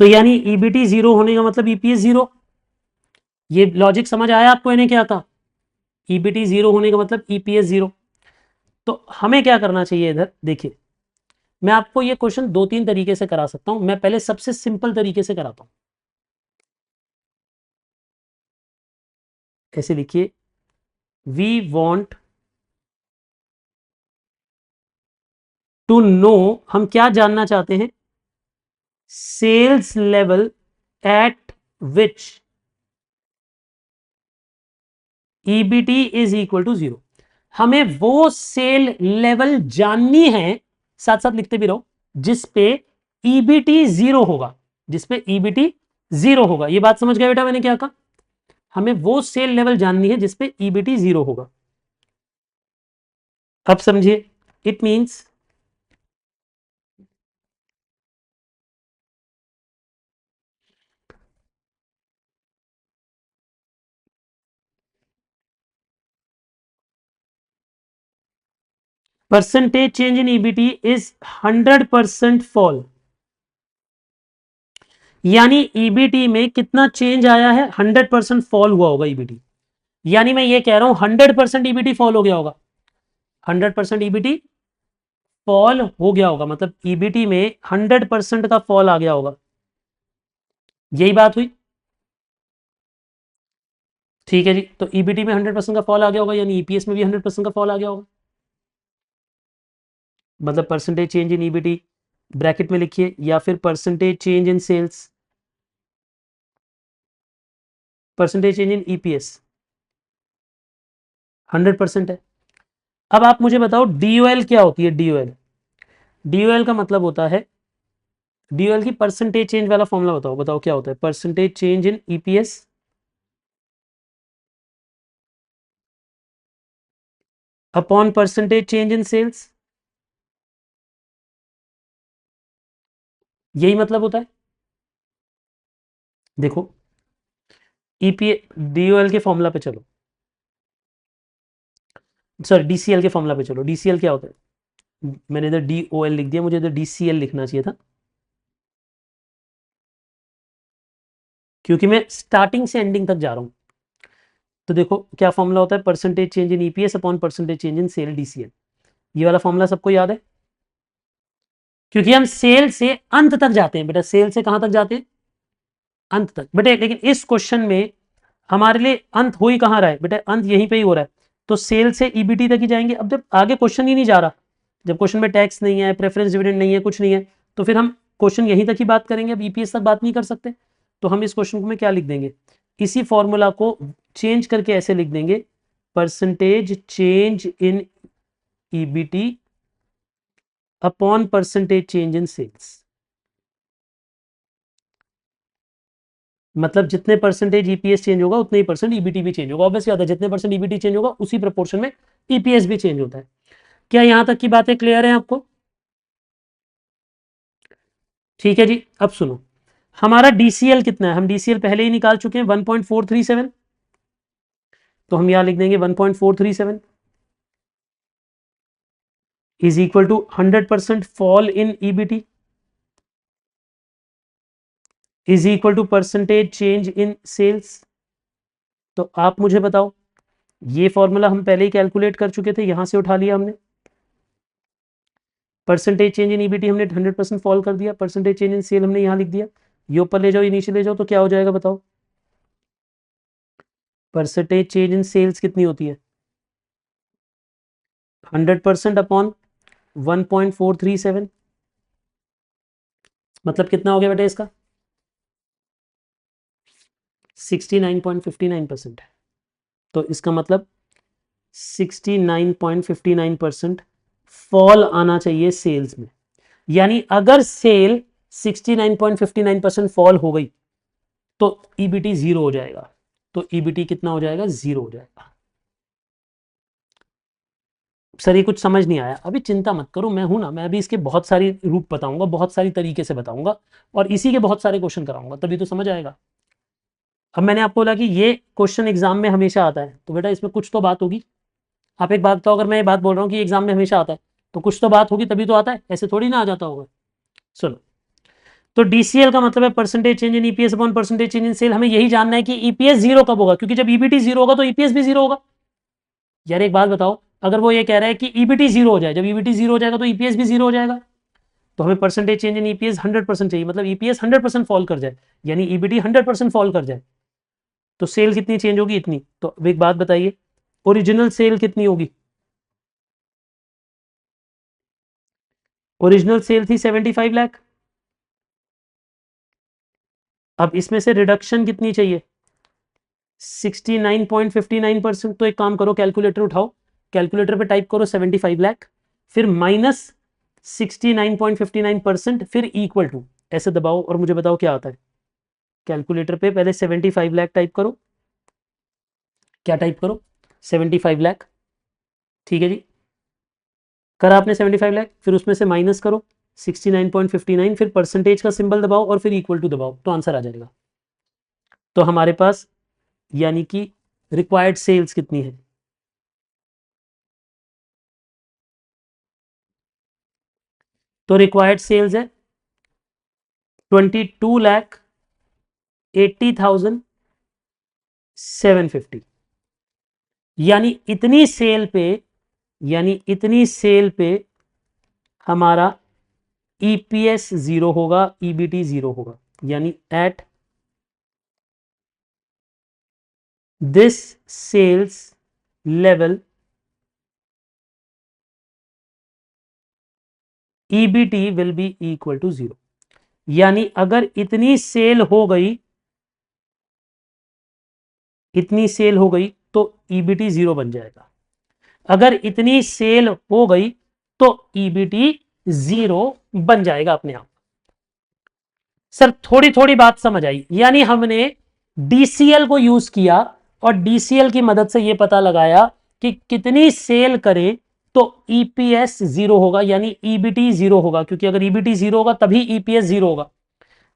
तो यानी ईबीटी जीरो होने का मतलब ईपीएस जीरो। ये लॉजिक समझ आया आपको, इन्हें क्या कहा, ईबीटी जीरो होने का मतलब ईपीएस जीरो। तो हमें क्या करना चाहिए, इधर देखिए, मैं आपको ये क्वेश्चन दो तीन तरीके से करा सकता हूं, मैं पहले सबसे सिंपल तरीके से कराता हूं। ऐसे लिखिए, वी वॉन्ट टू नो, हम क्या जानना चाहते हैं, sales level at which EBT is equal to zero. हमें वो सेल लेवल जाननी है, साथ साथ लिखते भी रहो, जिसपे ईबीटी जीरो होगा, जिसपे ईबीटी जीरो होगा। ये बात समझ गए बेटा मैंने क्या कहा, हमें वो सेल लेवल जाननी है जिसपे ईबीटी जीरो होगा। अब समझिए, it means percentage change in EBT is 100% fall, यानी ईबीटी में कितना चेंज आया है, 100% फॉल हुआ होगा ईबीटी। यानी मैं ये कह रहा हूं 100% ईबीटी फॉल हो गया होगा, 100% ईबीटी फॉल हो गया होगा, मतलब ईबीटी में 100% का फॉल आ गया होगा, यही बात हुई। ठीक है जी, तो ईबीटी में 100% का फॉल आ गया होगा, यानी ईपीएस में भी 100% का फॉल आ गया होगा। मतलब percentage change in EBT bracket में लिखिए, या फिर percentage change in sales, percentage change in EPS 100% है। अब आप मुझे बताओ डीओएल क्या होती है, डीओएल, डीओएल का मतलब होता है, डीओएल की परसेंटेज चेंज वाला फॉर्मूला बताओ, बताओ क्या होता है, percentage change in EPS upon percentage change in sales, यही मतलब होता है। देखो ईपीए डीओएल के फॉर्मूला पे चलो, सॉरी डीसीएल के फॉर्मूला पे चलो, डीसीएल क्या होता है, मैंने इधर डीओएल लिख दिया, मुझे इधर डीसीएल लिखना चाहिए था, क्योंकि मैं स्टार्टिंग से एंडिंग तक जा रहा हूं। तो देखो क्या फॉर्मूला होता है, percentage change in EPS upon percentage change in sale DCL, ये वाला फॉर्मूला सबको याद है, क्योंकि हम सेल से अंत तक जाते हैं बेटा, सेल से कहां तक जाते हैं, अंत तक बेटे। लेकिन इस क्वेश्चन में हमारे लिए अंत हो ही कहां रहा है बेटा, अंत यहीं पे ही हो रहा है, तो सेल से ईबीटी तक ही जाएंगे। अब जब आगे क्वेश्चन ही नहीं जा रहा, जब क्वेश्चन में टैक्स नहीं है, प्रेफरेंस डिविडेंड नहीं है, कुछ नहीं है, तो फिर हम क्वेश्चन यहीं तक ही बात करेंगे, अब ईपीएस तक बात नहीं कर सकते। तो हम इस क्वेश्चन को में क्या लिख देंगे, इसी फॉर्मूला को चेंज करके ऐसे लिख देंगे, percentage change in EBT upon percentage change in sales. मतलब जितने परसेंटेज ईपीएस चेंज होगा उतने ही परसेंट ईबीटी भी चेंज होगा, ऑब्वियस बात है, जितने परसेंट ईबीटी चेंज होगा उसी प्रोपोर्शन में ईपीएस भी चेंज होता है। क्या यहां तक की बातें क्लियर है आपको? ठीक है जी, अब सुनो, हमारा डीसीएल कितना है, हम डीसीएल पहले ही निकाल चुके हैं 1.437, तो हम यहां लिख देंगे 1.437 is equal to 100% fall in EBT is equal to percentage change in sales. तो आप मुझे बताओ, ये फॉर्मूला हम पहले ही कैलकुलेट कर चुके थे, यहां से उठा लिया हमने, परसेंटेज चेंज इन ईबीटी हमने 100% फॉल कर दिया, परसेंटेज चेंज इन सेल हमने यहां लिख दिया, ये ऊपर ले जाओ, ये नीचे ले जाओ, तो क्या हो जाएगा बताओ, परसेंटेज चेंज इन सेल्स कितनी होती है, 100% अपॉन 1.437, मतलब कितना हो गया बेटा इसका, 69.59%। तो इसका मतलब 69.59% फॉल आना चाहिए सेल्स में, यानी अगर सेल 69.59% फॉल हो गई तो ईबीटी जीरो हो जाएगा, तो ईबीटी कितना हो जाएगा, जीरो हो जाएगा। सर ये कुछ समझ नहीं आया, अभी चिंता मत करो, मैं हूं ना, मैं अभी इसके बहुत सारी रूप बताऊंगा, बहुत सारी तरीके से बताऊंगा, और इसी के बहुत सारे क्वेश्चन कराऊंगा, तभी तो समझ आएगा। अब मैंने आपको बोला कि ये क्वेश्चन एग्जाम में हमेशा आता है, तो बेटा इसमें कुछ तो बात होगी। आप एक बात बताओ, अगर मैं ये बात बोल रहा हूँ कि एग्जाम में हमेशा आता है, तो कुछ तो बात होगी तभी तो आता है, ऐसे थोड़ी ना आ जाता होगा। सुनो, तो डीसीएल का मतलब है percentage change in EPS upon percentage change in sale. हमें यही जानना है कि ईपीएस जीरो कब होगा, क्योंकि जब ईबीटी जीरो होगा तो ईपीएस भी जीरो होगा। यार एक बात बताओ, अगर वो ये कह रहा है कि ईबीटी जीरो हो जाए, जब ईबीटी जीरो हो जाएगा तो ईपीएस भी जीरो हो जाएगा, तो हमें परसेंटेज चेंज इन ईपीएस 100% चाहिए, मतलब ईपीएस 100% फॉल कर जाए, यानी ईबीटी 100% फॉल कर जाए, तो सेल कितनी चेंज होगी, इतनी। तो अब एक बात बताइए, ओरिजिनल सेल कितनी होगी, ओरिजिनल सेल थी 75 लाख, अब इसमें से रिडक्शन कितनी चाहिए, 69.59%। तो एक काम करो, कैलकुलेटर उठाओ, कैलकुलेटर पे टाइप करो 75 लाख, फिर माइनस 69.59%, फिर इक्वल टू, ऐसे दबाओ और मुझे बताओ क्या आता है। कैलकुलेटर पे पहले 75 लाख टाइप करो, क्या टाइप करो, 75 लाख, ठीक है जी, करा आपने 75 लाख, फिर उसमें से माइनस करो 69.59, फिर परसेंटेज का सिंबल दबाओ और फिर इक्वल टू दबाओ, तो आंसर आ जाएगा। तो हमारे पास यानी कि रिक्वायर्ड सेल्स कितनी है, तो रिक्वायर्ड सेल्स है 22,80,750, यानी इतनी सेल पे हमारा ईपीएस जीरो होगा, ईबीटी जीरो होगा, यानी at this sales level EBT will be equal to zero. यानी अगर इतनी सेल हो गई तो ईबीटी जीरो बन जाएगा। अगर इतनी सेल हो गई तो ईबीटी जीरो बन जाएगा अपने आप। सर थोड़ी थोड़ी बात समझ आई। यानी हमने डीसीएल को यूज किया और डीसीएल की मदद से यह पता लगाया कि कितनी सेल करें तो ईपीएस जीरो होगा, यानी ईबीटी जीरो होगा, क्योंकि अगर ईबीटी जीरो होगा तभी ईपीएस जीरो होगा।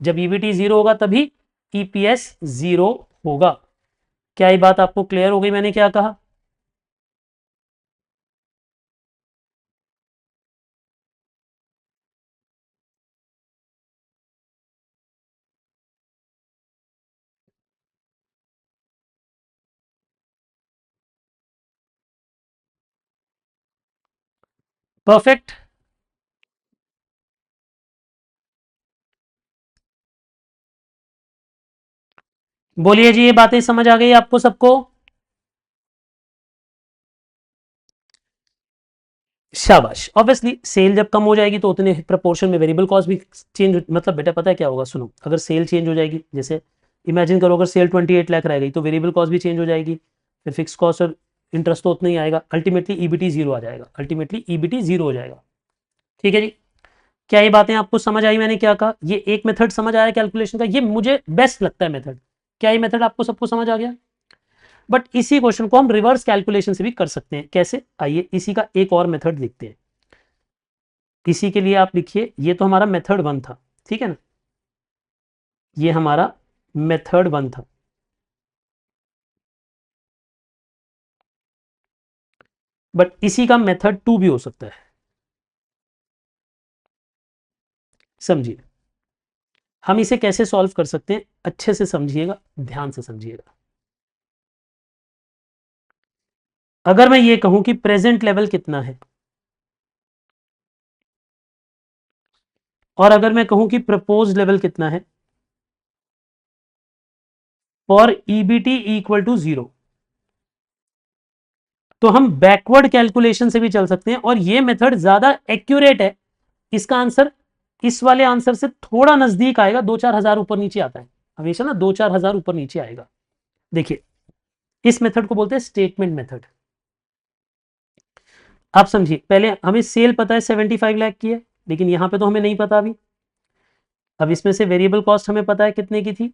जब ईबीटी जीरो होगा तभी ईपीएस जीरो होगा। क्या ये बात आपको क्लियर हो गई मैंने क्या कहा? परफेक्ट। बोलिए जी, ये बातें समझ आ गई आपको सबको? शाबाश। ऑब्वियसली सेल जब कम हो जाएगी तो उतने प्रपोर्शन में वेरिएबल कॉस्ट भी चेंज, मतलब बेटा पता है क्या होगा, सुनो, अगर सेल चेंज हो जाएगी, जैसे इमेजिन करो अगर सेल 28 लाख रह गई तो वेरिएबल कॉस्ट भी चेंज हो जाएगी, फिर फिक्स कॉस्ट और इंटरेस्ट तो उतना ही आएगा, अल्टीमेटली ईबीटी जीरो आ जाएगा, अल्टीमेटली ईबीटी जीरो हो जाएगा। ठीक है जी। क्या ये बातें आपको समझ आई मैंने क्या कहा? ये एक मेथड समझ आया कैलकुलेशन का, ये मुझे बेस्ट लगता है मेथड। क्या ये मेथड आपको सबको समझ आ गया? बट इसी क्वेश्चन को हम रिवर्स कैलकुलेशन से भी कर सकते हैं। कैसे? आइए इसी का एक और मेथड देखते हैं। इसी के लिए आप लिखिए, ये तो हमारा मेथड वन था, ठीक है ना, ये हमारा मेथड वन था। बट इसी का मेथड टू भी हो सकता है। समझिए हम इसे कैसे सॉल्व कर सकते हैं, अच्छे से समझिएगा, ध्यान से समझिएगा। अगर मैं ये कहूं कि प्रेजेंट लेवल कितना है, और अगर मैं कहूं कि प्रपोज लेवल कितना है for EBT equal to zero, तो हम बैकवर्ड कैलकुलेशन से भी चल सकते हैं और ये मेथड ज्यादा एक्यूरेट है। इसका आंसर इस वाले आंसर से थोड़ा नजदीक आएगा, 2-4 हजार ऊपर नीचे आता है हमेशा ना, 2-4 हजार ऊपर नीचे आएगा। देखिए इस मेथड को बोलते हैं स्टेटमेंट मेथड। आप समझिए, पहले हमें सेल पता है 75 लाख की है, लेकिन यहां पे तो हमें नहीं पता अभी। अब इसमें से वेरिएबल कॉस्ट हमें पता है कितने की थी,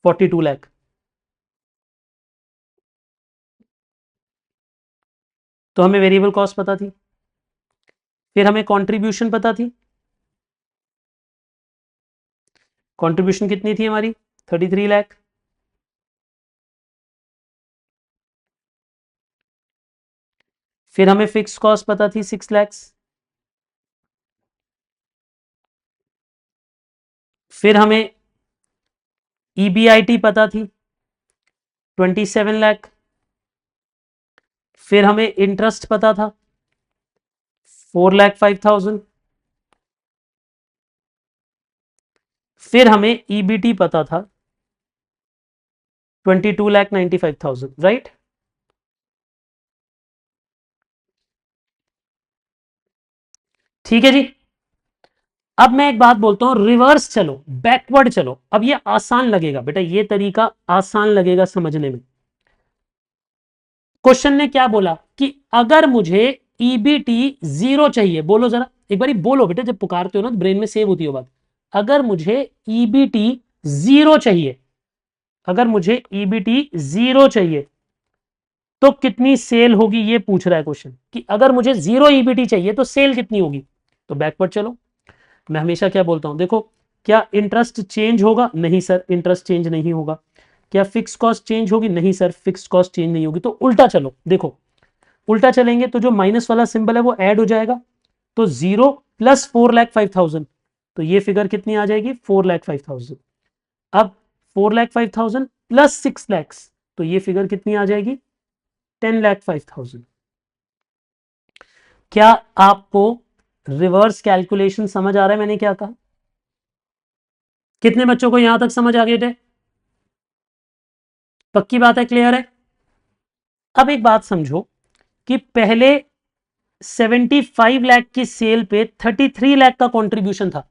42 लाख। तो हमें वेरिएबल कॉस्ट पता थी, फिर हमें कंट्रीब्यूशन पता थी। कंट्रीब्यूशन कितनी थी हमारी, 33 लाख। फिर हमें फिक्स कॉस्ट पता थी 6 लाख। फिर हमें ईबीआईटी पता थी 27 लाख। फिर हमें इंटरेस्ट पता था 4,05,000। फिर हमें ईबीटी पता था 22,95,000, राइट। ठीक है जी। अब मैं एक बात बोलता हूं, रिवर्स चलो, बैकवर्ड चलो। अब ये आसान लगेगा बेटा, ये तरीका आसान लगेगा समझने में। क्वेश्चन ने क्या बोला कि अगर मुझे ईबीटी जीरो चाहिए, बोलो जरा एक बारी बोलो बेटा, जब पुकारते हो ना तो ब्रेन में सेव होती है बात। अगर मुझे ईबीटी जीरो चाहिए, अगर मुझे ईबीटी जीरो चाहिए तो कितनी सेल होगी, ये पूछ रहा है क्वेश्चन, कि अगर मुझे जीरो ईबीटी चाहिए तो सेल कितनी होगी। तो बैकवर्ड चलो। मैं हमेशा क्या बोलता हूं, देखो क्या इंटरेस्ट चेंज होगा, नहीं सर इंटरेस्ट चेंज नहीं होगा। क्या फिक्स कॉस्ट चेंज होगी, नहीं सर फिक्स कॉस्ट चेंज नहीं होगी। तो उल्टा चलो, देखो उल्टा चलेंगे तो जो माइनस वाला सिंबल है वो ऐड हो जाएगा, तो 0 प्लस 4,05,000, तो ये फिगर कितनी आ जाएगी 4,05,000। अब 4,05,000 प्लस 6,00,000, तो ये फिगर कितनी आ जाएगी 10,05,000। क्या आपको रिवर्स कैलकुलेशन समझ आ रहा है मैंने क्या कहा? कितने बच्चों को यहां तक समझ आ गई थे? पक्की बात है, क्लियर है? अब एक बात समझो कि पहले 75 लाख की सेल पे 33 लाख का कंट्रीब्यूशन था।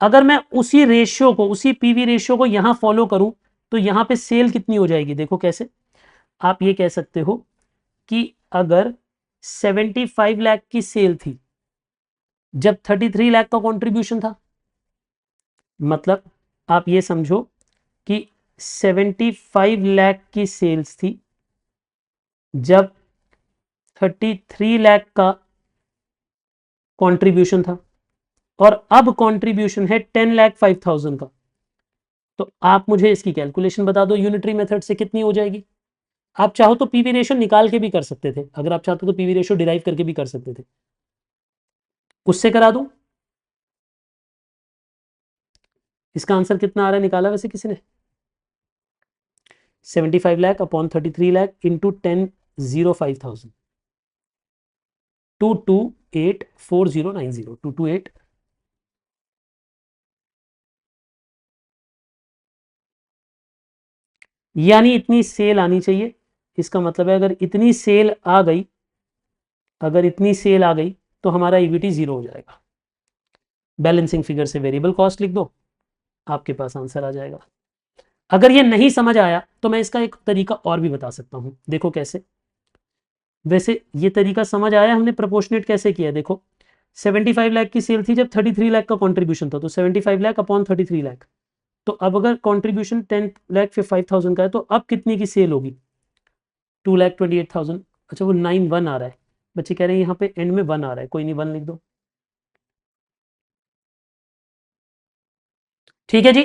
अगर मैं उसी रेशियो को, उसी पीवी रेशियो को यहां फॉलो करूं तो यहां पे सेल कितनी हो जाएगी? देखो कैसे। आप ये कह सकते हो कि अगर 75 लाख की सेल थी जब 33 लाख का कंट्रीब्यूशन था, मतलब आप ये समझो कि 75 लाख की सेल्स थी जब 33 लाख का कंट्रीब्यूशन था, और अब कंट्रीब्यूशन है 10,05,000 का। तो आप मुझे इसकी कैलकुलेशन बता दो यूनिटरी मेथड से कितनी हो जाएगी। आप चाहो तो पीवी रेशियो निकाल के भी कर सकते थे, अगर आप चाहते तो पीवी रेशियो डिराइव करके भी कर सकते थे, उससे करा दूं। इसका आंसर कितना आ रहा है निकाला वैसे किसी ने? 75 लाख अपॉन 33 लाख इंटू 10,05,000, 2284090, 228, यानी इतनी सेल आनी चाहिए। इसका मतलब है अगर इतनी सेल आ गई, अगर इतनी सेल आ गई तो हमारा ईबीटी 0 हो जाएगा। बैलेंसिंग फिगर से वेरिएबल कॉस्ट लिख दो, आपके पास आंसर आ जाएगा। अगर ये नहीं समझ आया तो मैं इसका एक तरीका और भी बता सकता हूं, देखो कैसे। वैसे ये तरीका समझ आया हमने प्रोपोर्शनेट कैसे किया? देखो 75 लाख की सेल थी जब 33 लाख का कंट्रीब्यूशन था, तो 75 लाख अपॉन 33 लाख, तो अब अगर कंट्रीब्यूशन 10,05,000 का है तो अब कितनी की सेल होगी? 2,28,000। अच्छा वो 9 1 आ रहा है, बच्चे कह रहे हैं यहाँ पे एंड में 1 आ रहा है, कोई नहीं 1 लिख दो। ठीक है जी,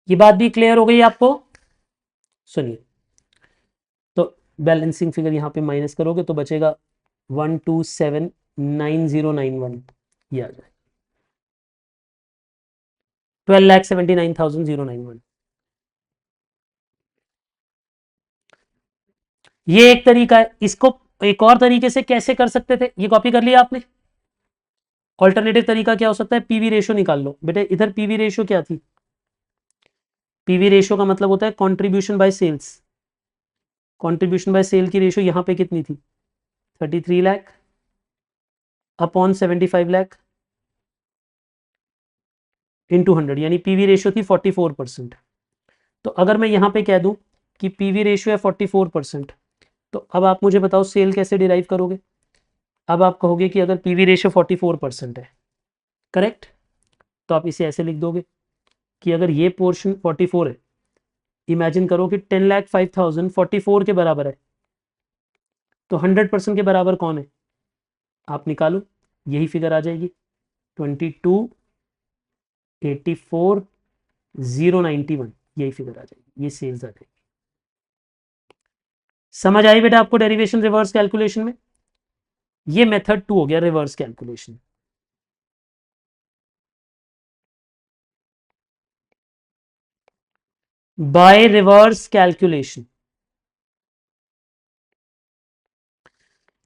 ये बात भी क्लियर हो गई आपको? सुनिए, तो बैलेंसिंग फिगर यहाँ पे माइनस करोगे तो बचेगा 1279091, ये आ जाए 12,79,091। ये एक तरीका है। इसको एक और तरीके से कैसे कर सकते थे, ये कॉपी कर लिया आपने? ऑल्टरनेटिव तरीका क्या हो सकता है? पीवी रेशियो निकाल लो बेटे। इधर पीवी रेशियो क्या थी? पीवी रेशियो का मतलब होता है contribution by sales. Contribution by sale की रेशियो यहां पे कितनी थी? 33 लाख अपॉन 75 लाख इंटू 100, यानी पीवी रेशियो थी 44%। तो अगर मैं यहां पे कह दूं कि पीवी रेशियो है 44%, तो अब आप मुझे बताओ सेल कैसे डिराइव करोगे? अब आप कहोगे कि अगर पीवी रेशियो 44% है, करेक्ट, तो आप इसे ऐसे लिख दोगे कि अगर ये पोर्शन 44 है, इमेजिन करो कि 10,05,000 44 के बराबर है, तो 100% के बराबर कौन है? आप निकालो, यही फिगर आ जाएगी 22,84,091, यही फिगर आ जाएगी, ये सेल्स आ जाएगी। समझ आई बेटा आपको डेरिवेशन रिवर्स कैलकुलेशन में? ये मेथड 2 हो गया reverse calculation. By reverse calculation,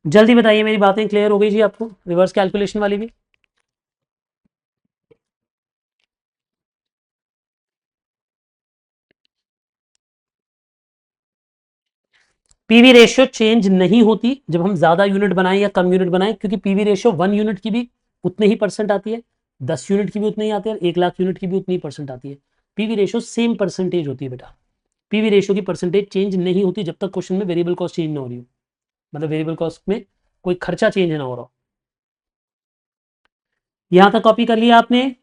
जल्दी बताइए, मेरी बातें क्लियर हो गई जी आपको रिवर्स कैलकुलेशन वाली भी? पीवी रेशियो चेंज नहीं होती जब हम ज्यादा यूनिट बनाएं या कम यूनिट बनाएं, क्योंकि पीवी रेशियो 1 यूनिट की भी उतने ही परसेंट आती है, 10 यूनिट की भी उतनी ही आती है, 1 लाख यूनिट की भी उतनी ही परसेंट आती है। पीवी रेशियो सेम परसेंटेज होती है बेटा। पीवी रेशियो की परसेंटेज चेंज नहीं होती जब तक क्वेश्चन में वेरिएबल कॉस्ट चेंज ना हो रही हो, मतलब वेरिएबल कॉस्ट में कोई खर्चा चेंज ना हो रहा हो। यहां तक कॉपी कर लिया आपने?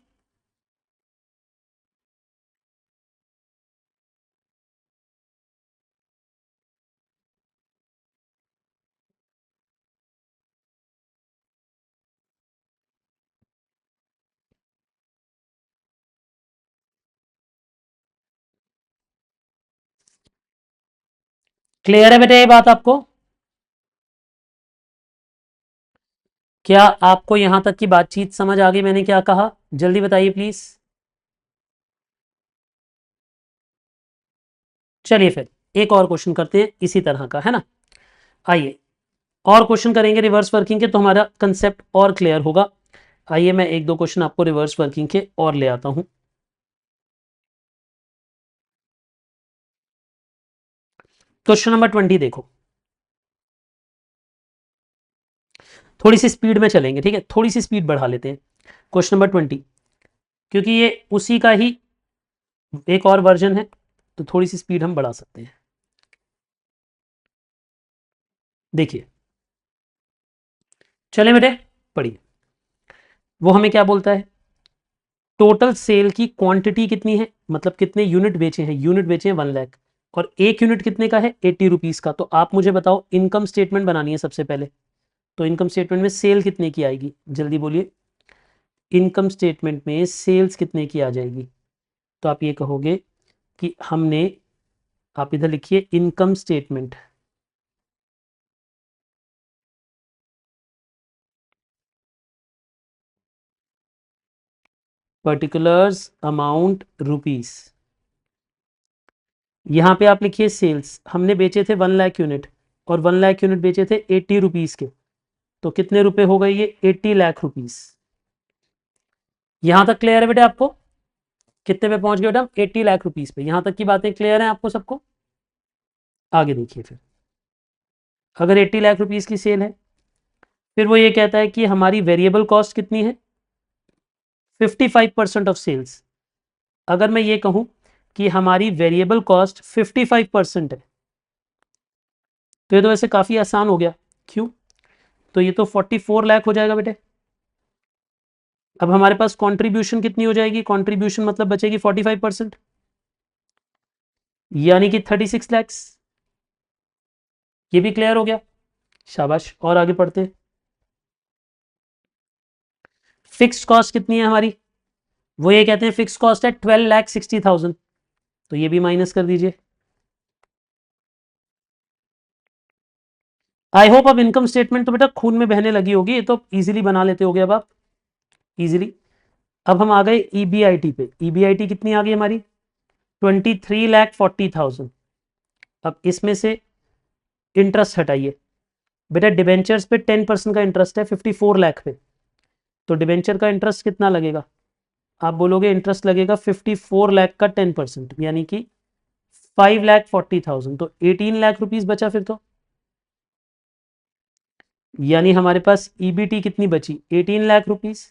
क्लियर है बेटा ये बात आपको? क्या आपको यहां तक की बातचीत समझ आ गई? मैंने क्या कहा जल्दी बताइए प्लीज। चलिए फिर एक और क्वेश्चन करते हैं इसी तरह का, है ना। आइए और क्वेश्चन करेंगे रिवर्स वर्किंग के, तो हमारा कंसेप्ट और क्लियर होगा। आइए मैं एक दो क्वेश्चन आपको रिवर्स वर्किंग के और ले आता हूं। क्वेश्चन नंबर 20 देखो, थोड़ी सी स्पीड में चलेंगे, ठीक है, थोड़ी सी स्पीड बढ़ा लेते हैं। क्वेश्चन नंबर 20, क्योंकि ये उसी का ही एक और वर्जन है, तो थोड़ी सी स्पीड हम बढ़ा सकते हैं। देखिए, चले बेटे पढ़िए। वो हमें क्या बोलता है, टोटल सेल की क्वांटिटी कितनी है, मतलब कितने यूनिट बेचे हैं, यूनिट बेचे हैं 1 लाख, और एक यूनिट कितने का है, 80 रुपीज़ का। तो आप मुझे बताओ, इनकम स्टेटमेंट बनानी है सबसे पहले, तो इनकम स्टेटमेंट में सेल कितने की आएगी, जल्दी बोलिए। इनकम स्टेटमेंट में सेल्स कितने की आ जाएगी, तो आप ये कहोगे कि हमने, आप इधर लिखिए income statement, particulars amount rupees, यहाँ पे आप लिखिए सेल्स, हमने बेचे थे 1 लाख यूनिट, और 1 लाख यूनिट बेचे थे 80 रुपीज़ के, तो कितने रुपए हो गए ये, 80 लाख रुपीज़। यहाँ तक क्लियर है बेटा आपको? कितने पे पहुंच गए बेटा हम, 80 लाख रुपीज़ पे। यहाँ तक की बातें क्लियर हैं आपको सबको? आगे देखिए फिर, अगर 80 लाख रुपीज़ की सेल है, फिर वो ये कहता है कि हमारी वेरिएबल कॉस्ट कितनी है, 55% ऑफ सेल्स। अगर मैं ये कहूं कि हमारी वेरिएबल कॉस्ट 55% है, तो ये तो वैसे काफ़ी आसान हो गया। क्यों? तो ये तो 44 लाख हो जाएगा बेटे। अब हमारे पास कंट्रीब्यूशन कितनी हो जाएगी, कंट्रीब्यूशन मतलब बचेगी 45%, यानी कि 36 लैक्स। ये भी क्लियर हो गया, शाबाश। और आगे पढ़ते हैं। फिक्स्ड कॉस्ट कितनी है हमारी, वो ये कहते हैं फिक्स कॉस्ट है 12,60,000, तो ये भी माइनस कर दीजिए। आई होप अब इनकम स्टेटमेंट तो बेटा खून में बहने लगी होगी, ये तो इजीली बना लेते होगे अब आप, इजीली। अब हम आ गए ईबीआईटी पे। ईबीआईटी कितनी आ गई हमारी, 23,40,000। अब इसमें से इंटरेस्ट हटाइए बेटा, डिबेंचर्स पे 10% का इंटरेस्ट है 54 लाख पे, तो डिबेंचर का इंटरेस्ट कितना लगेगा, आप बोलोगे इंटरेस्ट लगेगा 54 लाख का 10%, यानी कि 5,40,000, तो 18 लाख रुपीज बचा फिर तो, यानी हमारे पास ईबीटी कितनी बची, 18 लाख रुपीज।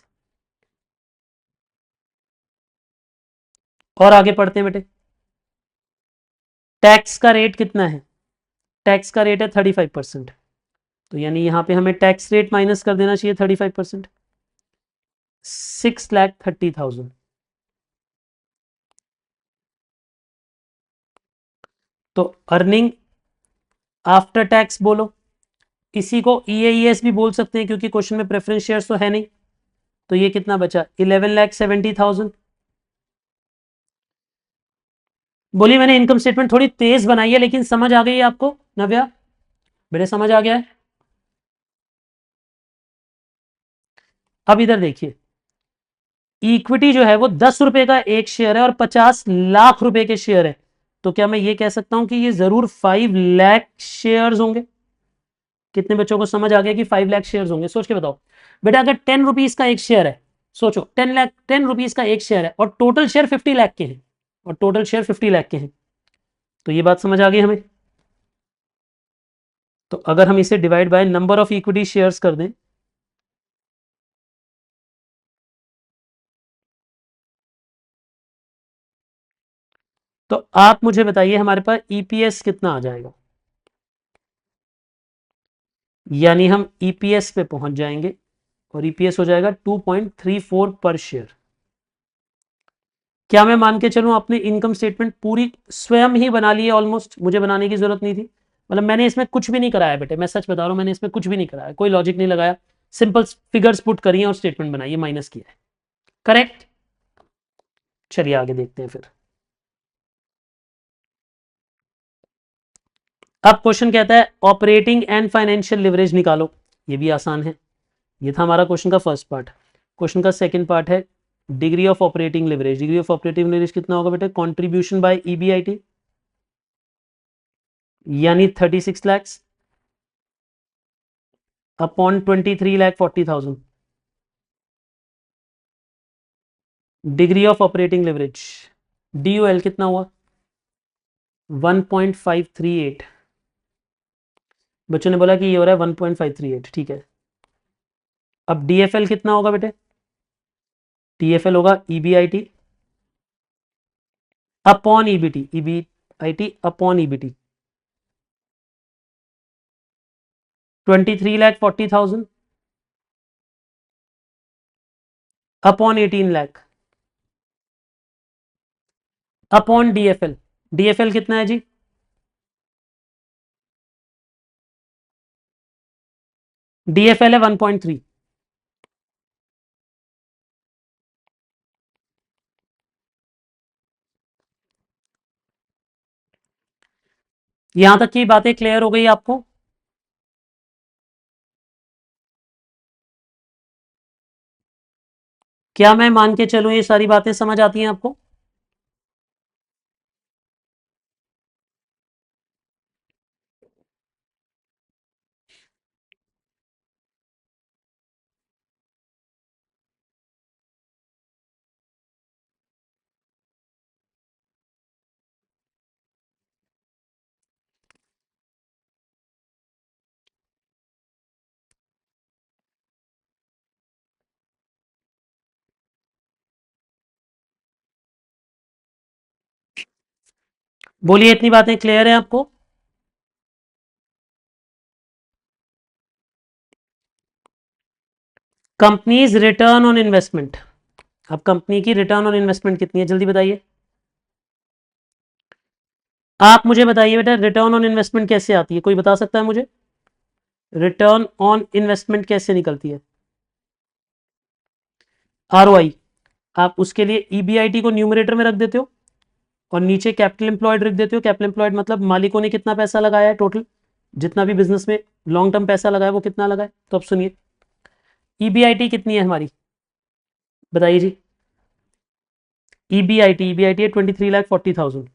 और आगे पढ़ते हैं बेटे। टैक्स का रेट कितना है, टैक्स का रेट है 35%, तो यानी यहां पे हमें टैक्स रेट माइनस कर देना चाहिए 35%, 6,30,000। तो अर्निंग आफ्टर टैक्स बोलो, इसी को ईएईएस भी बोल सकते हैं, क्योंकि क्वेश्चन में प्रेफरेंस शेयर्स तो है नहीं। तो ये कितना बचा, 11,70,000। बोलिए, मैंने इनकम स्टेटमेंट थोड़ी तेज बनाई है, लेकिन समझ आ गई है आपको नव्या, मेरे समझ आ गया है। अब इधर देखिए, इक्विटी जो है वो 10 रुपए का एक शेयर है और 50 लाख रुपए के शेयर है, तो क्या मैं ये कह सकता हूं कि ये जरूर 5 लाख शेयर्स होंगे? कितने बच्चों को समझ आ गया कि 5 लाख शेयर्स होंगे? सोच के बताओ बेटा, अगर 10 रुपीज का एक शेयर है, सोचो 10 रुपीज का एक शेयर है और टोटल शेयर 50 लाख के हैं, और टोटल शेयर 50 लाख के हैं, तो ये बात समझ आ गई हमें। तो अगर हम इसे divide by number of equity shares कर दें, तो आप मुझे बताइए हमारे पास ईपीएस कितना आ जाएगा, यानी हम ईपीएस पे पहुंच जाएंगे और ईपीएस हो जाएगा 2.34 पर शेयर। क्या मैं मान के चलूं आपने इनकम स्टेटमेंट पूरी स्वयं ही बना ली है, ऑलमोस्ट मुझे बनाने की जरूरत नहीं थी, मतलब मैंने इसमें कुछ भी नहीं कराया बेटे, मैं सच बता रहा हूं, मैंने इसमें कुछ भी नहीं कराया, कोई लॉजिक नहीं लगाया, सिंपल फिगर्स पुट करिए और स्टेटमेंट बनाइए, माइनस किया है। करेक्ट? चलिए आगे देखते हैं फिर। अब क्वेश्चन कहता है ऑपरेटिंग एंड फाइनेंशियल लिवरेज निकालो, ये भी आसान है। ये था हमारा क्वेश्चन का फर्स्ट पार्ट। क्वेश्चन का सेकंड पार्ट है degree of operating leverage. Degree of operating leverage कितना होगा बेटा? कंट्रीब्यूशन बाय ईबीआईटी यानी 36 lakh upon 23,40,000। Degree of operating leverage DOL कितना हुआ? 1.538। बच्चों ने बोला कि ये हो रहा है 1.538, ठीक है। अब DFL कितना होगा बेटे? DFL होगा EBIT upon EBT, EBIT upon EBT 23,40,000 upon 18 lakh upon DFL। DFL कितना है जी? DFL है 1.3। यहां तक की बातें क्लियर हो गई आपको? क्या मैं मान के चलूं ये सारी बातें समझ आती हैं आपको? बोलिए, इतनी बातें क्लियर है आपको? Companies written on investment. अब कंपनी की रिटर्न ऑन इन्वेस्टमेंट कितनी है, जल्दी बताइए। आप मुझे बताइए बेटा, रिटर्न ऑन इन्वेस्टमेंट कैसे आती है? कोई बता सकता है मुझे? रिटर्न ऑन इन्वेस्टमेंट कैसे निकलती है? ROI। आप उसके लिए EBIT को न्यूमरेटर में रख देते हो और नीचे कैपिटल एम्प्लॉयड रख देते हो। कैपिटल एम्प्लॉयड मतलब मालिकों ने कितना पैसा लगाया है, टोटल जितना भी बिजनेस में लॉन्ग टर्म पैसा लगाया वो कितना लगाया। तो अब सुनिए, EBIT कितनी है हमारी, बताइए जी। EBIT है 23,40,000।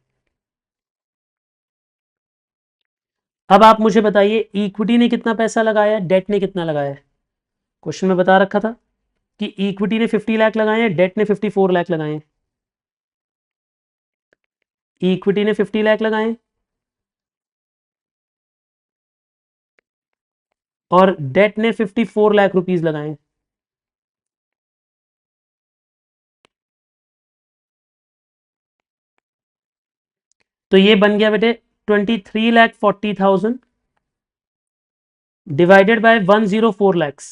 अब आप मुझे बताइए इक्विटी ने कितना पैसा लगाया है, डेट ने कितना लगाया है। क्वेश्चन में बता रखा था कि इक्विटी ने 50 लाख लगाए हैं, डेट ने 54 लाख लगाए हैं। इक्विटी ने 50 लाख लगाए हैं और डेट ने 54 लाख रुपीज लगाए हैं। तो ये बन गया बेटे 23,40,000 डिवाइडेड बाय 104 लैक्स,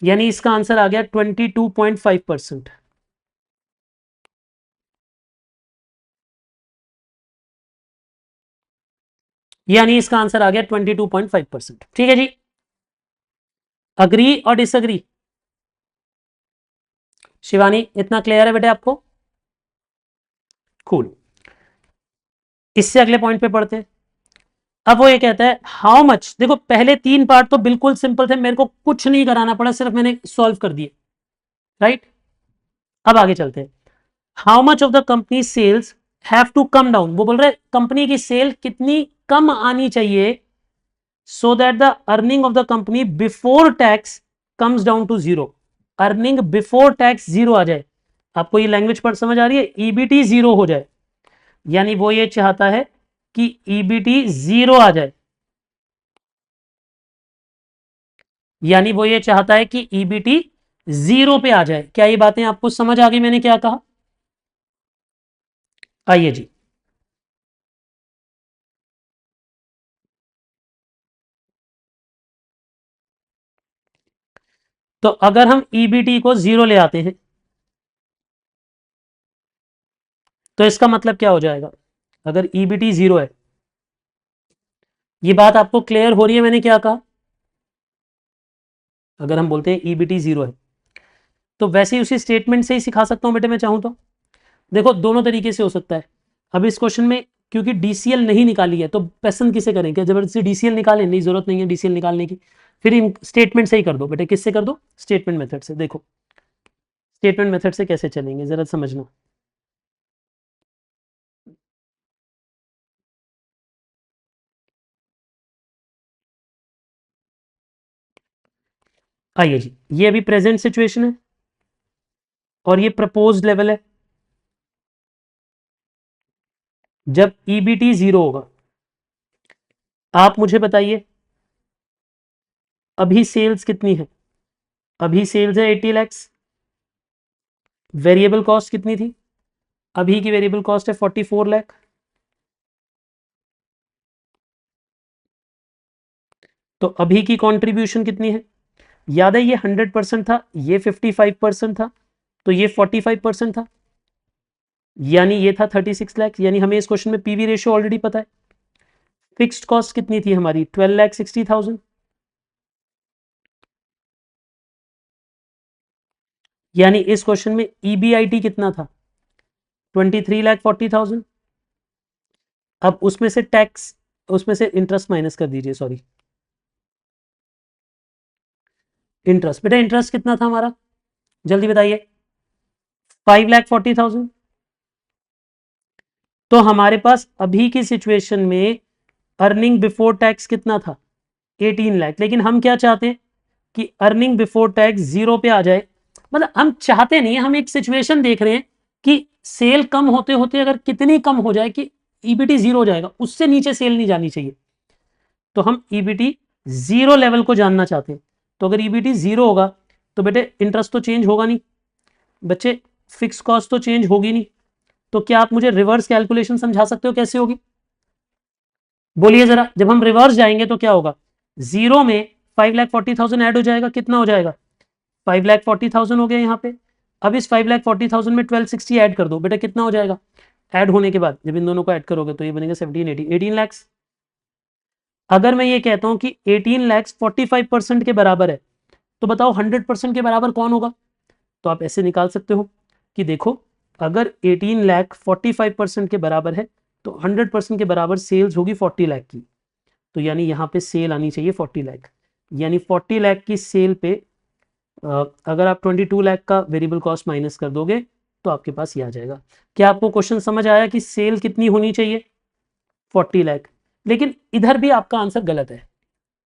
यानी इसका आंसर आ गया 22.5%। यानी इसका आंसर आ गया 22.5%। ठीक है जी, अग्री और डिसअग्री? शिवानी, इतना क्लियर है बेटे आपको? कूल। इससे अगले पॉइंट पे पढ़ते हैं। अब वो ये कहता है हाउ मच, देखो पहले 3 पार्ट तो बिल्कुल सिंपल थे, मेरे को कुछ नहीं कराना पड़ा, सिर्फ मैंने सॉल्व कर दिए, राइट। अब आगे चलते हैं। How much of the company sales have to come down, वो बोल रहे कंपनी की सेल कितनी कम आनी चाहिए so that the earning of the company before tax comes down to zero. Earning before tax zero आ जाए। आपको ये लैंग्वेज पर समझ आ रही है? EBT जीरो हो जाए, यानी वो ये चाहता है कि EBT जीरो आ जाए, यानी वो ये चाहता है कि EBT जीरो पे आ जाए। क्या ये बातें आपको समझ आ गई मैंने क्या कहा? आइए जी, तो अगर हम EBT को जीरो ले आते हैं तो इसका मतलब क्या हो जाएगा? अगर EBT जीरो है, ये बात आपको क्लियर हो रही है मैंने क्या कहा? अगर हम बोलते हैं EBT जीरो है तो वैसे ही उसी स्टेटमेंट से ही सिखा सकता हूं बेटे मैं चाहूं तो। देखो दोनों तरीके से हो सकता है। अब इस क्वेश्चन में क्योंकि डीसीएल नहीं निकाली है तो पसंद किसे करेंगे, जबरदस्ती डीसीएल निकालें, नहीं जरूरत नहीं है डीसीएल निकालने की, फिर इन स्टेटमेंट से ही कर दो बेटे, किससे कर दो, स्टेटमेंट मेथड से। देखो स्टेटमेंट मेथड से कैसे चलेंगे जरा समझना। आइए जी, ये अभी प्रेजेंट सिचुएशन है और ये प्रपोज्ड लेवल है। जब ईबीटी 0 होगा, आप मुझे बताइए अभी सेल्स कितनी है, अभी सेल्स है 80 लैक्स, वेरिएबल कॉस्ट कितनी थी, अभी की वेरिएबल कॉस्ट है 44 लाख। तो अभी की कंट्रीब्यूशन कितनी है, याद है ये 100% था, ये 55% था, तो ये 45% था, यानी ये था 36 लाख। यानी हमें इस क्वेश्चन में पीवी रेशियो ऑलरेडी पता है। फिक्स्ड कॉस्ट कितनी थी हमारी, 12,60,000, यानी इस क्वेश्चन में ईबीआईटी कितना था, 23,40,000। अब उसमें से टैक्स, उसमें से इंटरेस्ट माइनस कर दीजिए, सॉरी इंटरेस्ट, बेटा इंटरेस्ट कितना था हमारा, जल्दी बताइए, 5,40,000। तो हमारे पास अभी की सिचुएशन में अर्निंग बिफोर टैक्स कितना था, 18 लाख। लेकिन हम क्या चाहते हैं कि अर्निंग बिफोर टैक्स 0 पे आ जाए, मतलब हम चाहते नहीं है, हम एक सिचुएशन देख रहे हैं कि सेल कम होते होते अगर कितनी कम हो जाए कि ईबीटी 0 हो जाएगा, उससे नीचे सेल नहीं जानी चाहिए। तो हम ईबीटी 0 लेवल को जानना चाहते हैं। तो अगर ईबीटी 0 होगा तो बेटे इंटरेस्ट तो चेंज होगा नहीं, बच्चे फिक्स कॉस्ट तो चेंज होगी नहीं। तो क्या आप मुझे रिवर्स कैलकुलेशन समझा सकते हो कैसे होगी, बोलिए जरा। जब हम रिवर्स जाएंगे तो क्या होगा, 0 में 5,40,000 ऐड हो जाएगा, कितना हो जाएगा, 5,40,000 हो गया यहाँ पे। अब इस 5,40,000 में 1260 ऐड कर दो बेटा, कितना हो जाएगा, ऐड होने के बाद जब इन दोनों को ऐड करोगे तो ये बनेगा 17, 18 लैक्स। अगर मैं ये कहता हूं कि 18 लैक्स 45% के बराबर है, तो बताओ 100% के बराबर कौन होगा। तो आप ऐसे निकाल सकते हो कि देखो, अगर 18 लाख 45% के बराबर है तो 100% के बराबर सेल्स होगी 40 लाख की। तो यानी यहाँ पे सेल आनी चाहिए 40 लाख, यानी 40 लाख की सेल पे अगर आप 22 लाख का वेरिएबल कॉस्ट माइनस कर दोगे तो आपके पास ये आ जाएगा। क्या आपको क्वेश्चन समझ आया कि सेल कितनी होनी चाहिए, 40 लाख। लेकिन इधर भी आपका आंसर गलत है,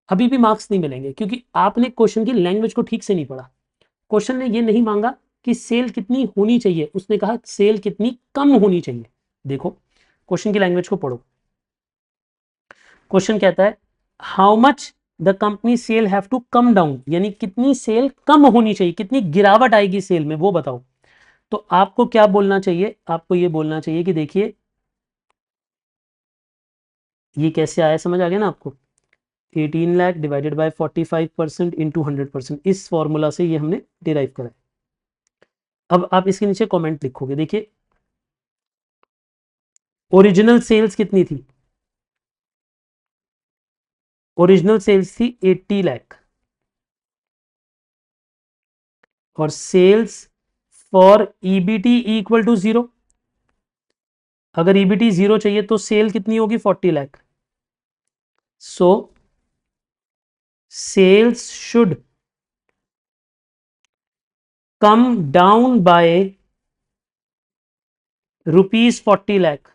अभी भी मार्क्स नहीं मिलेंगे क्योंकि आपने क्वेश्चन की लैंग्वेज को ठीक से नहीं पढ़ा। क्वेश्चन ने ये नहीं मांगा कि सेल कितनी होनी चाहिए, उसने कहा सेल कितनी कम होनी चाहिए। देखो क्वेश्चन की लैंग्वेज को पढ़ो। क्वेश्चन कहता है how much the company sale have to come down, यानी कितनी सेल कम होनी चाहिए, कितनी गिरावट आएगी सेल में वो बताओ। तो आपको क्या बोलना चाहिए, आपको ये बोलना चाहिए कि देखिए ये कैसे आया, समझ आ गया ना आपको, 18 लाख डिवाइडेड बाय 45% इंटू 100%, इस फॉर्मूला से ये हमने डिराइव करा है। अब आप इसके नीचे कमेंट लिखोगे, देखिए ओरिजिनल सेल्स कितनी थी, ओरिजिनल सेल्स थी 80 लाख और sales for EBT equal to 0। अगर ईबीटी 0 चाहिए तो सेल कितनी होगी, 40 lakh. So sales should come down by ₹40 lakh,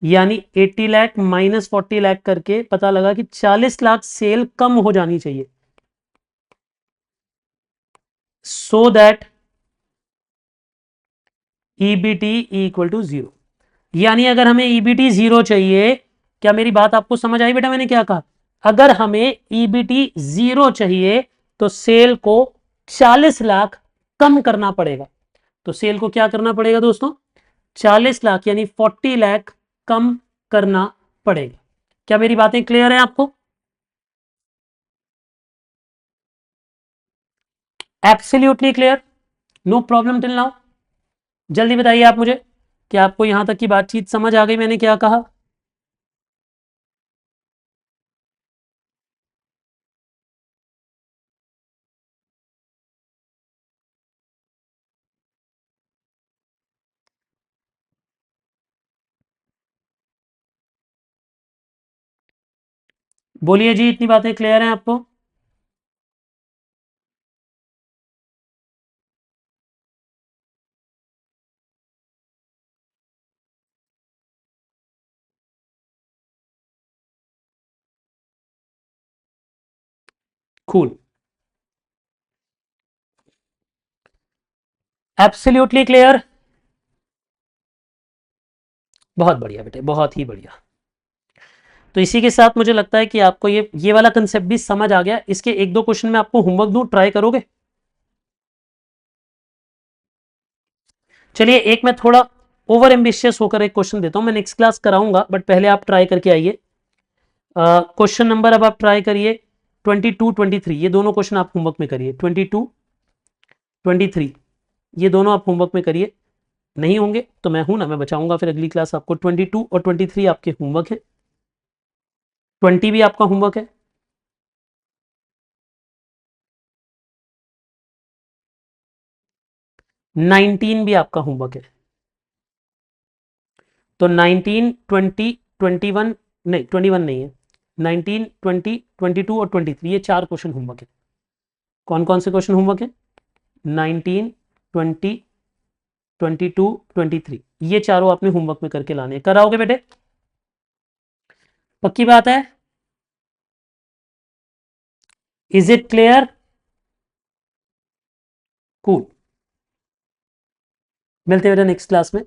यानी 80 लाख माइनस 40 लाख करके पता लगा कि 40 लाख सेल कम हो जानी चाहिए, so that EBT equal to 0। यानी अगर हमें ईबीटी 0 चाहिए, क्या मेरी बात आपको समझ आई बेटा, मैंने क्या कहा, अगर हमें ईबीटी 0 चाहिए तो सेल को 40 लाख कम करना पड़ेगा। तो सेल को क्या करना पड़ेगा दोस्तों, 40 लाख यानी 40 लाख कम करना पड़ेगा। क्या मेरी बातें क्लियर है आपको, absolutely clear, no problem till now. जल्दी बताइए आप मुझे, क्या आपको यहां तक की बातचीत समझ आ गई, मैंने क्या कहा। बोलिए जी, इतनी बातें क्लियर हैं आपको? Cool, absolutely clear. बहुत बढ़िया बेटे, बहुत ही बढ़िया। तो इसी के साथ मुझे लगता है कि आपको ये वाला कंसेप्ट भी समझ आ गया। इसके एक दो क्वेश्चन में आपको होमवर्क दूं, ट्राई करोगे? चलिए, एक मैं थोड़ा ओवर एम्बिशियस होकर एक क्वेश्चन देता हूं, मैं नेक्स्ट क्लास कराऊंगा, बट पहले आप ट्राई करके आइए। क्वेश्चन नंबर अब आप ट्राई करिए 22 23, ये दोनों क्वेश्चन आप होमवर्क में करिए। 22 23 ये दोनों आप होमवर्क में करिए। नहीं होंगे तो मैं हूं ना, मैं बचाऊंगा फिर अगली क्लास आपको। 22 और 23 आपके होमवर्क है, 20 भी आपका होमवर्क है। 19 भी आपका होमवर्क है। तो 19 20 21, नहीं 21 नहीं है, 19 20 22 और 23 ये चार क्वेश्चन होमवर्क है। कौन कौन से क्वेश्चन होमवर्क है? 19 20 22 23, ये चारों आपने होमवर्क में करके लाने हैं। कराओगे बेटे? पक्की बात है? Is it clear? कूल। मिलते हैं बेटा नेक्स्ट क्लास में।